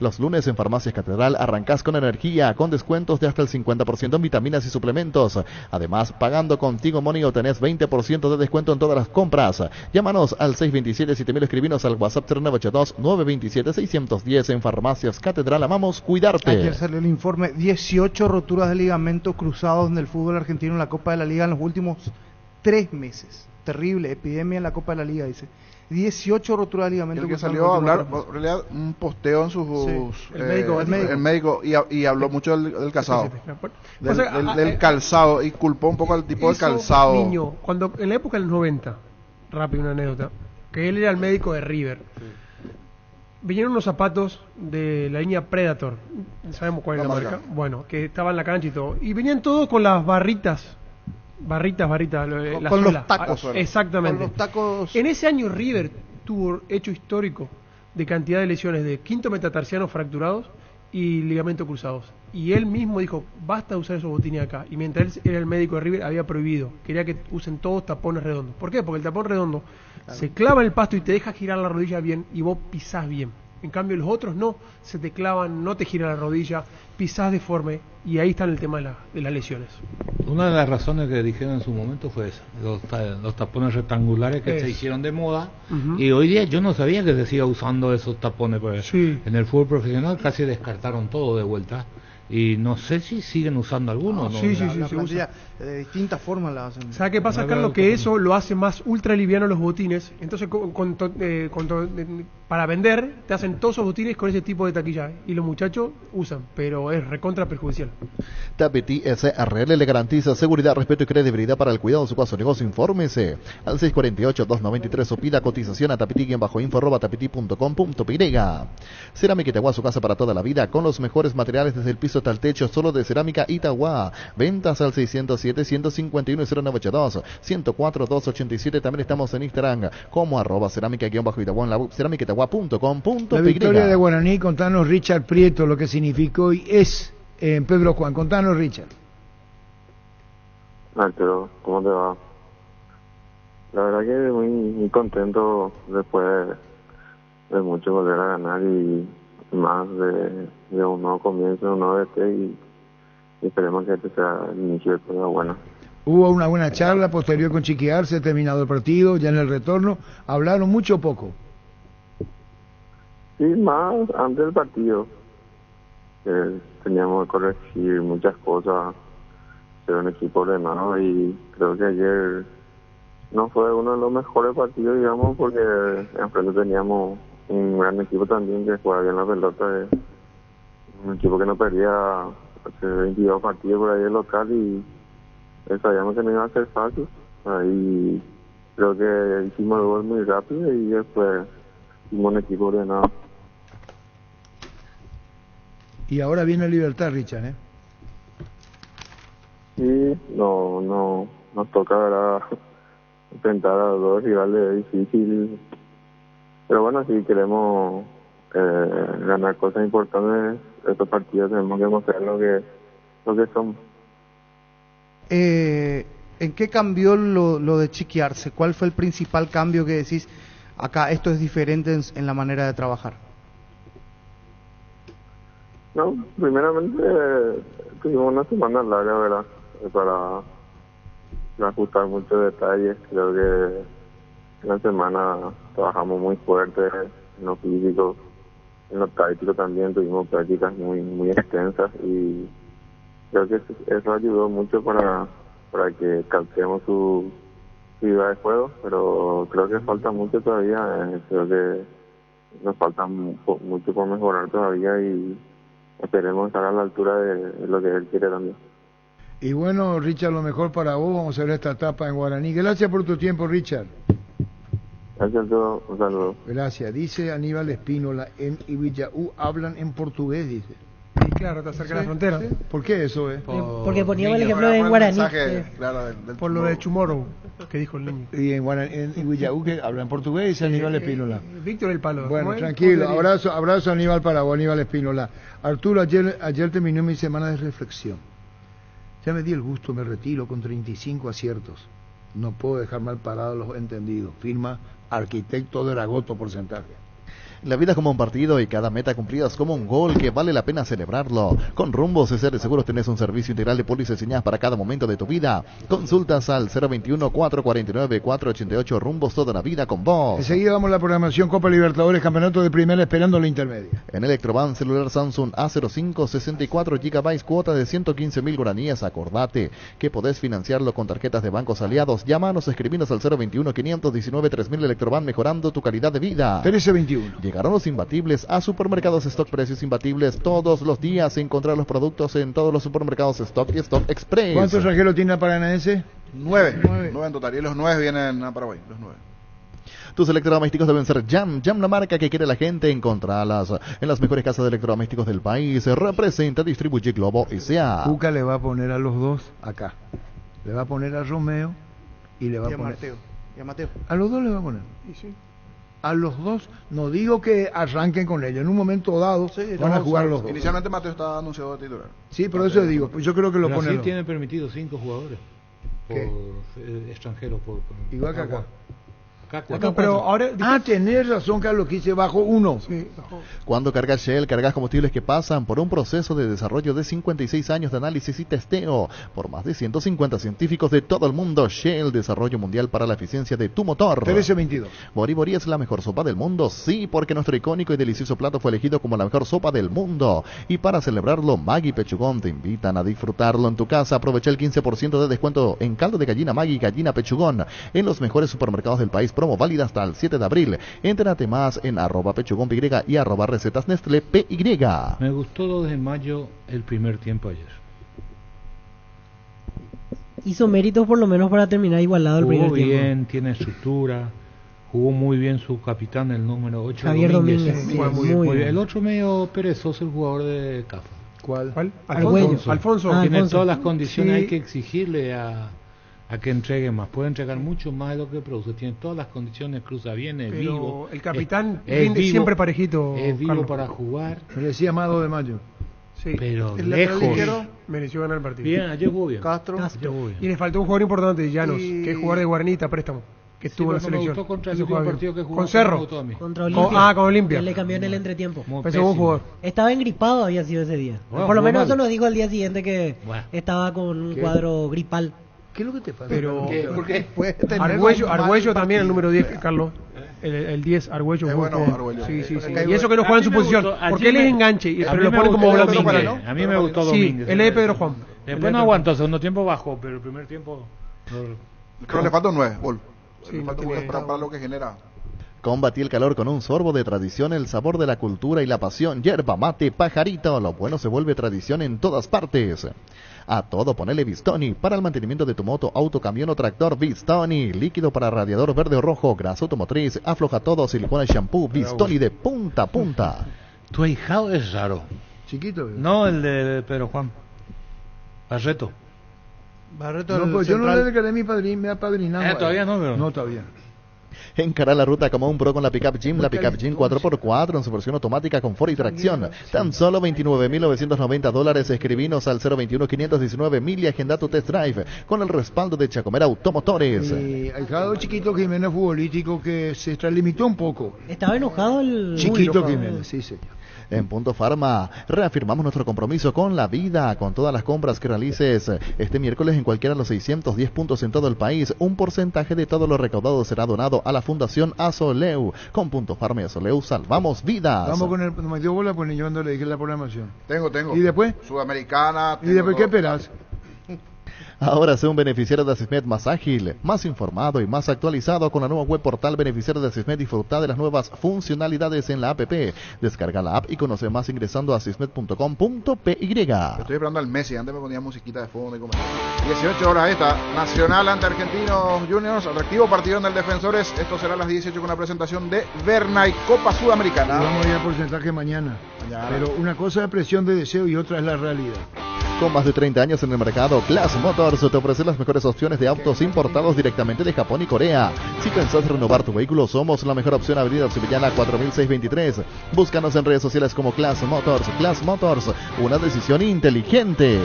Los lunes en Farmacias Catedral arrancás con energía, con descuentos de hasta el 50% en vitaminas y suplementos. Además, pagando contigo Money obtenés 20% de descuento en todas las compras. Llámanos al 627-7000, escribinos al WhatsApp 0982-927-610 en Farmacias Catedral. Amamos cuidarte. Ayer salió el informe, 18 roturas de ligamentos cruzados en el fútbol argentino en la Copa de la Liga en los últimos 3 meses. Terrible, epidemia en la Copa de la Liga, dice. 18 roturas de ligamento. El que salió a hablar, en realidad, un posteo en sus... el médico y habló mucho del calzado. Del calzado, y culpó un poco al tipo de calzado. Niño, cuando en la época de los 90, rápido una anécdota, que él era el médico de River, vinieron unos zapatos de la línea Predator, sabemos cuál es la marca, bueno, que estaba en la cancha y todo, y venían todos con las barritas, con los tacos. Exactamente. Con los tacos. En ese año River tuvo hecho histórico de cantidad de lesiones de quinto metatarsianos fracturados y ligamento cruzados. Y él mismo dijo, basta de usar esos botines acá. Y mientras él era el médico de River, había prohibido. Quería que usen todos tapones redondos. ¿Por qué? Porque el tapón redondo se clava en el pasto y te deja girar la rodilla bien y vos pisás bien. En cambio los otros no, se te clavan, no te gira la rodilla, pisás deforme, y ahí está el tema de las lesiones. Una de las razones que dijeron en su momento fue esa, los tapones rectangulares que se hicieron de moda, y hoy día yo no sabía que se siga usando esos tapones, porque en el fútbol profesional casi descartaron todo de vuelta. Y no sé si siguen usando algunos. ¿No? Sí, se usa. De distintas formas la hacen. ¿Sabes qué pasa, Carlos? Que eso lo hace más ultra liviano los botines. Entonces, para vender, te hacen todos esos botines con ese tipo de taquilla. Y los muchachos usan, pero es recontra perjudicial. Tapetí SRL le garantiza seguridad, respeto y credibilidad para el cuidado de su caso negocio. Infórmese al 648-293 o pida cotización a tapetí-info@tapetí.com.py. Cerámica Itagua, su casa para toda la vida, con los mejores materiales desde el piso hasta el techo, solo de Cerámica Itagua. Ventas al 607-151-0982, 104-287. También estamos en Instagram como @cerámica-itagua en la web cerámicaitagua.com.py. La victoria de Guaraní, contanos, Richard Prieto, lo que significó y es en Pedro Juan. Contanos, Richard. Arturo, ¿cómo te va? La verdad que muy contento después de mucho volver a ganar y más de un nuevo comienzo, un nuevo y esperemos que este sea el inicio de todo bueno. Hubo una buena charla posterior con Chiqui Arce, terminado el partido, ya en el retorno. ¿Hablaron mucho o poco? Sí, más antes del partido. Teníamos que corregir muchas cosas, ser un equipo ordenado y creo que ayer no fue uno de los mejores partidos, digamos, porque enfrente teníamos un gran equipo también que jugaba bien la pelota, un equipo que no perdía hace 22 partidos por ahí el local y sabíamos que no iba a ser fácil. Ahí creo que hicimos el gol muy rápido y después hicimos un equipo ordenado. Y ahora viene Libertad, Richard, ¿eh? Sí, no nos toca, ¿verdad?, enfrentar a los dos rivales difíciles. Pero bueno, si queremos ganar cosas importantes, estos partidos tenemos que mostrar lo que somos. ¿En qué cambió lo de Chiqui Arce? ¿Cuál fue el principal cambio que decís, acá esto es diferente en la manera de trabajar? No, primeramente tuvimos una semana larga, ¿verdad?, para ajustar muchos detalles. Creo que en la semana trabajamos muy fuerte en lo físico, en lo táctico también, tuvimos prácticas muy extensas y creo que eso ayudó mucho para que calcemos su idea de juego, pero creo que falta mucho todavía, creo que nos falta mucho por mejorar todavía y esperemos estar a la altura de lo que él quiere también. Y bueno, Richard, lo mejor para vos, vamos a ver esta etapa en Guaraní. Gracias por tu tiempo, Richard. Gracias a todos, un saludo. Gracias. Dice Aníbal Espínola, en Ibillau hablan en portugués, dice. Y claro, está cerca de la frontera. ¿Por qué eso, Porque poníamos el ejemplo de Guaraní. Por lo de Tomorrow, que dijo el niño. Y en Ibillau que hablan portugués, dice Aníbal Espínola. Víctor el Palo. Bueno, tranquilo, abrazo Aníbal para vos, Aníbal Espínola. Arturo, ayer terminó mi semana de reflexión. Ya me di el gusto, me retiro con 35 aciertos. No puedo dejar mal parados los entendidos. Firma Arquitecto Dragoto Porcentaje. La vida es como un partido y cada meta cumplida es como un gol que vale la pena celebrarlo. Con Rumbo CCR Seguros tenés un servicio integral de pólizas diseñadas para cada momento de tu vida. Consultas al 021-449-488. Rumbos toda la vida con vos. Enseguida vamos a la programación Copa Libertadores, Campeonato de Primera, esperando la intermedia. En Electroban celular Samsung A05, 64 GB, cuota de 115.000 guaraníes. Acordate que podés financiarlo con tarjetas de bancos aliados. Llámanos, escribinos al 021-519-3000. Electroban, mejorando tu calidad de vida. 1321. Llegaron los imbatibles a Supermercados Stock, precios imbatibles todos los días. Encontrar los productos en todos los supermercados Stock y Stock Express. ¿Cuántos extranjeros tiene el Paranaense? 9 en total, y los 9 vienen a Paraguay, los 9. Tus electrodomésticos deben ser Jam, la marca que quiere la gente. Encontralas en las mejores casas de electrodomésticos del país. Representa, distribuye Globo S.A. Cuca le va a poner a los dos acá. Le va a poner a Romeo y le va a poner y a Mateo. A los dos le va a poner. Y sí. A los dos, no digo que arranquen con ellos, en un momento dado van a jugar los dos. Inicialmente Mateo está anunciado de titular. Sí, pero eso digo, pues yo creo que lo ponen. Brasil tiene permitido 5 jugadores por extranjeros. Igual que acá. Pero ahora... tenés razón, Carlos, que dice bajo 1. Sí, bajo. Cuando cargas Shell, cargas combustibles que pasan por un proceso de desarrollo de 56 años de análisis y testeo por más de 150 científicos de todo el mundo. Shell, desarrollo mundial para la eficiencia de tu motor. 1322. Bori Bori es la mejor sopa del mundo, sí, porque nuestro icónico y delicioso plato fue elegido como la mejor sopa del mundo. Y para celebrarlo, Maggi Pechugón te invitan a disfrutarlo en tu casa. Aprovecha el 15% de descuento en caldo de gallina Maggi Gallina Pechugón en los mejores supermercados del país. Promo válida hasta el 7 de abril. Entérate más en @pechugónpy y @recetas Nestlé PY. Me gustó 2 de mayo el primer tiempo ayer. Hizo méritos por lo menos para terminar igualado el primer Jugó tiempo. bien, tiene estructura. Jugó muy bien su capitán, el número 8, Javier Domínguez. Sí, muy bien. El otro medio perezoso, el jugador de CAFA. ¿Cuál? Alfonso. Tiene Alfonso. todas las condiciones, Sí. hay que exigirle a que entregue más. Puede entregar mucho más de lo que produce. Tiene todas las condiciones, cruza bien, es Pero vivo. el capitán es rinde vivo, siempre parejito. Es vivo Carlos. para jugar. Me decía Amado de Mayo. Sí. Pero el lateral lejos. izquierdo mereció ganar el partido. Bien, ayer jugó bien. Castro. Ayer jugó bien. Y le faltó un jugador importante, Llanos, Y- que es jugador de Guarnita, préstamo, que estuvo en la pero no me selección. gustó contra el Ese último jugador partido bien. que jugó. Con No me Cerro. gustó a mí. Contra Olimpia. Con Olimpia. Él le cambió en el entretiempo. Muy Ese buen pésimo. jugador. Estaba engripado, había sido ese día. Bueno, por lo jugó menos mal. eso nos dijo al día siguiente que Bueno. estaba con un ¿Qué? cuadro gripal. ¿Qué es lo que te pasa? Pero ¿Por qué? Puede tener Argüello, un mal Argüello también, el partido. número 10, Carlos. El 10, Argüello. Es buen bueno, jugador. Argüello. Sí, sí, sí. Pero Y eso que no juega en su A mí me posición. gustó. Porque él Ayer es me- enganche, a pero mí lo me pone gustó como Domínguez. Domínguez. ¿no? A mí me gustó Sí, Domínguez. él es Pedro Juan. Después no aguantó, segundo tiempo bajó, pero el primer tiempo... Pero le falta un 9, gol. Sí, Le falta un no 9 tiene- para lo que genera. Combatí el calor con un sorbo de tradición, el sabor de la cultura y la pasión. Yerba mate, pajarito, lo bueno se vuelve tradición en todas partes. A todo ponele Bistoni, para el mantenimiento de tu moto, auto, camión o tractor, Bistoni. Líquido para radiador verde o rojo, grasa automotriz, afloja todo, silicona y shampoo, Bistoni de punta a punta. Tu ahijado es raro. Chiquito. No el de Pedro Juan. Barreto. Barreto No, el pues yo no central. le regalé mi padrín, me ha padrinado. Todavía no, pero... No, todavía. Encara la ruta como un pro con la Pickup Jim, la Pickup Jim 4x4 en su versión automática, confort y tracción. Tan solo $29,990. Escribinos al 021-519,000 y agenda tu test drive con el respaldo de Chacomera Automotores. Mi ahijado chiquito Jiménez futbolístico que se extralimitó un poco. Estaba enojado el... Chiquito Muy enojado. Jiménez, sí, señor. En Punto Farma, reafirmamos nuestro compromiso con la vida, con todas las compras que realices este miércoles en cualquiera de los 610 puntos en todo el país. Un porcentaje de todo lo recaudado será donado a la Fundación Azoleu. Con Punto Farma y Azoleu salvamos vidas. Vamos con el... No me dio bola pues ni yo cuando le dije la programación. Tengo. ¿Y después? Sudamericana. ¿Y después qué esperas? Ahora sé un beneficiario de Asismed más ágil, más informado y más actualizado con la nueva web portal beneficiario de Asismed. Disfruta de las nuevas funcionalidades en la app. Descarga la app y conoce más ingresando a asismed.com.py. Estoy esperando al Messi, antes me ponía musiquita de fondo y como 18 horas esta, Nacional ante Argentinos Juniors, atractivo partido en el Defensores, esto será a las 18 con la presentación de Berna y Copa Sudamericana. Y vamos a ir al porcentaje mañana. Pero una cosa es presión de deseo y otra es la realidad. Con más de 30 años en el mercado, Class Motors te ofrece las mejores opciones de autos importados directamente de Japón y Corea. Si pensás renovar tu vehículo, somos la mejor opción. Avenida Sevillana 4623. Búscanos en redes sociales como Class Motors. Class Motors, una decisión inteligente.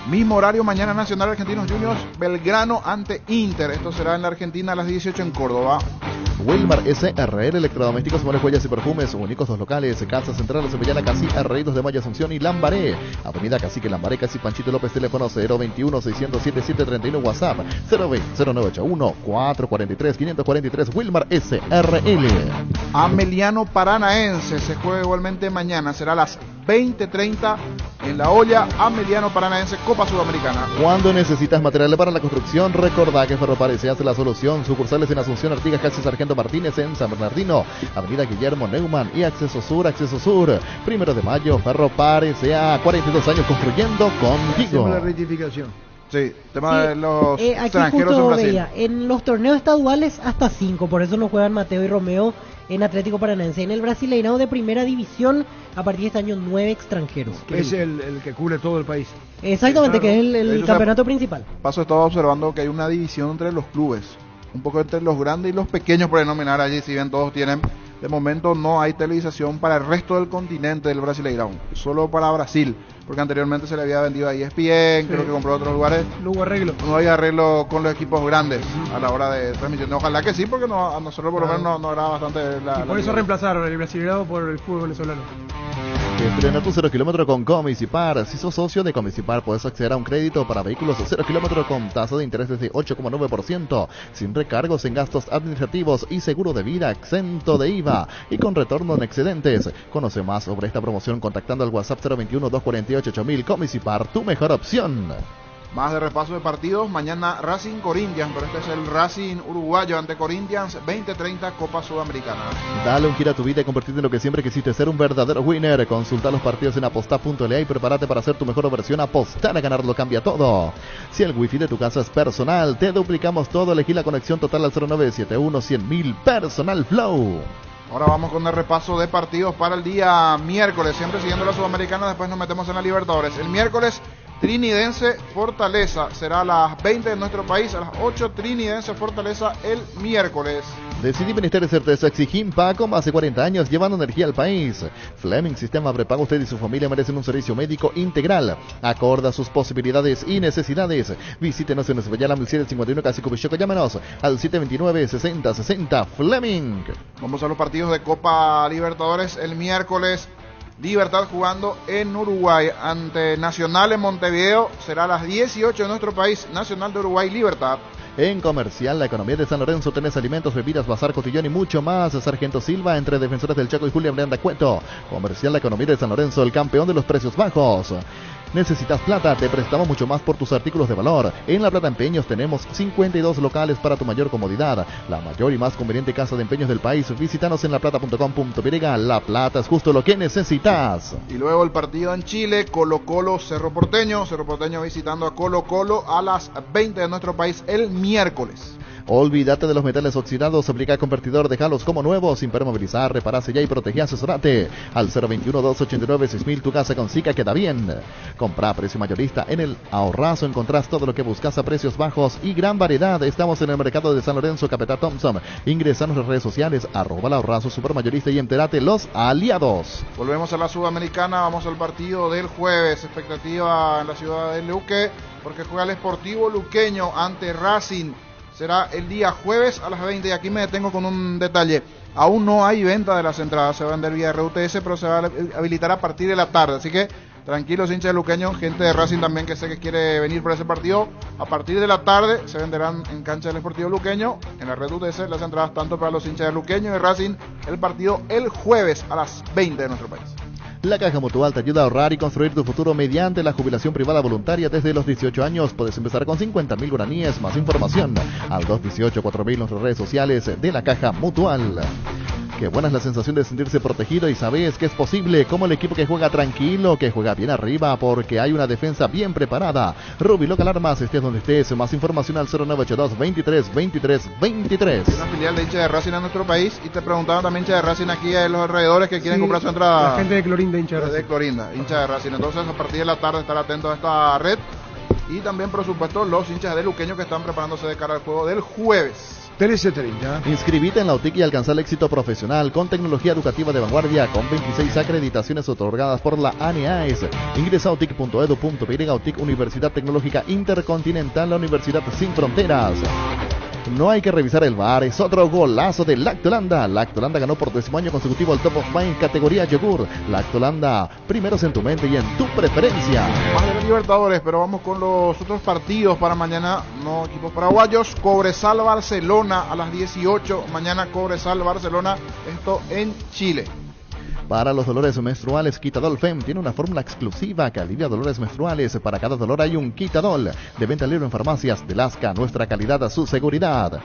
Mismo horario mañana, Nacional Argentinos Juniors, Belgrano ante Inter. Esto será en la Argentina a las 18 en Córdoba. Wilmar SRL, electrodomésticos, muebles, joyas y perfumes, únicos dos locales, Casa Central, Sevillana, Casi, Rey 2 de Mayo, Asunción y Lambaré. Avenida Cacique, Lambaré, Casi, Panchito López, teléfono 021-607-731, WhatsApp 020-0981-443-543, Wilmar SRL. Ameliano Paranaense se juega igualmente mañana, será a las 20:30 en La Olla, Ameliano Paranaense, Copa Sudamericana. Cuando necesitas materiales para la construcción, recordá que Ferropar se hace la solución. Sucursales en Asunción, Artigas, Casi, Sargento Martínez, en San Bernardino, Avenida Guillermo Neumann y Acceso Sur. 1 de mayo, Ferropar S.A. 42 años construyendo contigo. Hacemos la rectificación. Sí, tema de los aquí extranjeros justo en Brasil. veía, en los torneos estaduales hasta 5, por eso no juegan Mateo y Romeo en Atlético Paranaense. En el Brasileirão de primera división, a partir de este año 9 extranjeros. Es el que cubre todo el país. Exactamente, Claro. que es el Ellos campeonato principal. Paso, estaba observando que hay una división entre los clubes, un poco entre los grandes y los pequeños, por denominar allí, si bien todos tienen de momento no hay televisación para el resto del continente del Brasileirão, solo para Brasil, porque anteriormente se le había vendido a ESPN, creo que compró otros lugares. No hubo arreglo. No hay arreglo con los equipos grandes a la hora de transmisión. Ojalá que sí, porque a nosotros por lo menos no agrada bastante y por eso reemplazaron el Brasileirão por el fútbol venezolano. Estrena tu 0 kilómetro con Comisipar. Si sos socio de Comisipar, puedes acceder a un crédito para vehículos 0 kilómetro con tasa de interés de 8,9%, sin recargos en gastos administrativos y seguro de vida exento de IVA y con retorno en excedentes. Conoce más sobre esta promoción contactando al WhatsApp 021-248-8000. Comisipar, tu mejor opción. Más de repaso de partidos, mañana Racing Corinthians, pero este es el Racing uruguayo ante Corinthians 2030 Copa Sudamericana. Dale un giro a tu vida y convertirte en lo que siempre quisiste ser, un verdadero winner. Consulta los partidos en aposta.la y prepárate para hacer tu mejor versión. Apostar a ganar lo cambia todo. Si el wifi de tu casa es personal, te duplicamos todo. Elegí la conexión total al 0971-100.000 Personal Flow. Ahora vamos con el repaso de partidos para el día miércoles, siempre siguiendo la Sudamericana, después nos metemos en la Libertadores. El miércoles, Trinidense Fortaleza, será a las 20 de nuestro país, a las 8 Trinidense Fortaleza el miércoles. Decidí Ministerio de Certeza Exigim Paco, más de 40 años llevando energía al país. Fleming Sistema Prepago, usted y su familia merecen un servicio médico integral, acorde a sus posibilidades y necesidades. Visítenos en Esbellala 1751 Casi Cubichoco, llámenos al 729-6060 Fleming. Vamos a los partidos de Copa Libertadores el miércoles. Libertad jugando en Uruguay ante Nacional en Montevideo, será a las 18 de nuestro país. Nacional de Uruguay, Libertad. En Comercial, la economía de San Lorenzo, tenés alimentos, bebidas, bazar, cotillón y mucho más. Sargento Silva, entre Defensores del Chaco y Julián Brenda Cueto. Comercial, la economía de San Lorenzo, el campeón de los precios bajos. ¿Necesitas plata? Te prestamos mucho más por tus artículos de valor. En La Plata Empeños tenemos 52 locales para tu mayor comodidad. La mayor y más conveniente casa de empeños del país. Visítanos en laplata.com.py. La Plata es justo lo que necesitas. Y luego el partido en Chile, Colo-Colo, Cerro Porteño. Cerro Porteño visitando a Colo-Colo a las 20 de nuestro país el miércoles. Olvídate de los metales oxidados, aplica convertidor, dejalos como nuevos, impermovilizar, reparase ya y protege, asesorate al 021-289-6000, tu casa con Sica queda bien. Compra a precio mayorista en el Ahorrazo, encontrás todo lo que buscas a precios bajos y gran variedad. Estamos en el mercado de San Lorenzo, Capetá Thompson. Ingresa a nuestras redes sociales, @ Ahorrazo Supermayorista y entérate los aliados. Volvemos a la Sudamericana, vamos al partido del jueves, expectativa en la ciudad de Luque, porque juega el Sportivo Luqueño ante Racing. Será el día jueves a las 20 y aquí me detengo con un detalle. Aún no hay venta de las entradas, se va a vender vía RUTS, pero se va a habilitar a partir de la tarde. Así que tranquilos, hinchas de Luqueño, gente de Racing también que sé que quiere venir por ese partido. A partir de la tarde se venderán en cancha del Sportivo Luqueño, en la RUTS, las entradas tanto para los hinchas de Luqueño y Racing. El partido el jueves a las 20 de nuestro país. La Caja Mutual te ayuda a ahorrar y construir tu futuro mediante la jubilación privada voluntaria desde los 18 años. Puedes empezar con 50.000 guaraníes. Más información al 218-4000 en nuestras redes sociales de la Caja Mutual. Qué buena es la sensación de sentirse protegido y sabes que es posible, como el equipo que juega tranquilo, que juega bien arriba, porque hay una defensa bien preparada. Rubiloc Alarmas, estés donde estés. Más información al 0982-23-23-23. Una filial de hincha de Racing en nuestro país, y te preguntaban también hincha de Racing aquí en los alrededores que quieren comprar su entrada. La gente de Clorinda, hincha de Racing. De Clorinda, hincha de Racing. Entonces a partir de la tarde estar atentos a esta red. Y también, por supuesto, los hinchas de Luqueño que están preparándose de cara al juego del jueves. 13:30. Inscribite en la UTIC y alcanza el éxito profesional con tecnología educativa de vanguardia, con 26 acreditaciones otorgadas por la ANEAES. Ingresa a utic.edu.py. UTIC, Universidad Tecnológica Intercontinental, la Universidad Sin Fronteras. No hay que revisar el VAR, es otro golazo de Lactolanda. Lactolanda ganó por 10º año consecutivo el Top of Mind categoría yogur. Lactolanda, primeros en tu mente y en tu preferencia. Más de los Libertadores, pero vamos con los otros partidos para mañana. No equipos paraguayos. Cobresal Barcelona a las 18. Mañana Cobresal Barcelona, esto en Chile. Para los dolores menstruales, Quitadol Fem tiene una fórmula exclusiva que alivia dolores menstruales. Para cada dolor hay un Quitadol. De venta libre en farmacias de Lasca, nuestra calidad, su seguridad.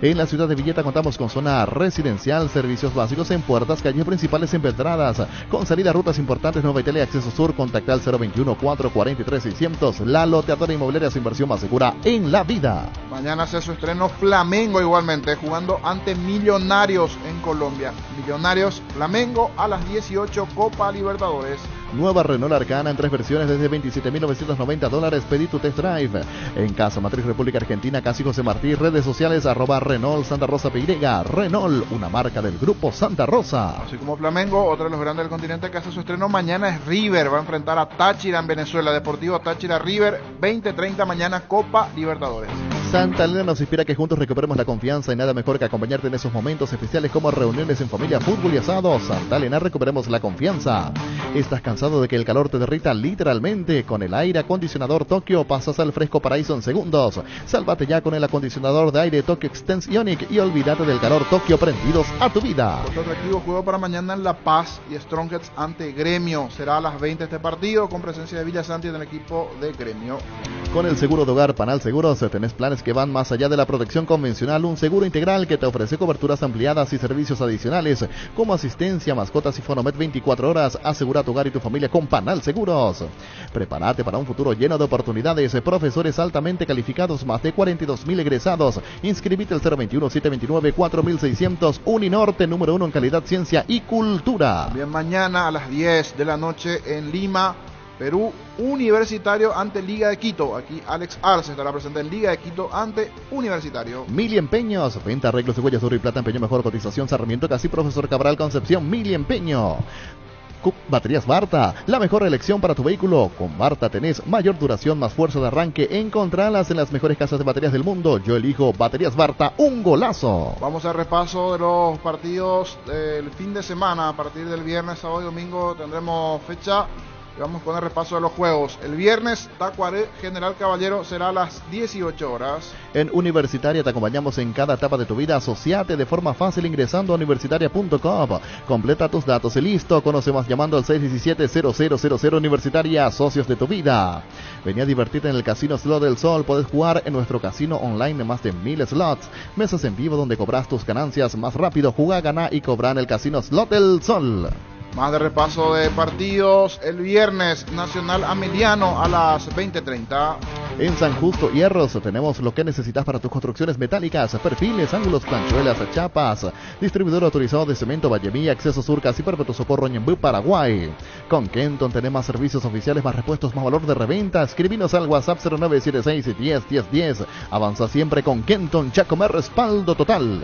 En la ciudad de Villeta contamos con zona residencial, servicios básicos en puertas, calles principales empedradas, con salida a rutas importantes, Nueva Italia, acceso sur. Contacta al 021-443-600. La loteadora inmobiliaria, su inversión más segura en la vida. Mañana hace su estreno Flamengo igualmente, jugando ante Millonarios en Colombia. Millonarios Flamengo a las 18, Copa Libertadores. Nueva Renault Arcana en 3 versiones desde $27.990. Pedí tu test drive. En Casa Matriz República Argentina, casi José Martí. Redes sociales @Renault Santa Rosa PY. Renault, una marca del grupo Santa Rosa. Así como Flamengo, otro de los grandes del continente que hace su estreno mañana es River. Va a enfrentar a Táchira en Venezuela. Deportivo Táchira River, 20:30 mañana, Copa Libertadores. Santa Elena nos inspira que juntos recuperemos la confianza y nada mejor que acompañarte en esos momentos especiales como reuniones en familia, fútbol y asados. Santa Elena, recuperemos la confianza. ¿Estás cansado de que el calor te derrita literalmente? Con el aire acondicionador Tokio pasas al fresco paraíso en segundos. Sálvate ya con el acondicionador de aire Tokio Extense Ionic y olvídate del calor Tokio, prendidos a tu vida. Otro atractivo juego para mañana en La Paz y Strongheads ante Gremio. Será a las 20 este partido con presencia de Villasanti en el equipo de Gremio. Con el seguro de hogar Panal Seguros tenés planes que van más allá de la protección convencional, un seguro integral que te ofrece coberturas ampliadas y servicios adicionales como asistencia, mascotas y Fonomet 24 horas. Asegura tu hogar y tu familia con Panal Seguros. Prepárate para un futuro lleno de oportunidades. Profesores altamente calificados, más de 42.000 egresados. Inscribite al 021-729-4600. Uninorte, número 1 en calidad, ciencia y cultura. También mañana a las 10 de la noche en Lima, Perú, Universitario ante Liga de Quito. Aquí Alex Arce estará presente en Liga de Quito ante Universitario. Mili Empeños, venta, arreglos de huellas, oro y plata, empeño, mejor cotización, Sarmiento, Casi, Profesor Cabral, Concepción. Mili Empeño. Baterías Barta, la mejor elección para tu vehículo. Con Barta tenés mayor duración, más fuerza de arranque. Encontralas en las mejores casas de baterías del mundo. Yo elijo Baterías Barta, un golazo. Vamos al repaso de los partidos del fin de semana. A partir del viernes, sábado y domingo tendremos fecha. Vamos con el repaso de los juegos. El viernes, Tacuaré General Caballero será a las 18 horas. En Universitaria te acompañamos en cada etapa de tu vida. Asociate de forma fácil ingresando a universitaria.com. Completa tus datos y listo. Conoce más llamando al 617-0000 Universitaria, socios de tu vida. Vení a divertirte en el Casino Slot del Sol. Podés jugar en nuestro casino online de más de 1000 slots. Mesas en vivo donde cobras tus ganancias más rápido. Jugá, ganá y cobra en el Casino Slot del Sol. Más de repaso de partidos. El viernes, Nacional Ameliano a las 20:30. En San Justo Hierros tenemos lo que necesitas para tus construcciones metálicas, perfiles, ángulos, planchuelas, chapas. Distribuidor autorizado de cemento Vallemilla, Acceso Sur, Casi Perpetuo Socorro, Ñembú, Paraguay. Con Kenton tenemos servicios oficiales, más repuestos, más valor de reventa. Escribinos al WhatsApp 0976-10-10-10. Avanza siempre con Kenton, Chacomer, respaldo total.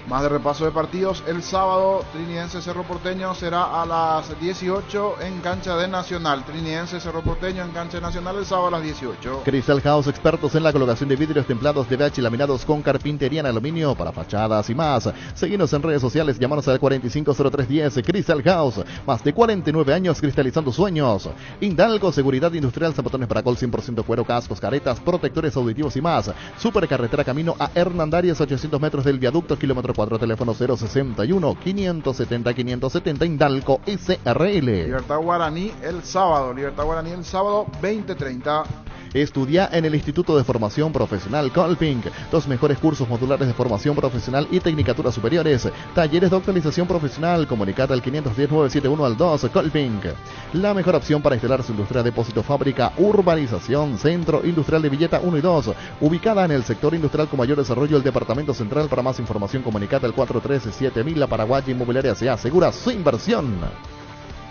Más de repaso de partidos. El sábado, Trinidense Cerro Porteño será a las 18 en cancha de Nacional. Trinidense Cerro Porteño en cancha de Nacional el sábado a las 18. Crystal House, expertos en la colocación de vidrios templados de BH y laminados con carpintería en aluminio para fachadas y más. Seguinos en redes sociales, llámanos al 450310. Crystal House, más de 49 años cristalizando sueños. Indalco, seguridad industrial, zapatones para col 100% cuero, cascos, caretas, protectores auditivos y más. Supercarretera camino a Hernandarias, 800 metros del viaducto, kilómetro 4, teléfono 061-570-570, Indalco SRL. Libertad Guaraní el sábado, 20:30. Estudia en el Instituto de Formación Profesional Colping. Los mejores cursos modulares de formación profesional y tecnicaturas superiores. Talleres de actualización profesional. Comunicate al 510-971-2 Colping. La mejor opción para instalar su industria, depósito, fábrica, urbanización, Centro Industrial de Villeta 1 y 2. Ubicada en el sector industrial con mayor desarrollo, el Departamento Central. Para más información, comunicate al 413-7000. La Paraguay Inmobiliaria se asegura su inversión.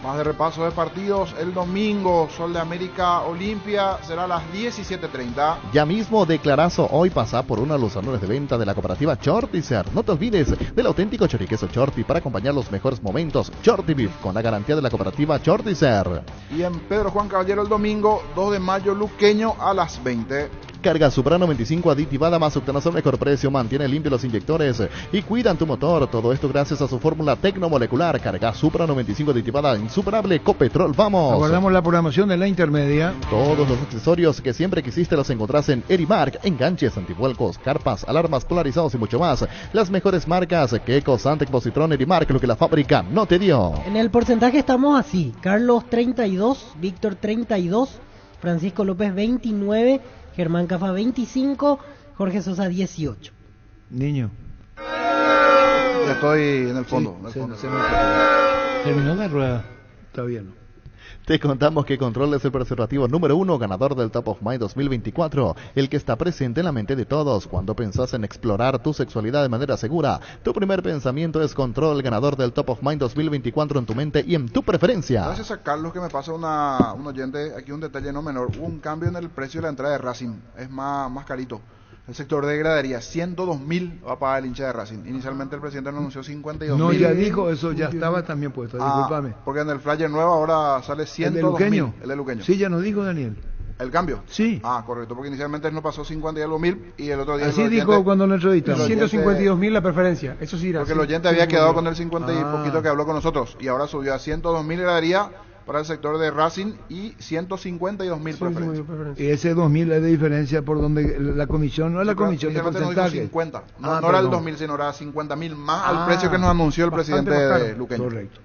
Más de repaso de partidos. El domingo, Sol de América Olimpia será a las 17:30. Ya mismo declarazo hoy, pasa por uno de los salones de venta de la cooperativa Chortizer. No te olvides del auténtico choriqueso Chorti para acompañar los mejores momentos. Chorti Beef, con la garantía de la cooperativa Chortizer. Y en Pedro Juan Caballero el domingo, 2 de mayo, Luqueño a las 20. Carga Supra 95 aditivada más octanazo, mejor precio, mantiene limpio los inyectores y cuidan tu motor. Todo esto gracias a su fórmula tecnomolecular. Carga Supra 95 aditivada, insuperable, Copetrol. Vamos. Aguardamos la programación de la intermedia. Todos los accesorios que siempre quisiste los encontrás en Erimark. Enganches, antivuelcos, carpas, alarmas polarizados y mucho más. Las mejores marcas: Keco, Santec, Positron, Erimark, lo que la fábrica no te dio. En el porcentaje estamos así: Carlos 32, Víctor 32, Francisco López 29, Germán Cafa 25, Jorge Sosa 18. Niño. Ya estoy en el fondo. Terminó la rueda. Está bien. Te contamos que Control es el preservativo número 1 ganador del Top of Mind 2024, el que está presente en la mente de todos. Cuando pensás en explorar tu sexualidad de manera segura, tu primer pensamiento es Control, ganador del Top of Mind 2024 en tu mente y en tu preferencia. Gracias a Carlos que me pasa un oyente, aquí un detalle no menor, hubo un cambio en el precio de la entrada de Racing, es más carito. El sector de gradería, 102.000 va a pagar el hincha de Racing. Inicialmente el presidente nos anunció 52.000. No, ya dijo, eso ya estaba también puesto, discúlpame. Porque en el flyer nuevo ahora sale 102.000. ¿El de Luqueño? El de Luqueño. Sí, ya nos dijo Daniel. ¿El cambio? Sí. Correcto, porque inicialmente él nos pasó 50 y algo mil y el otro día... Así dijo cuando lo entrevistamos. 152.000 la preferencia, eso sí era. Porque el oyente había quedado con el 50 y poquito que habló con nosotros y ahora subió a 102.000 gradería para el sector de Racing y 152.000 preferencias. Y ese 2.000 es de diferencia por donde la comisión, no es la comisión de porcentaje. 50. No era el 2.000, sino era 50.000 más al precio que nos anunció el presidente de Luqueño. Correcto.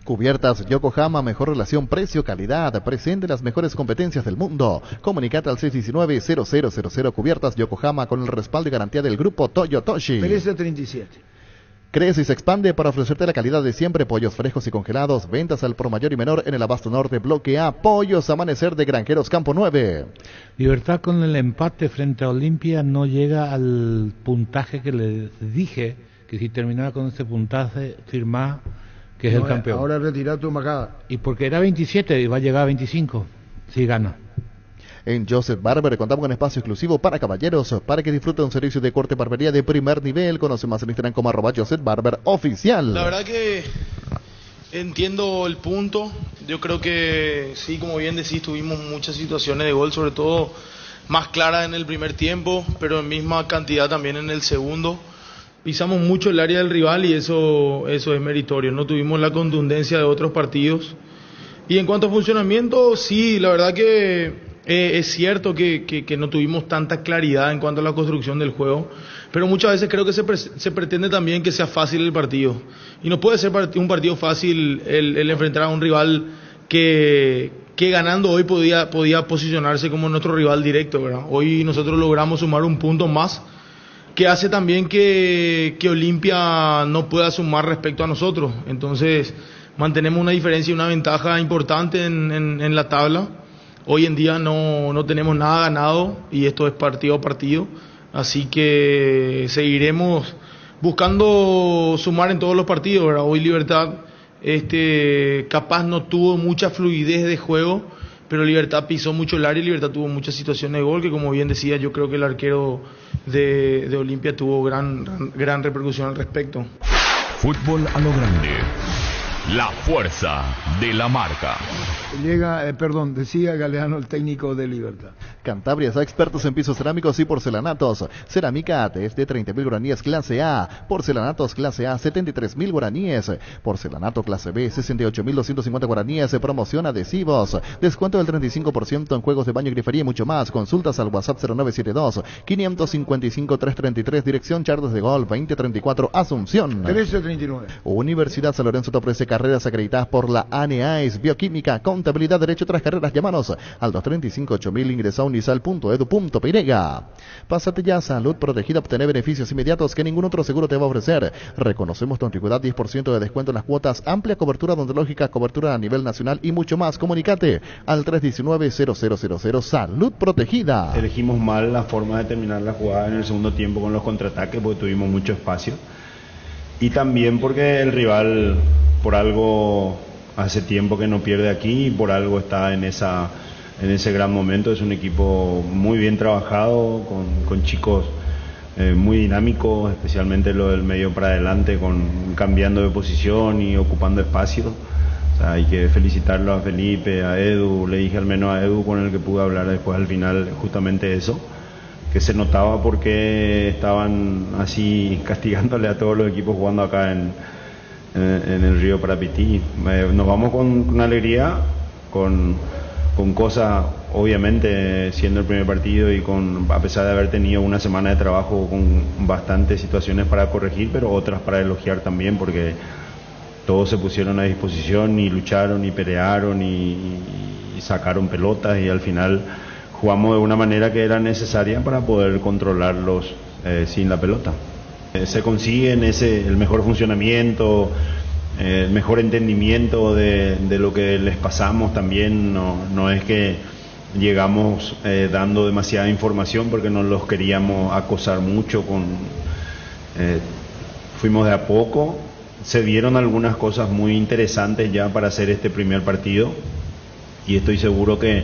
Cubiertas Yokohama, mejor relación precio-calidad, presente las mejores competencias del mundo. Comunicate al 619-0000 Cubiertas Yokohama con el respaldo y garantía del grupo Toyotoshi. Perece 37. Crece y se expande para ofrecerte la calidad de siempre, pollos frescos y congelados, ventas al por mayor y menor en el Abasto Norte, Bloque A, Pollos Amanecer de Granjeros Campo 9. Libertad con el empate frente a Olimpia no llega al puntaje que le dije, que si terminaba con este puntaje, firmá que es el campeón. Ahora retira tu macada. Y porque era 27 y va a llegar a 25, si gana. En Joseph Barber contamos con espacio exclusivo para caballeros, para que disfruten un servicio de corte y barbería de primer nivel. Conoce más en Instagram como @JosephBarberOficial. La verdad que entiendo el punto. Yo creo que sí, como bien decís, tuvimos muchas situaciones de gol, sobre todo más claras en el primer tiempo, pero en misma cantidad también en el segundo. Pisamos mucho el área del rival y eso es meritorio. No tuvimos la contundencia de otros partidos. Y en cuanto a funcionamiento, sí, la verdad que es cierto que no tuvimos tanta claridad en cuanto a la construcción del juego, pero muchas veces creo que se pretende también que sea fácil el partido. Y no puede ser un partido fácil el enfrentar a un rival que ganando hoy podía posicionarse como nuestro rival directo, ¿verdad? Hoy nosotros logramos sumar un punto más, que hace también que Olimpia no pueda sumar respecto a nosotros. Entonces mantenemos una diferencia y una ventaja importante en la tabla. Hoy en día no tenemos nada ganado y esto es partido a partido, así que seguiremos buscando sumar en todos los partidos, ¿verdad? Hoy Libertad capaz no tuvo mucha fluidez de juego, pero Libertad pisó mucho el área y Libertad tuvo muchas situaciones de gol que, como bien decía, yo creo que el arquero de Olimpia tuvo gran repercusión al respecto. Fútbol a lo grande. La fuerza de la marca. Decía Galeano, el técnico de Libertad. Cantabria está expertos en pisos cerámicos y porcelanatos. Cerámica desde 30.000 guaraníes clase A. Porcelanatos clase A, 73.000 guaraníes. Porcelanato clase B, 68.250 guaraníes. Promoción adhesivos. Descuento del 35% en juegos de baño y grifería y mucho más. Consultas al WhatsApp 0972-555-333. Dirección Charles de Gol, 2034 Asunción. 1339. Universidad San Lorenzo te ofrece carreras acreditadas por la ANEAES, Bioquímica, Contabilidad, Derecho, otras carreras. Llámanos al 235-8000, ingresa a unisal.edu.py. Pásate ya a Salud Protegida, obtener beneficios inmediatos que ningún otro seguro te va a ofrecer. Reconocemos tu antigüedad, 10% de descuento en las cuotas, amplia cobertura odontológica, cobertura a nivel nacional y mucho más. Comunicate al 319-0000. Salud Protegida. Elegimos mal la forma de terminar la jugada en el segundo tiempo con los contraataques porque tuvimos mucho espacio. Y también porque el rival, por algo, hace tiempo que no pierde aquí y por algo está en ese gran momento. Es un equipo muy bien trabajado, con chicos muy dinámicos, especialmente lo del medio para adelante, cambiando de posición y ocupando espacio. O sea, hay que felicitarlo a Felipe, a Edu. Le dije al menos a Edu, con el que pude hablar después al final, justamente eso, que se notaba porque estaban así castigándole a todos los equipos jugando acá en el Río Parapití. Nos vamos con alegría, con cosas, obviamente, siendo el primer partido y a pesar de haber tenido una semana de trabajo con bastantes situaciones para corregir, pero otras para elogiar también, porque todos se pusieron a disposición y lucharon y pelearon y sacaron pelotas y al final jugamos de una manera que era necesaria para poder controlarlos sin la pelota. Se consigue el mejor funcionamiento, mejor entendimiento de lo que les pasamos también. No es que llegamos dando demasiada información porque no los queríamos acosar mucho. Fuimos de a poco. Se dieron algunas cosas muy interesantes ya para hacer este primer partido, y estoy seguro que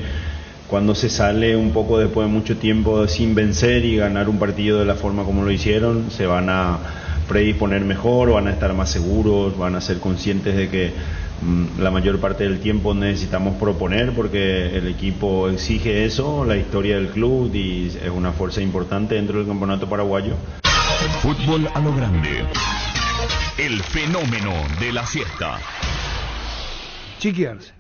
cuando se sale un poco después de mucho tiempo sin vencer y ganar un partido de la forma como lo hicieron, se van a predisponer mejor, van a estar más seguros, van a ser conscientes de que la mayor parte del tiempo necesitamos proponer porque el equipo exige eso, la historia del club, y es una fuerza importante dentro del campeonato paraguayo. Fútbol a lo grande. El fenómeno de la siesta. Chiquiarse.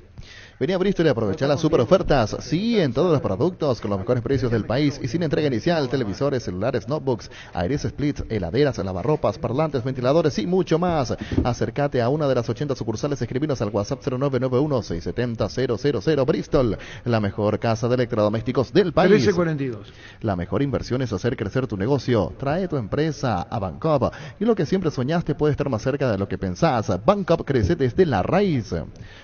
Vení a Bristol y aprovechar las super ofertas. Sí, en todos los productos con los mejores precios del país y sin entrega inicial. Televisores, celulares, notebooks, aires splits, heladeras, lavarropas, parlantes, ventiladores y mucho más. Acércate a una de las 80 sucursales. Escribinos al WhatsApp 0991-670-000. Bristol, la mejor casa de electrodomésticos del país. 1342. La mejor inversión es hacer crecer tu negocio. Trae tu empresa a Bancopp y lo que siempre soñaste puede estar más cerca de lo que pensás. Bancopp crece desde la raíz.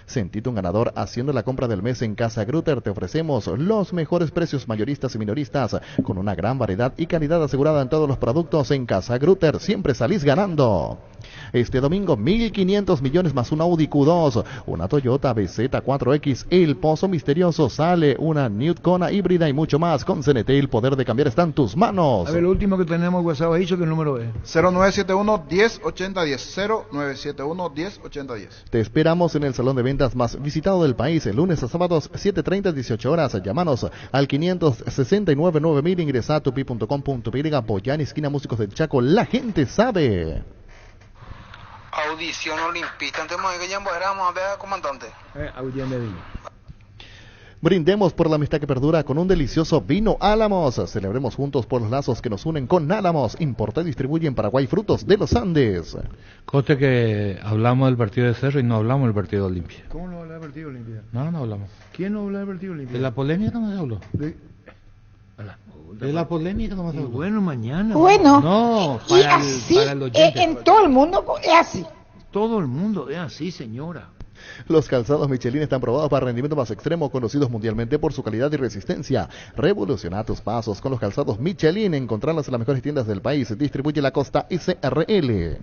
Sentite un ganador haciendo la compra del mes en Casa Grutter. Te ofrecemos los mejores precios mayoristas y minoristas con una gran variedad y calidad asegurada en todos los productos. En Casa Grutter siempre salís ganando. Este domingo 1.500 millones más un Audi Q2, una Toyota BZ4X, el Pozo Misterioso, sale una New Kona híbrida y mucho más. Con CNT el poder de cambiar está en tus manos. A ver, lo último que tenemos WhatsApp ha dicho que el número es 0971-108010, 0971-108010. Te esperamos en el salón de ventas más visitado del país, el lunes a sábados 7:30 18 horas. Llámanos al 569-9000, ingresa a tupi.com.py, Boyán, esquina Músicos del Chaco. La gente sabe. Audición olimpista, antes de que ya vamos a ver, comandante. Audición de vino. Brindemos por la amistad que perdura con un delicioso vino Álamos. Celebremos juntos por los lazos que nos unen con Álamos. Importa y distribuye en Paraguay frutos de los Andes. Coste que hablamos del partido de Cerro y no hablamos del partido de Olimpia. ¿Cómo no habla del partido de Olimpia? No hablamos. ¿Quién no habla del partido de Olimpia? De la polémica no se habló. De la polémica no se habló. Bueno, mañana. Bueno, no, y así en todo el mundo es así. Todo el mundo es así, señora. Los calzados Michelin están probados para rendimiento más extremo, conocidos mundialmente por su calidad y resistencia. Revoluciona tus pasos con los calzados Michelin. Encontrarlos en las mejores tiendas del país. Distribuye la Costa SRL.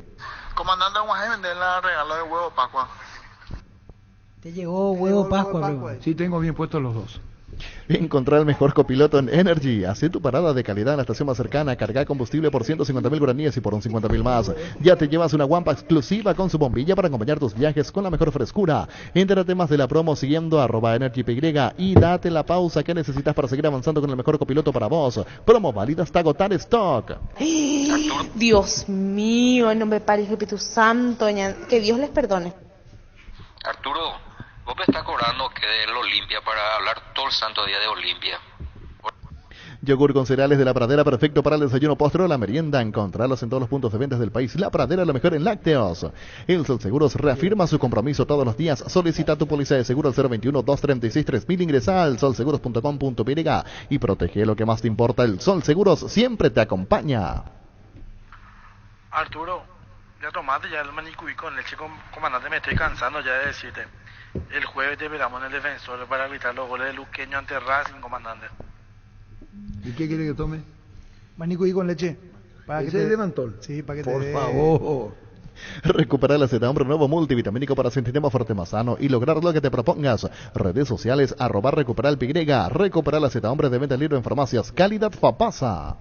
Comandante, vamos a vender la regalo de huevo Pascua. Te llegó huevo Pascua. Sí, tengo bien puestos los dos. Encontrar el mejor copiloto en Energy. Haz tu parada de calidad en la estación más cercana. Carga combustible por 150.000 guaraníes y por un 50.000 más. Ya te llevas una guampa exclusiva con su bombilla para acompañar tus viajes con la mejor frescura. Entérate más de la promo siguiendo @EnergyPY y date la pausa que necesitas para seguir avanzando con el mejor copiloto para vos. Promo válida hasta agotar stock. Dios mío, en nombre del Padre y del Espíritu Santo, que Dios les perdone. Arturo, vos me estás cobrando que de la Olimpia para hablar todo el santo día de Olimpia. Yogur con cereales de La Pradera, perfecto para el desayuno, postre o la merienda. Encontrarlos en todos los puntos de ventas del país. La Pradera, lo mejor en lácteos. El Solseguros reafirma su compromiso todos los días. Solicita tu póliza de seguro al 021-236-3000. Ingresa al solseguros.com.py y protege lo que más te importa. El Solseguros siempre te acompaña. Arturo, ya tomaste ya el manicubí con leche, comandante, me estoy cansando ya de decirte. El jueves te esperamos en el defensor para gritar los goles de Luqueño ante Racing, comandante. ¿Y qué quiere que tome? Manicubí con leche. ¿Ese es de Mantol? Sí, para que Por favor. Recuperar el acetambre nuevo multivitamínico para sentirte más fuerte, más sano y lograr lo que te propongas. Redes sociales @recuperalpy. Recuperar el acetambre de venta libre en farmacias. Calidad Fapasa.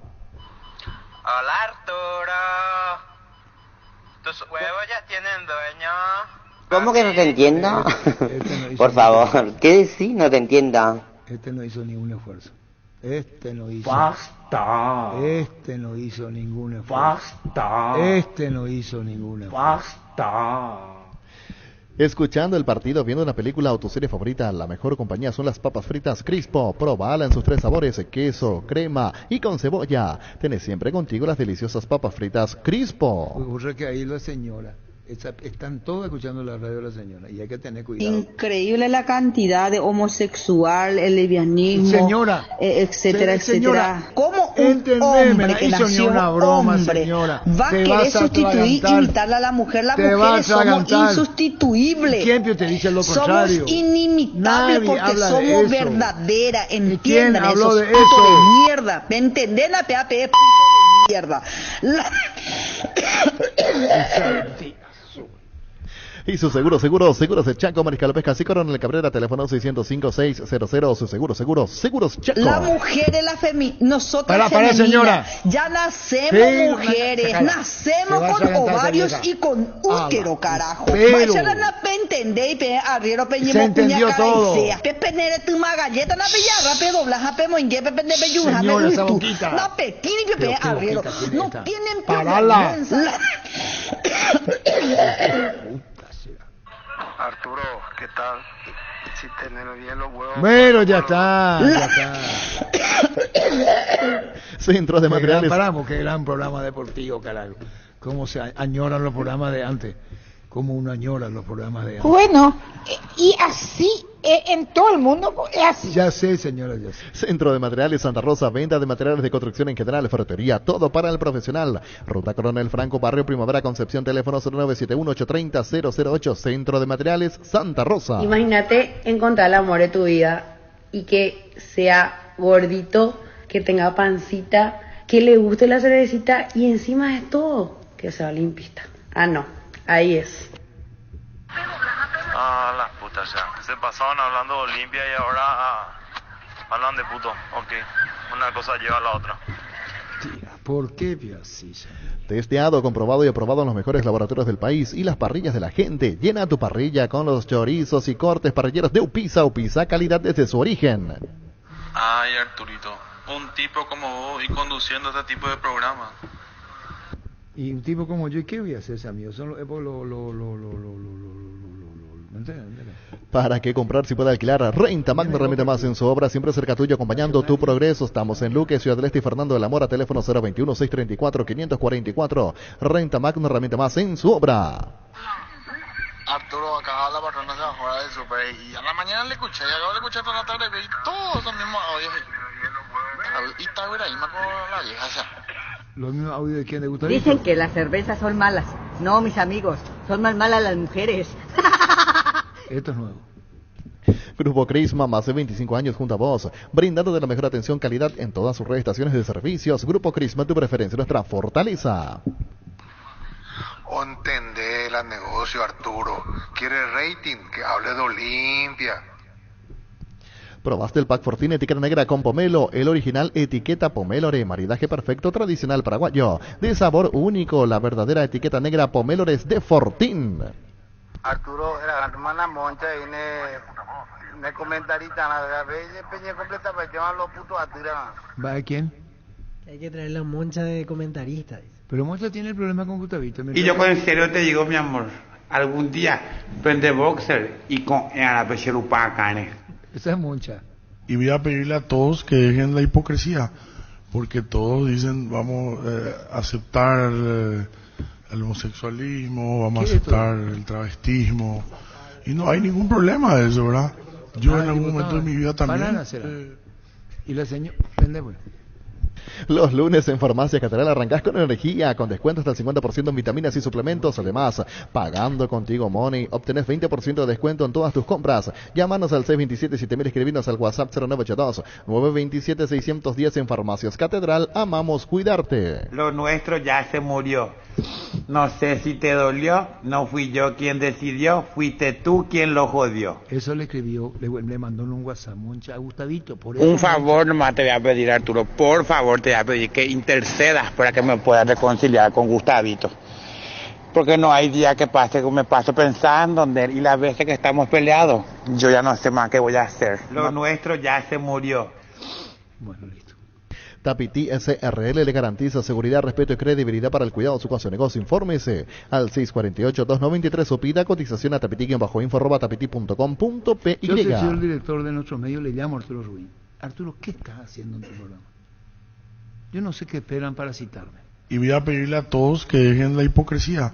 Hola Arturo. ¿Tus huevos ya tienen dueño? ¿Cómo que no te entiendo? Por favor, ¿qué decís? No te entiendo. Este no hizo ningún esfuerzo. Este no hizo. ¡Basta! Este no hizo ningún esfuerzo. ¡Basta! Este no hizo ningún esfuerzo. ¡Basta! Escuchando el partido, viendo una película o tu serie favorita, la mejor compañía son las papas fritas Crispo. Probala en sus 3 sabores, queso, crema y con cebolla. Tenés siempre contigo las deliciosas papas fritas Crispo. Ocurre que ahí la señora, están todos escuchando la radio de la señora y hay que tener cuidado. Increíble la cantidad de homosexual, el lesbianismo, señora, etcétera, señora, etcétera. ¿Cómo hombre que nació una broma, señora. Va a querer sustituir, imitarle a la mujer. Las mujeres somos insustituibles. ¿Quién te dice lo contrario? Somos inimitables porque somos verdaderas. Entiendan eso, de puto de mierda. ¿Me entendés la PAP? Puto de mierda. Y su seguros de Chaco, Mariscal Pesca, Coronel Cabrera, teléfono 605-600, su seguros Chaco. La mujer es la nosotras para, señora. Ya nacemos mujeres, nacemos con ovarios y con útero, carajo. Vaya la entender y pe arriero peñemo cuña cara y sea. Pepenere tu magalleta na pillarra pe doblaja pe moingue pe pende pe yunja me gustu. Na petini pe arriero. No tienen vergüenza. Arturo, ¿qué tal? Si tenés bien los huevos. Bueno, ya está. Centro de materiales. Paramos, qué gran programa deportivo, carajo. Cómo se añoran los programas de antes. Cómo uno añora los programas de antes. Bueno, y así en todo el mundo es así. Ya sé, señora, ya sé. Centro de Materiales Santa Rosa, venta de materiales de construcción en general, ferretería, todo para el profesional. Ruta Coronel Franco, Barrio Primavera, Concepción, teléfono 0971-830-008, Centro de Materiales Santa Rosa. Imagínate encontrar el amor de tu vida y que sea gordito, que tenga pancita, que le guste la cervecita y encima de todo, que sea limpista. Ah, no, ahí es. Ah, las putas ya. Se pasaban hablando de Olimpia y ahora hablan de puto. Ok, una cosa lleva a la otra. Tía, ¿por qué así? Testeado, comprobado y aprobado en los mejores laboratorios del país y las parrillas de la gente. Llena tu parrilla con los chorizos y cortes parrilleros de Upisa, calidad desde su origen. Ay, Arturito, un tipo como vos y conduciendo este tipo de programa. Y un tipo como yo, ¿y qué voy a hacer, amigo? Son ¿Para qué comprar si puede alquilar? Renta Magno remite más en su obra, siempre cerca tuyo, acompañando tu progreso. Estamos en Luque, Ciudad del Este y Fernando de la Mora, teléfono 021-634-544. Renta Magno remite más en su obra. Arturo, acá la patrona se bajó de súper y a la mañana le escuché, y acabo de escuchar toda la tarde y todos esos mismos audios. Y está ahí con la vieja esa. ¿Los mismos audios de quién le gusta? Dicen que las cervezas son malas. No, mis amigos, son más malas las mujeres. Esto es nuevo. Grupo Crisma, más de 25 años junto a vos, brindando de la mejor atención, calidad en todas sus redes, estaciones de servicios. Grupo Crisma, tu preferencia, nuestra fortaleza. Entendé el negocio, Arturo. ¿Quiere rating? Que hable de Olimpia. Probaste el pack Fortín etiqueta negra con pomelo, el original etiqueta Pomélore, maridaje perfecto tradicional paraguayo, de sabor único, la verdadera etiqueta negra Pomélores de Fortín. Arturo, la hermana Moncha me comentarita, la peña completa para llevar los putos a tirar. ¿Va a quién? Hay que traer la Moncha de comentarista. Pero Moncha tiene el problema con Gustavito. Y yo en serio te digo, mi amor, algún día prende boxer y con la pecherupa carne. Esa es Moncha. Y voy a pedirle a todos que dejen la hipocresía, porque todos dicen vamos a aceptar el homosexualismo, vamos a aceptar el travestismo, y no hay ningún problema de eso, ¿verdad? Yo en algún momento de mi vida también. Y la señora, bueno. Los lunes en Farmacia Catedral arrancás con energía, con descuento hasta el 50% en vitaminas y suplementos. Además, pagando Contigo Money, obtenés 20% de descuento en todas tus compras. Llámanos al 627-7000, escribinos al WhatsApp 0982-927-610 en Farmacias Catedral. Amamos cuidarte. Lo nuestro ya se murió. No sé si te dolió, no fui yo quien decidió, fuiste tú quien lo jodió. Eso le escribió, le mandó en un WhatsApp Moncha a Gustavito. Por eso un favor nomás te voy a pedir, Arturo, por favor te voy a pedir que intercedas para que me puedas reconciliar con Gustavito. Porque no hay día que pase que me paso pensando en él, y las veces que estamos peleados, yo ya no sé más qué voy a hacer. Lo nuestro ya se murió. Bueno, listo. Tapiti SRL le garantiza seguridad, respeto y credibilidad para el cuidado de su negocio. Infórmese al 648-2923 o pida cotización a tapiti-info@tapiti.com.py. Yo soy el director de nuestros medios, le llamo Arturo Rubín. Arturo, ¿qué estás haciendo en tu programa? Yo no sé qué esperan para citarme. Y voy a pedirle a todos que dejen la hipocresía.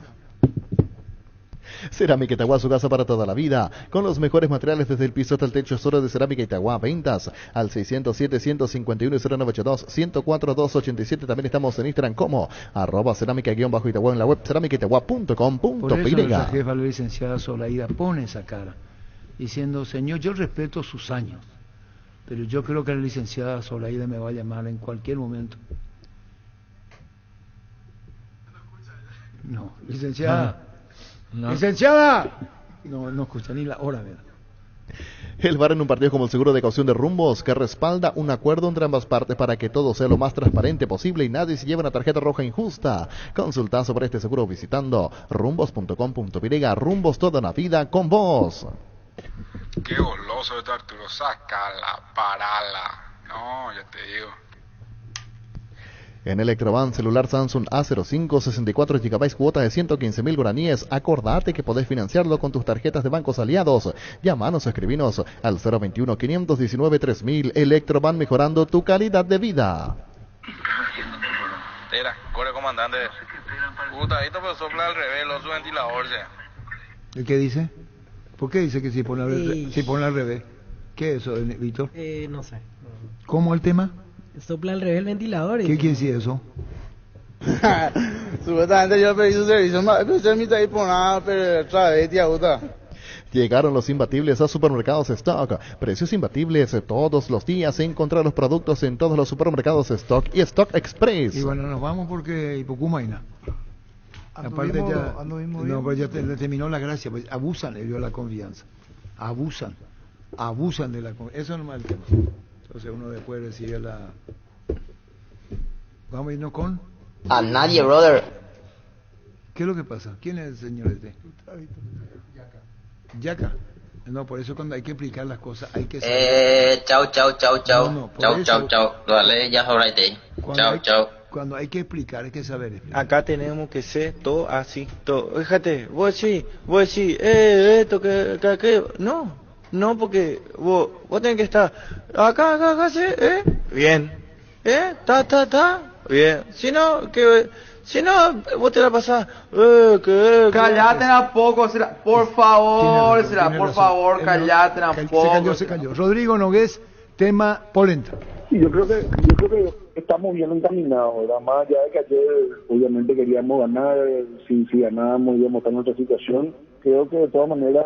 Cerámica Itagua, su casa para toda la vida. Con los mejores materiales desde el piso hasta el techo. Es hora de Cerámica Itagua. Ventas al 607-151-0982, 104-287. También estamos en Instagram como @cerámica_Itagua, en la web cerámicaitagua.com.py. Por eso nuestra jefa, la licenciada Solaida, pone esa cara, diciendo, señor, yo respeto sus años, pero yo creo que la licenciada Solaida me va a llamar en cualquier momento. No, licenciada. No. ¡Licenciada! No escucha ni la hora, ¿verdad? El VAR en un partido como el seguro de caución de Rumbos, que respalda un acuerdo entre ambas partes para que todo sea lo más transparente posible y nadie se lleve una tarjeta roja injusta. Consulta sobre este seguro visitando rumbos.com.py. Rumbos, toda una vida con vos. Qué goloso este Arturo, sácala, parala. No, ya te digo. En Electroban, celular Samsung A05, 64 GB, cuota de 115.000 guaraníes. Acordate que podés financiarlo con tus tarjetas de bancos aliados. Llámanos o escribinos al 021-519-3000. Electroban, mejorando tu calidad de vida. Tera, corre comandante. Gustadito, pero sopla al revés, su ventilador, ¿Y qué dice? ¿Por qué dice que si pone al revés? ¿Qué es eso, Víctor? No sé. ¿Cómo el tema? Sopla al revés el ventilador. ¿Qué quiere decir eso? Supuestamente yo pedí su servicio, pero usted me está ahí por nada, pero otra vez, tía Guta. Llegaron los imbatibles a Supermercados Stock. Precios imbatibles todos los días. Encontrar los productos en todos los supermercados Stock y Stock Express. Y bueno, nos vamos porque Hipocumaina. Aparte ya, no, pues ya le terminó la gracia, pues abusan de la confianza. Abusan de la confianza. Eso no es el tema. Entonces uno después recibe la... Vamos a irnos con... A nadie, brother. ¿Qué es lo que pasa? ¿Quién es el señor este? Yaca. No, por eso cuando hay que explicar las cosas hay que saber. Chao. Chao. Dale, ya sobre ahí. Chao. Cuando hay que explicar hay que saber. Acá tenemos que ser todo así, todo. Fíjate, vos sí, esto que no, porque vos tenés que estar acá, sí, bien, bien, si no, vos te la pasás, Callate un poco, por favor, callate un poco. Se cayó. Rodrigo Nogués, tema polenta. Sí, yo creo que estamos bien encaminados, ¿verdad? Más allá de que ayer obviamente queríamos ganar, si ganábamos íbamos a estar en nuestra situación, creo que de todas maneras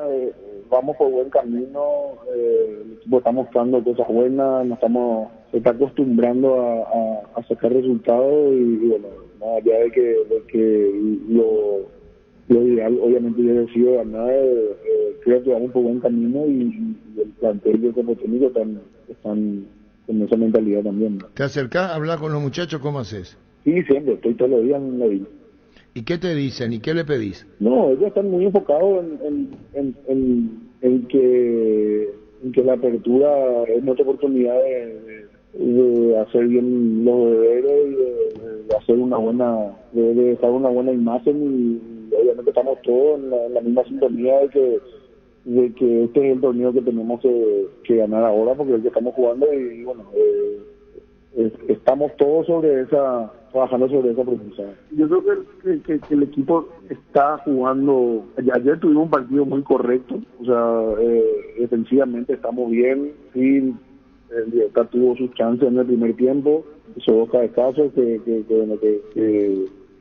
vamos por buen camino, el equipo está mostrando cosas buenas, se está acostumbrando a sacar resultados y bueno, más allá de que lo ideal obviamente hubiera sido ganar, creo que vamos por buen camino y el plantel y el cuerpo técnico están con esa mentalidad también, ¿no? ¿Te acercás a hablar con los muchachos? ¿Cómo haces? Sí, siempre, estoy todos los días en la vida. ¿Y qué te dicen? ¿Y qué le pedís? No, ellos están muy enfocados en que la apertura es nuestra oportunidad de hacer bien los deberes y de hacer de dejar una buena imagen y obviamente estamos todos en la misma sintonía de que este es el torneo que tenemos que ganar ahora porque es el que estamos jugando y bueno, estamos todos trabajando sobre esa premisa. Yo creo que el equipo está jugando, ayer tuvimos un partido muy correcto, o sea, defensivamente estamos bien, sí, el Libertad tuvo sus chances en el primer tiempo, esos dos cabezazos que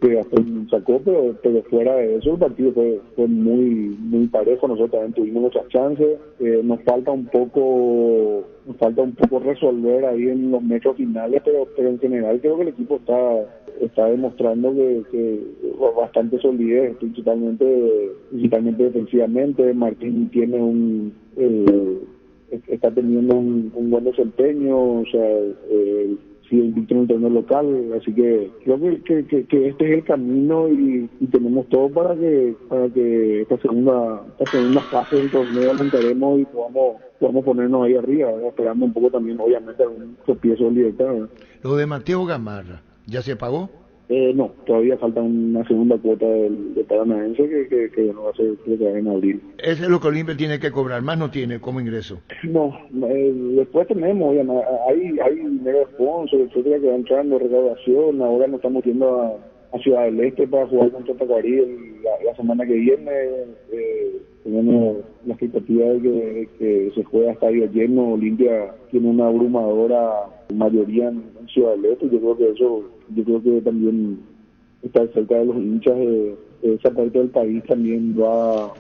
Gastón sacó, pero fuera de eso el partido fue muy parejo, nosotros también tuvimos nuestras chances, nos falta un poco resolver ahí en los metros finales, pero en general creo que el equipo está demostrando que bastante solidez, principalmente defensivamente. Martín tiene está teniendo un buen desempeño, o sea, sigue invicto en el torneo local, así que creo que este es el camino y tenemos todo para que esta segunda fase del torneo la encaremos y podamos ponernos ahí arriba, ¿verdad? Esperando un poco también obviamente algún tropiezo de Libertad, ¿verdad? Lo de Mateo Gamarra, ¿ya se pagó? No, todavía falta una segunda cuota de Paranaense que no va a ser en abril. Ese es lo que Olimpia tiene que cobrar, más no tiene como ingreso. No, después tenemos, hay dinero de sponsor, etcétera, que va entrando, recaudación, ahora nos estamos yendo a Ciudad del Este para jugar contra Tacuarí la semana que viene. Tenemos la expectativa de que se juegue a estadio lleno. Olimpia tiene una abrumadora mayoría en Ciudad del Este. Yo creo que también estar cerca de los hinchas de esa parte del país también va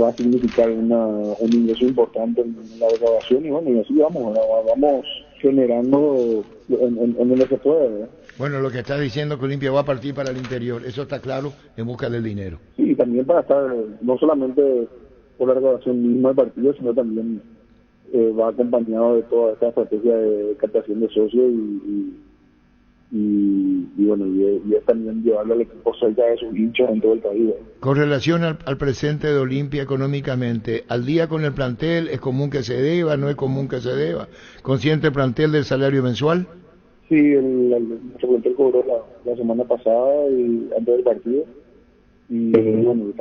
a significar un ingreso importante en la recaudación, y bueno, y así vamos generando en donde se puede, ¿verdad? Bueno, lo que estás diciendo que Olimpia va a partir para el interior, eso está claro, en busca del dinero. Sí, también para estar, no solamente por la recaudación misma del partido, sino también va acompañado de toda esta estrategia de captación de socios y bueno, y es también llevarle al equipo cerca de sus hinchas en todo el país, ¿verdad? Con relación al presente de Olimpia económicamente, ¿al día con el plantel es común que se deba, no es común que se deba? ¿Consciente el plantel del salario mensual? Sí, nuestro plantel cobró la semana pasada y antes del partido, y bueno,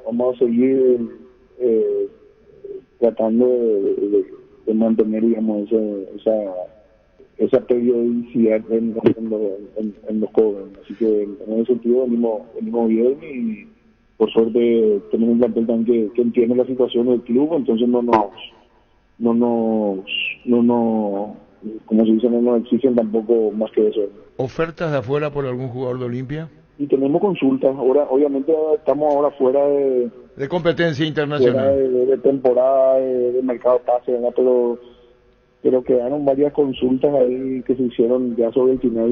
vamos a seguir tratando de mantener, digamos, esa periodicidad en los cobros. Así que en ese sentido venimos bien, y por suerte tenemos un plantel también que entiende la situación del club, entonces no como se dice, no nos exigen tampoco más que eso. ¿Ofertas de afuera por algún jugador de Olimpia? Y tenemos consultas. Ahora, obviamente, estamos ahora fuera de competencia internacional, fuera de temporada, de mercado pase, ¿verdad? Pero quedaron varias consultas ahí que se hicieron ya sobre el final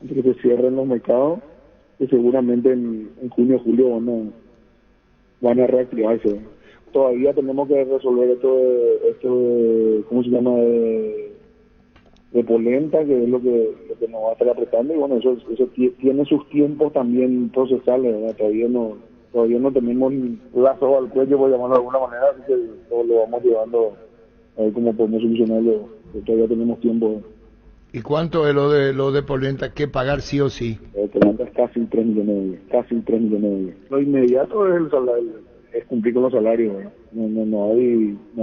de que se cierren los mercados, que seguramente en junio o julio van a reactivarse. Todavía tenemos que resolver esto de ¿cómo se llama? De polenta, que es lo que nos va a estar apretando, y bueno, eso tiene sus tiempos también procesales, ¿verdad? Todavía no tenemos lazo al cuello, por llamarlo de alguna manera, así que lo vamos llevando a ver cómo podemos solucionarlo. Todavía tenemos tiempo. ¿Y cuánto es lo de polenta que pagar sí o sí? Polenta es casi 3 millones, casi 3 millones. Lo inmediato es el salario, es cumplir con los salarios, ¿verdad? No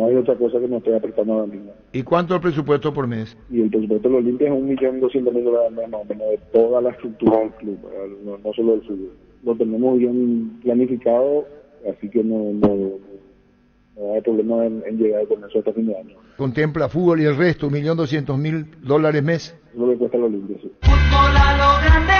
hay otra cosa que nos esté apretando ahora mismo. ¿Y cuánto es el presupuesto por mes? Y el presupuesto de los Olimpia es $1.200.000 más o menos de toda la estructura del club, no solo del fútbol. Lo tenemos bien planificado, así que no hay problema en llegar con eso hasta fin de año. ¿Contempla fútbol y el resto, $1.200.000 mes? Es lo que cuesta los Olimpia, sí. Fútbol a lo grande.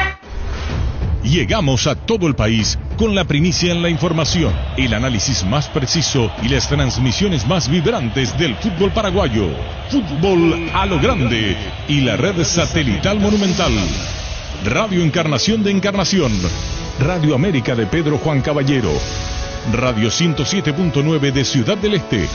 Llegamos a todo el país con la primicia en la información, el análisis más preciso y las transmisiones más vibrantes del fútbol paraguayo. Fútbol a lo grande y la red satelital monumental. Radio Encarnación de Encarnación, Radio América de Pedro Juan Caballero, Radio 107.9 de Ciudad del Este,